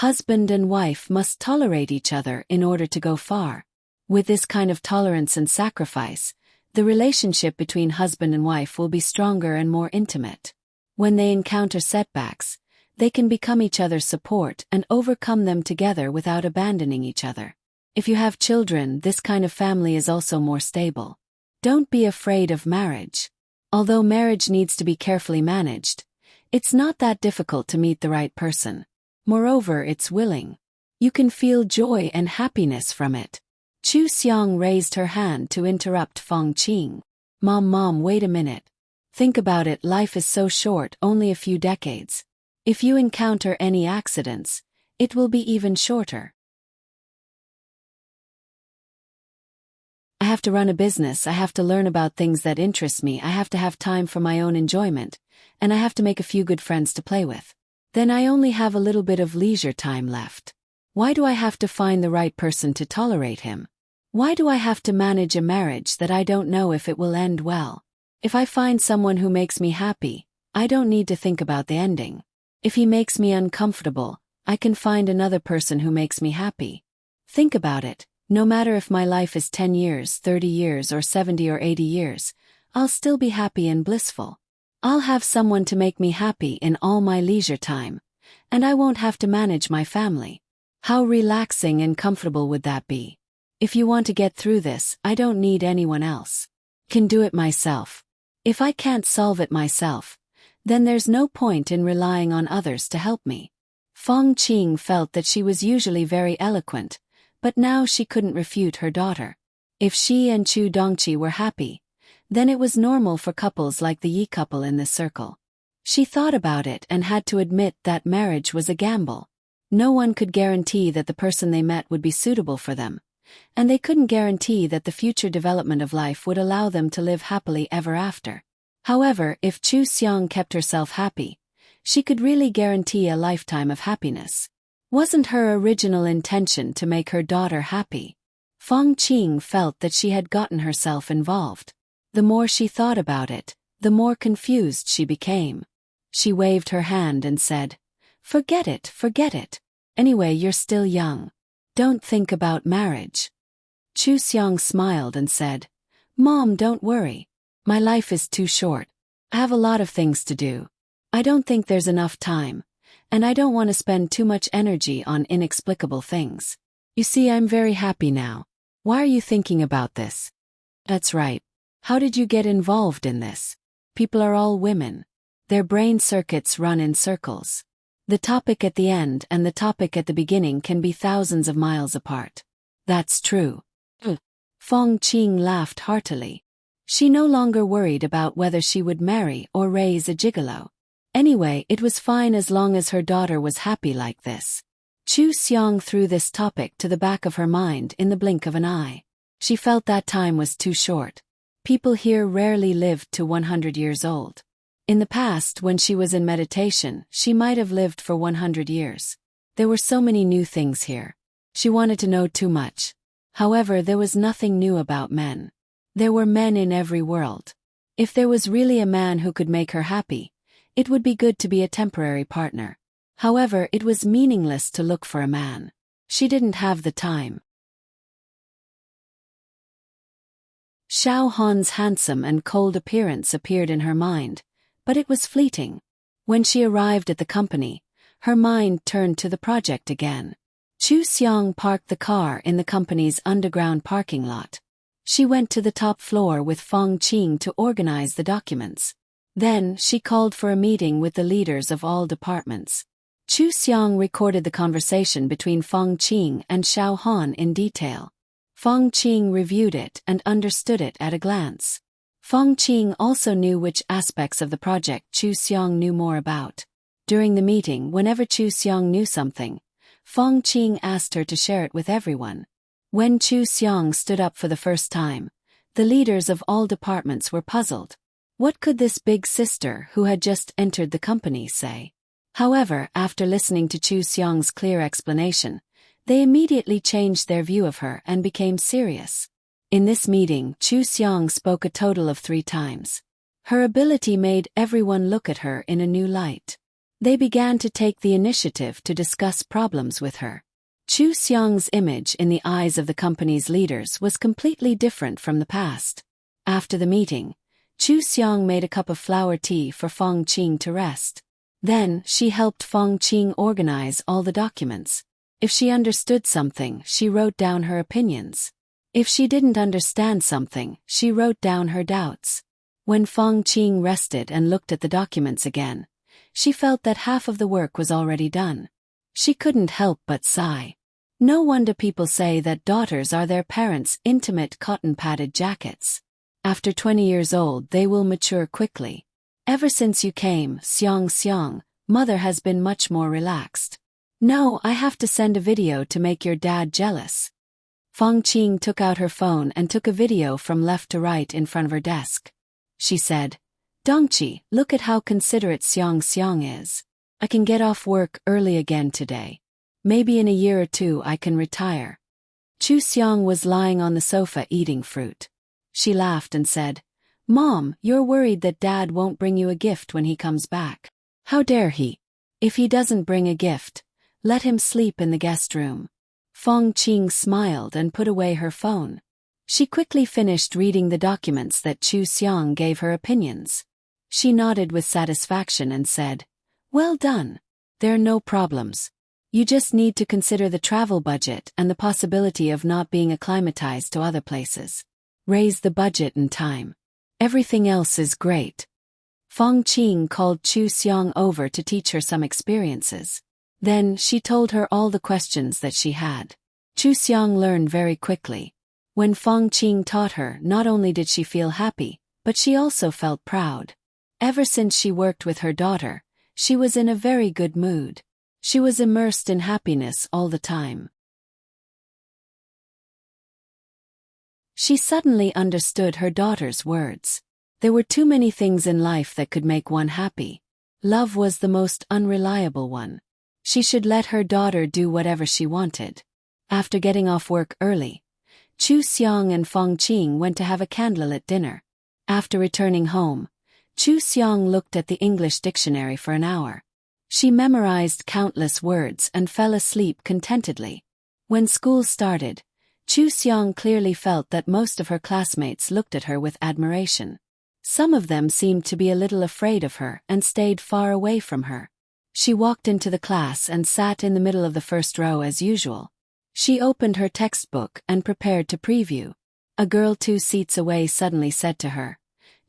Husband and wife must tolerate each other in order to go far. With this kind of tolerance and sacrifice, the relationship between husband and wife will be stronger and more intimate. When they encounter setbacks, they can become each other's support and overcome them together without abandoning each other. If you have children, this kind of family is also more stable. Don't be afraid of marriage. Although marriage needs to be carefully managed, it's not that difficult to meet the right person. Moreover, it's willing. You can feel joy and happiness from it." Chu Xiang raised her hand to interrupt Feng Qing. Mom, wait a minute. Think about it, life is so short, only a few decades. If you encounter any accidents, it will be even shorter. I have to run a business, I have to learn about things that interest me, I have to have time for my own enjoyment, and I have to make a few good friends to play with. Then I only have a little bit of leisure time left. Why do I have to find the right person to tolerate him? Why do I have to manage a marriage that I don't know if it will end well? If I find someone who makes me happy, I don't need to think about the ending. If he makes me uncomfortable, I can find another person who makes me happy. Think about it, no matter if my life is 10 years, 30 years or 70 or 80 years, I'll still be happy and blissful. I'll have someone to make me happy in all my leisure time, and I won't have to manage my family. How relaxing and comfortable would that be? If you want to get through this, I don't need anyone else. Can do it myself. If I can't solve it myself, then there's no point in relying on others to help me. Feng Qing felt that she was usually very eloquent, but now she couldn't refute her daughter. If she and Chu Dongqi were happy, then it was normal for couples like the Yi couple in this circle. She thought about it and had to admit that marriage was a gamble. No one could guarantee that the person they met would be suitable for them, and they couldn't guarantee that the future development of life would allow them to live happily ever after. However, if Chu Xiang kept herself happy, she could really guarantee a lifetime of happiness. Wasn't her original intention to make her daughter happy? Feng Qing felt that she had gotten herself involved. The more she thought about it, the more confused she became. She waved her hand and said, Forget it. Anyway, you're still young. Don't think about marriage." Chu Xiang smiled and said, "Mom, don't worry. My life is too short. I have a lot of things to do. I don't think there's enough time, and I don't want to spend too much energy on inexplicable things. You see, I'm very happy now. Why are you thinking about this?" "That's right. How did you get involved in this? People are all women. Their brain circuits run in circles. The topic at the end and the topic at the beginning can be thousands of miles apart." "That's true." Feng Qing laughed heartily. She no longer worried about whether she would marry or raise a gigolo. Anyway, it was fine as long as her daughter was happy like this. Chu Xiang threw this topic to the back of her mind in the blink of an eye. She felt that time was too short. People here rarely lived to 100 years old. In the past, when she was in meditation, she might have lived for 100 years. There were so many new things here. She wanted to know too much. However, there was nothing new about men. There were men in every world. If there was really a man who could make her happy, it would be good to be a temporary partner. However, it was meaningless to look for a man. She didn't have the time. Xiao Han's handsome and cold appearance appeared in her mind, but it was fleeting. When she arrived at the company, her mind turned to the project again. Chu Xiang parked the car in the company's underground parking lot. She went to the top floor with Fong Qing to organize the documents. Then, she called for a meeting with the leaders of all departments. Chu Xiang recorded the conversation between Fong Qing and Xiao Han in detail. Fong Qing reviewed it and understood it at a glance. Fong Qing also knew which aspects of the project Chu Xiang knew more about. During the meeting, whenever Chu Xiang knew something, Fong Qing asked her to share it with everyone. When Chu Xiang stood up for the first time, the leaders of all departments were puzzled. What could this big sister who had just entered the company say? However, after listening to Chu Xiang's clear explanation, they immediately changed their view of her and became serious. In this meeting, Chu Xiang spoke a total of 3 times. Her ability made everyone look at her in a new light. They began to take the initiative to discuss problems with her. Chu Xiang's image in the eyes of the company's leaders was completely different from the past. After the meeting, Chu Xiang made a cup of flower tea for Fong Qing to rest. Then, she helped Fong Qing organize all the documents. If she understood something, she wrote down her opinions. If she didn't understand something, she wrote down her doubts. When Fong Qing rested and looked at the documents again, she felt that half of the work was already done. She couldn't help but sigh. No wonder people say that daughters are their parents' intimate cotton-padded jackets. After 20 years old, they will mature quickly. Ever since you came, Xiang, mother has been much more relaxed. No, I have to send a video to make your dad jealous. Fong Qing took out her phone and took a video from left to right in front of her desk. She said, "Dongqi, look at how considerate Xiang is. I can get off work early again today. Maybe in a year or 2 I can retire." Chu Xiang was lying on the sofa eating fruit. She laughed and said, "Mom, you're worried that Dad won't bring you a gift when he comes back. How dare he? If he doesn't bring a gift, let him sleep in the guest room." Fong Qing smiled and put away her phone. She quickly finished reading the documents that Chu Xiang gave her opinions. She nodded with satisfaction and said, "Well done. There are no problems. You just need to consider the travel budget and the possibility of not being acclimatized to other places. Raise the budget in time. Everything else is great." Fong Qing called Chu Xiang over to teach her some experiences. Then, she told her all the questions that she had. Chu Xiang learned very quickly. When Fong Qing taught her, not only did she feel happy, but she also felt proud. Ever since she worked with her daughter, she was in a very good mood. She was immersed in happiness all the time. She suddenly understood her daughter's words. There were too many things in life that could make one happy. Love was the most unreliable one. She should let her daughter do whatever she wanted. After getting off work early, Chu Xiang and Fong Qing went to have a candlelit dinner. After returning home, Chu Xiang looked at the English dictionary for an hour. She memorized countless words and fell asleep contentedly. When school started, Chu Xiang clearly felt that most of her classmates looked at her with admiration. Some of them seemed to be a little afraid of her and stayed far away from her. She walked into the class and sat in the middle of the first row as usual. She opened her textbook and prepared to preview. A girl 2 seats away suddenly said to her,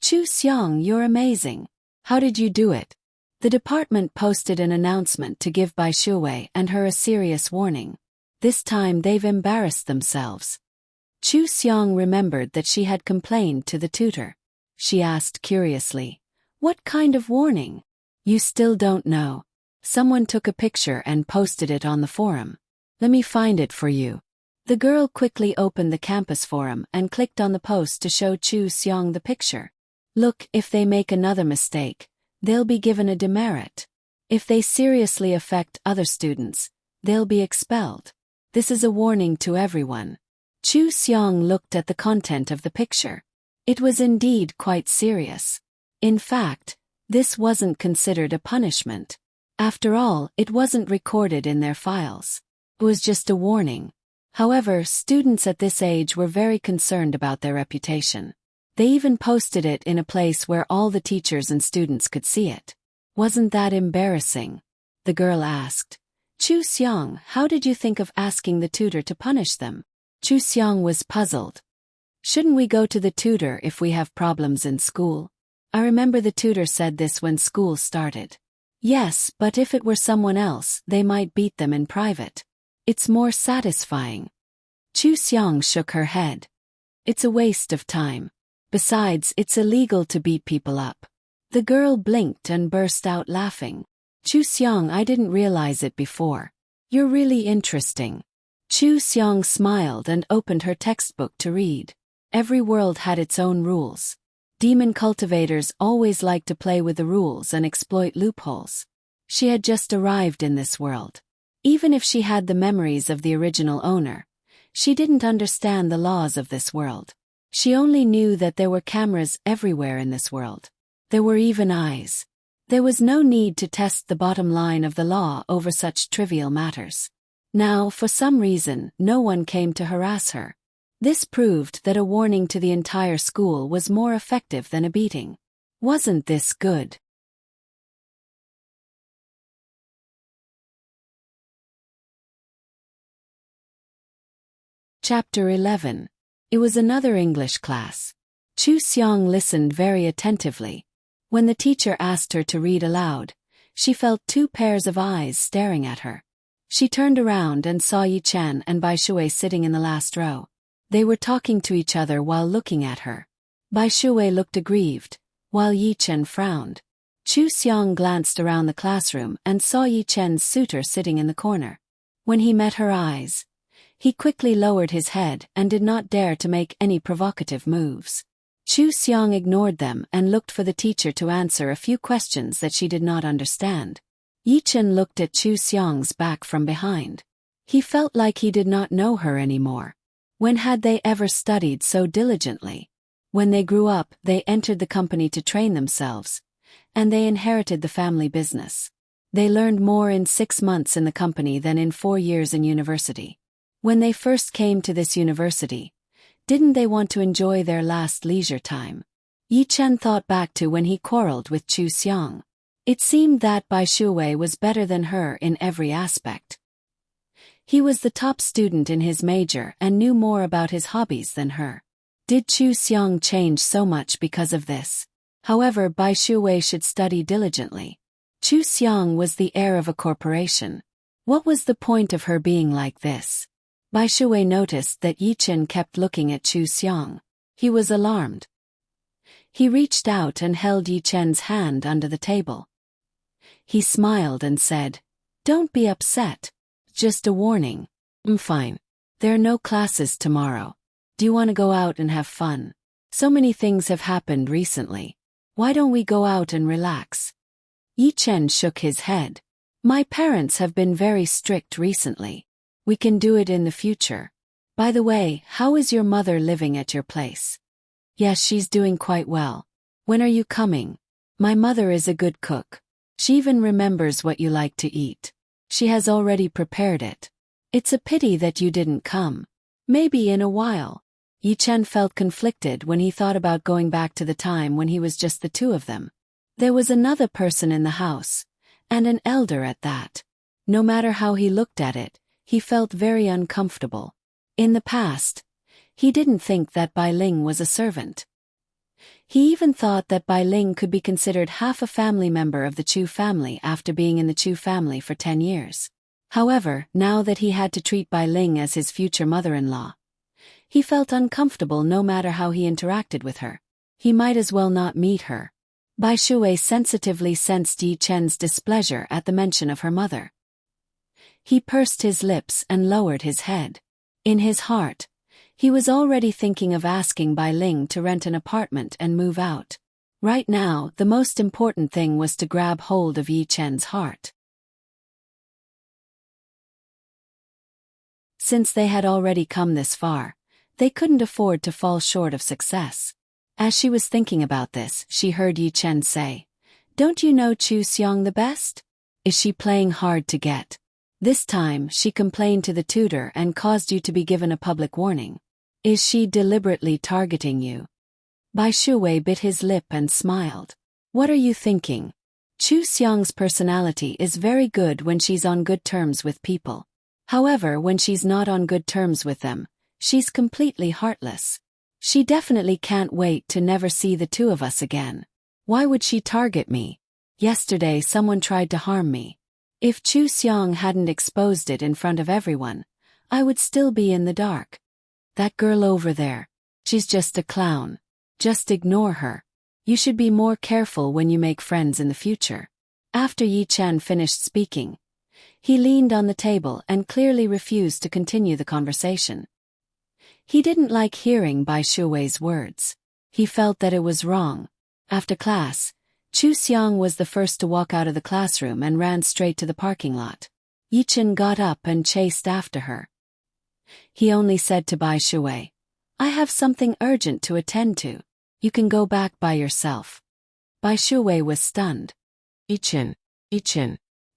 "Chu Xiang, you're amazing. How did you do it?" The department posted an announcement to give Bai Shuwei and her a serious warning. This time they've embarrassed themselves. Chu Xiang remembered that she had complained to the tutor. She asked curiously, "What kind of warning? You still don't know?" Someone took a picture and posted it on the forum. "Let me find it for you." The girl quickly opened the campus forum and clicked on the post to show Chu Xiang the picture. "Look, if they make another mistake, they'll be given a demerit. If they seriously affect other students, they'll be expelled. This is a warning to everyone." Chu Xiang looked at the content of the picture. It was indeed quite serious. In fact, this wasn't considered a punishment. After all, it wasn't recorded in their files. It was just a warning. However, students at this age were very concerned about their reputation. They even posted it in a place where all the teachers and students could see it. "Wasn't that embarrassing?" the girl asked. "Chu Xiang, how did you think of asking the tutor to punish them?" Chu Xiang was puzzled. Shouldn't we go to the tutor if we have problems in school? I remember the tutor said this when school started. Yes, but if it were someone else, they might beat them in private. It's more satisfying. Chu Xiang shook her head. It's a waste of time. Besides, it's illegal to beat people up. The girl blinked and burst out laughing. Chu Xiang, I didn't realize it before. You're really interesting. Chu Xiang smiled and opened her textbook to read. Every world had its own rules. Demon cultivators always like to play with the rules and exploit loopholes. She had just arrived in this world. Even if she had the memories of the original owner, she didn't understand the laws of this world. She only knew that there were cameras everywhere in this world. There were even eyes. There was no need to test the bottom line of the law over such trivial matters. Now, for some reason, no one came to harass her. This proved that a warning to the entire school was more effective than a beating. Wasn't this good? Chapter 11. It was another English class. Chu Xiang listened very attentively. When the teacher asked her to read aloud, she felt two pairs of eyes staring at her. She turned around and saw Yi Chen and Bai Shui sitting in the last row. They were talking to each other while looking at her. Bai Shui looked aggrieved, while Yi Chen frowned. Chu Xiang glanced around the classroom and saw Yi Chen's suitor sitting in the corner. When he met her eyes, he quickly lowered his head and did not dare to make any provocative moves. Chu Xiang ignored them and looked for the teacher to answer a few questions that she did not understand. Yi Chen looked at Chu Xiang's back from behind. He felt like he did not know her anymore. When had they ever studied so diligently? When they grew up, they entered the company to train themselves, and they inherited the family business. They learned more in 6 months in the company than in 4 years in university. When they first came to this university, didn't they want to enjoy their last leisure time? Yi Chen thought back to when he quarreled with Chu Xiang. It seemed that Bai Shui was better than her in every aspect. He was the top student in his major and knew more about his hobbies than her. Did Chu Xiang change so much because of this? However, Bai Shui should study diligently. Chu Xiang was the heir of a corporation. What was the point of her being like this? Bai Shui noticed that Yi Chen kept looking at Chu Xiang. He was alarmed. He reached out and held Yi Chen's hand under the table. He smiled and said, "Don't be upset. Just a warning. I'm fine. There are no classes tomorrow. Do you want to go out and have fun? So many things have happened recently. Why don't we go out and relax?" Yi Chen shook his head. "My parents have been very strict recently. We can do it in the future. By the way, how is your mother living at your place?" "Yes, she's doing quite well. When are you coming?" "My mother is a good cook. She even remembers what you like to eat. She has already prepared it. It's a pity that you didn't come. Maybe in a while." Yi Chen felt conflicted when he thought about going back to the time when he was just the two of them. There was another person in the house, and an elder at that. No matter how he looked at it, he felt very uncomfortable. In the past, he didn't think that Bai Ling was a servant. He even thought that Bai Ling could be considered half a family member of the Chu family after being in the Chu family for 10 years. However, now that he had to treat Bai Ling as his future mother-in-law, he felt uncomfortable no matter how he interacted with her. He might as well not meet her. Bai Shui sensitively sensed Yi Chen's displeasure at the mention of her mother. He pursed his lips and lowered his head. In his heart, he was already thinking of asking Bai Ling to rent an apartment and move out. Right now, the most important thing was to grab hold of Yi Chen's heart. Since they had already come this far, they couldn't afford to fall short of success. As she was thinking about this, she heard Yi Chen say, "Don't you know Chu Xiang the best? Is she playing hard to get? This time she complained to the tutor and caused you to be given a public warning. Is she deliberately targeting you?" Bai Shui bit his lip and smiled. "What are you thinking? Chu Xiang's personality is very good when she's on good terms with people. However, when she's not on good terms with them, she's completely heartless. She definitely can't wait to never see the two of us again. Why would she target me? Yesterday someone tried to harm me. If Chu Xiong hadn't exposed it in front of everyone, I would still be in the dark. That girl over there, she's just a clown. Just ignore her. You should be more careful when you make friends in the future. After Yi Chen finished speaking, he leaned on the table and clearly refused to continue the conversation. He didn't like hearing Bai Shui's words. He felt that it was wrong. After class, Chu Xiong was the first to walk out of the classroom and ran straight to the parking lot. Yi Chen got up and chased after her. He only said to Bai Shui, "I have something urgent to attend to. You can go back by yourself." Bai Shui was stunned. Yi Chen.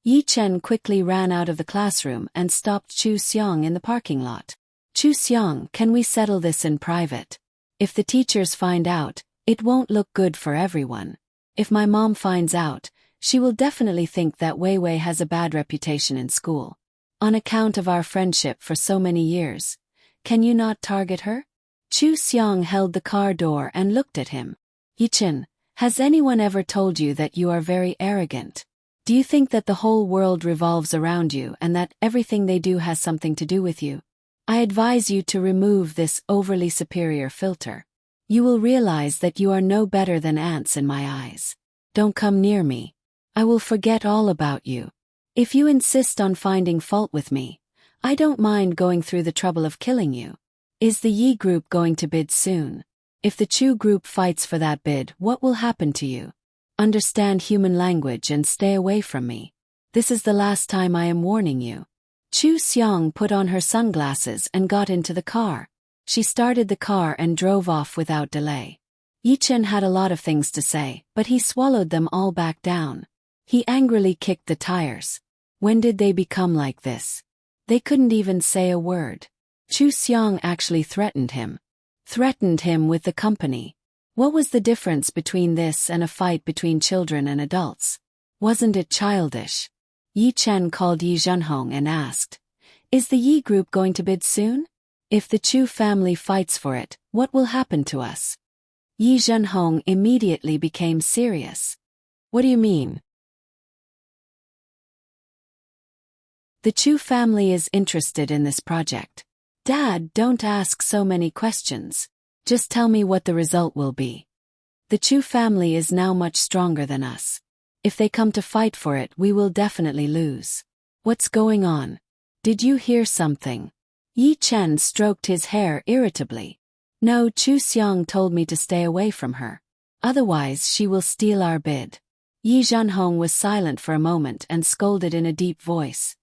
Yi Chen quickly ran out of the classroom and stopped Chu Xiong in the parking lot. "Chu Xiong, can we settle this in private? If the teachers find out, it won't look good for everyone. If my mom finds out, she will definitely think that Wei Wei has a bad reputation in school. On account of our friendship for so many years, can you not target her?" Chu Xiong held the car door and looked at him. "Yi Chen, has anyone ever told you that you are very arrogant? Do you think that the whole world revolves around you and that everything they do has something to do with you? I advise you to remove this overly superior filter. You will realize that you are no better than ants in my eyes. Don't come near me. I will forget all about you. If you insist on finding fault with me, I don't mind going through the trouble of killing you. Is the Yi group going to bid soon? If the Chu group fights for that bid, what will happen to you? Understand human language and stay away from me. This is the last time I am warning you." Chu Xiong put on her sunglasses and got into the car. She started the car and drove off without delay. Yi Chen had a lot of things to say, but he swallowed them all back down. He angrily kicked the tires. When did they become like this? They couldn't even say a word. Chu Xiong actually threatened him. Threatened him with the company. What was the difference between this and a fight between children and adults? Wasn't it childish? Yi Chen called Yi Zhenhong and asked, "Is the Yi group going to bid soon? If the Chu family fights for it, what will happen to us?" Yi Zhenhong immediately became serious. "What do you mean?" "The Chu family is interested in this project. Dad, don't ask so many questions. Just tell me what the result will be. The Chu family is now much stronger than us. If they come to fight for it, we will definitely lose. What's going on? Did you hear something?" Yi Chen stroked his hair irritably. "No, Chu Xiong told me to stay away from her. Otherwise she will steal our bid." Yi Zhenhong was silent for a moment and scolded in a deep voice.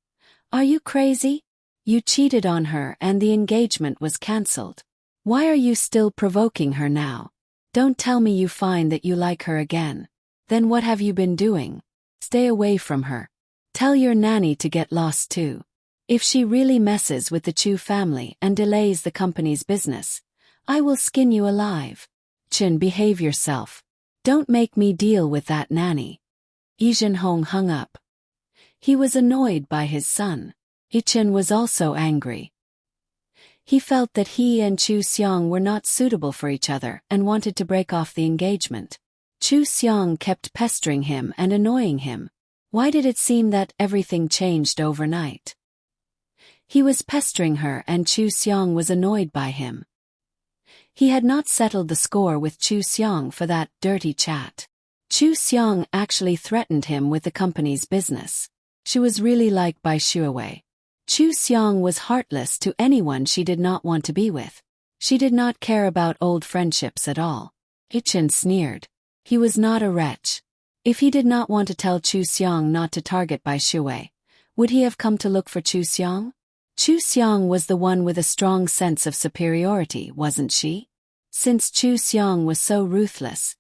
"Are you crazy? You cheated on her and the engagement was cancelled. Why are you still provoking her now? Don't tell me you find that you like her again. Then what have you been doing? Stay away from her. Tell your nanny to get lost too. If she really messes with the Chu family and delays the company's business, I will skin you alive. Chen, behave yourself. Don't make me deal with that nanny." Yi Zhenhong hung up. He was annoyed by his son. Yi Chen was also angry. He felt that he and Chu Xiong were not suitable for each other and wanted to break off the engagement. Chu Xiong kept pestering him and annoying him. Why did it seem that everything changed overnight? He was pestering her and Chu Xiong was annoyed by him. He had not settled the score with Chu Xiong for that dirty chat. Chu Xiong actually threatened him with the company's business. She was really like Bai Shuiwei. Chu Xiong was heartless to anyone she did not want to be with. She did not care about old friendships at all. Yi Chen sneered. He was not a wretch. If he did not want to tell Chu Xiong not to target Bai Shuiwei, would he have come to look for Chu Xiong? Chu Xiong was the one with a strong sense of superiority, wasn't she? Since Chu Xiong was so ruthless,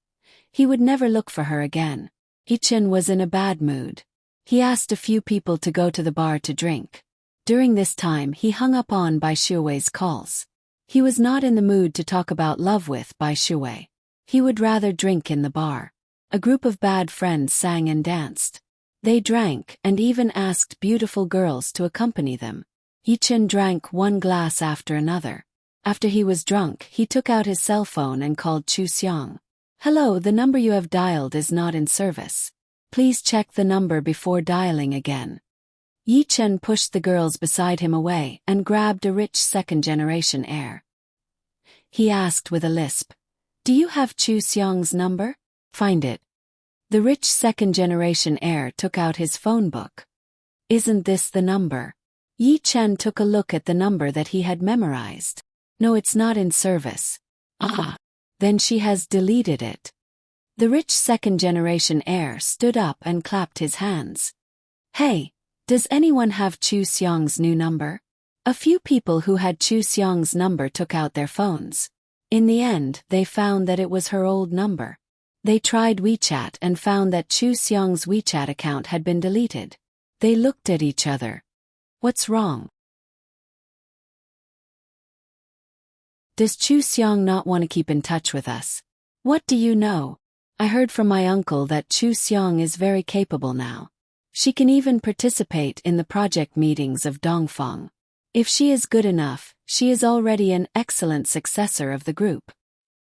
he would never look for her again. Yi Chen was in a bad mood. He asked a few people to go to the bar to drink. During this time he hung up on Bai Shuiwei's calls. He was not in the mood to talk about love with Bai Shuiwei. He would rather drink in the bar. A group of bad friends sang and danced. They drank and even asked beautiful girls to accompany them. Yi Chen drank one glass after another. After he was drunk, he took out his cell phone and called Chu Xiang. "Hello, the number you have dialed is not in service. Please check the number before dialing again." Yi Chen pushed the girls beside him away and grabbed a rich second-generation heir. He asked with a lisp, "Do you have Chu Xiang's number? Find it." The rich second-generation heir took out his phone book. "Isn't this the number?" Yi Chen took a look at the number that he had memorized. "No, it's not in service." "Ah, then she has deleted it." The rich second-generation heir stood up and clapped his hands. "Hey, does anyone have Chu Xiang's new number?" A few people who had Chu Xiang's number took out their phones. In the end, they found that it was her old number. They tried WeChat and found that Chu Xiang's WeChat account had been deleted. They looked at each other. "What's wrong? Does Chu Xiang not want to keep in touch with us? What do you know? I heard from my uncle that Chu Xiang is very capable now. She can even participate in the project meetings of Dongfang. If she is good enough, she is already an excellent successor of the group."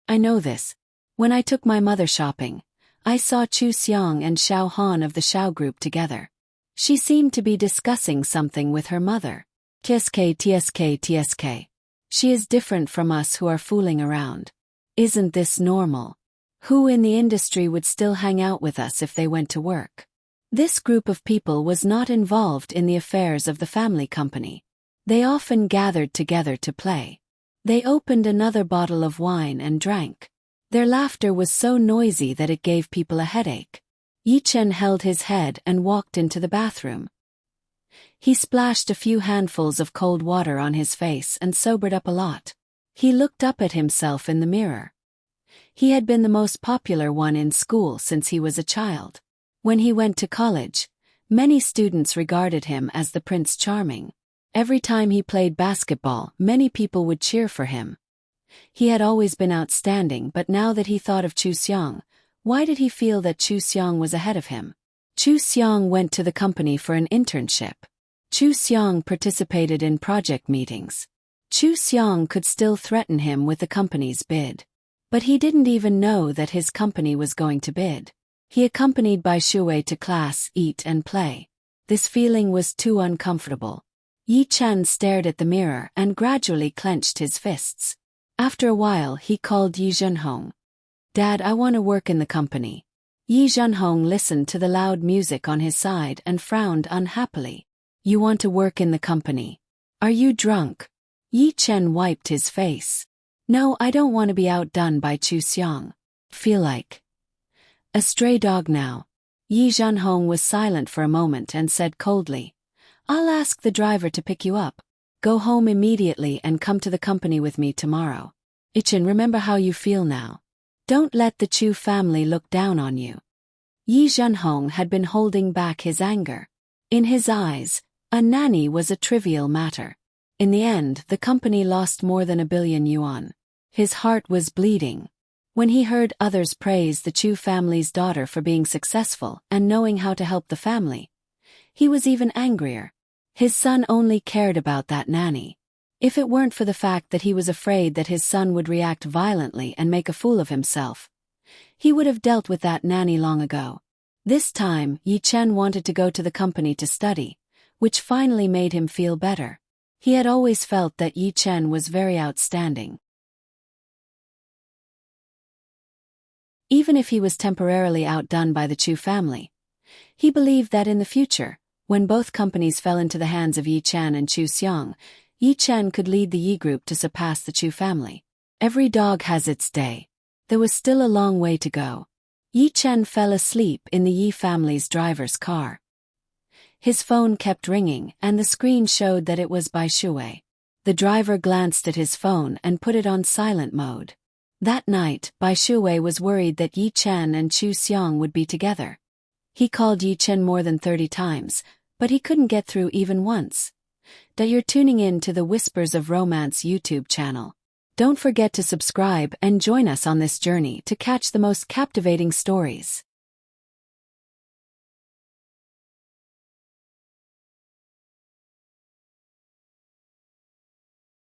"I know this. When I took my mother shopping, I saw Chu Xiang and Xiao Han of the Xiao group together. She seemed to be discussing something with her mother. TSK. She is different from us who are fooling around. Isn't this normal? Who in the industry would still hang out with us if they went to work?" This group of people was not involved in the affairs of the family company. They often gathered together to play. They opened another bottle of wine and drank. Their laughter was so noisy that it gave people a headache. Yi Chen held his head and walked into the bathroom. He splashed a few handfuls of cold water on his face and sobered up a lot. He looked up at himself in the mirror. He had been the most popular one in school since he was a child. When he went to college, many students regarded him as the Prince Charming. Every time he played basketball, many people would cheer for him. He had always been outstanding, but now that he thought of Chu Xiang, why did he feel that Chu Xiang was ahead of him? Chu Xiang went to the company for an internship. Chu Xiang participated in project meetings. Chu Xiang could still threaten him with the company's bid. But he didn't even know that his company was going to bid. He accompanied Bai Shuwei to class, eat and play. This feeling was too uncomfortable. Yi Chen stared at the mirror and gradually clenched his fists. After a while he called Yi Zhenhong. "Dad, I want to work in the company." Yi Zhenhong listened to the loud music on his side and frowned unhappily. "You want to work in the company? Are you drunk?" Yi Chen wiped his face. "No, I don't want to be outdone by Chu Xiang. Feel like a stray dog now." Yi Zhenhong was silent for a moment and said coldly, "I'll ask the driver to pick you up. Go home immediately and come to the company with me tomorrow. Ichin, remember how you feel now. Don't let the Chu family look down on you." Yi Zhenhong had been holding back his anger. In his eyes, a nanny was a trivial matter. In the end, the company lost more than 1 billion yuan. His heart was bleeding. When he heard others praise the Chu family's daughter for being successful and knowing how to help the family, he was even angrier. His son only cared about that nanny. If it weren't for the fact that he was afraid that his son would react violently and make a fool of himself, he would have dealt with that nanny long ago. This time, Yi Chen wanted to go to the company to study, which finally made him feel better. He had always felt that Yi Chen was very outstanding. Even if he was temporarily outdone by the Chu family, he believed that in the future, when both companies fell into the hands of Yi Chen and Chu Xiang, Yi Chen could lead the Yi group to surpass the Chu family. Every dog has its day. There was still a long way to go. Yi Chen fell asleep in the Yi family's driver's car. His phone kept ringing and the screen showed that it was Bai Shuwei. The driver glanced at his phone and put it on silent mode. That night, Bai Shuwei was worried that Yi Chen and Chu Xiang would be together. He called Yi Chen more than 30 times, but he couldn't get through even once. That you're tuning in to the Whispers of Romance YouTube channel. Don't forget to subscribe and join us on this journey to catch the most captivating stories.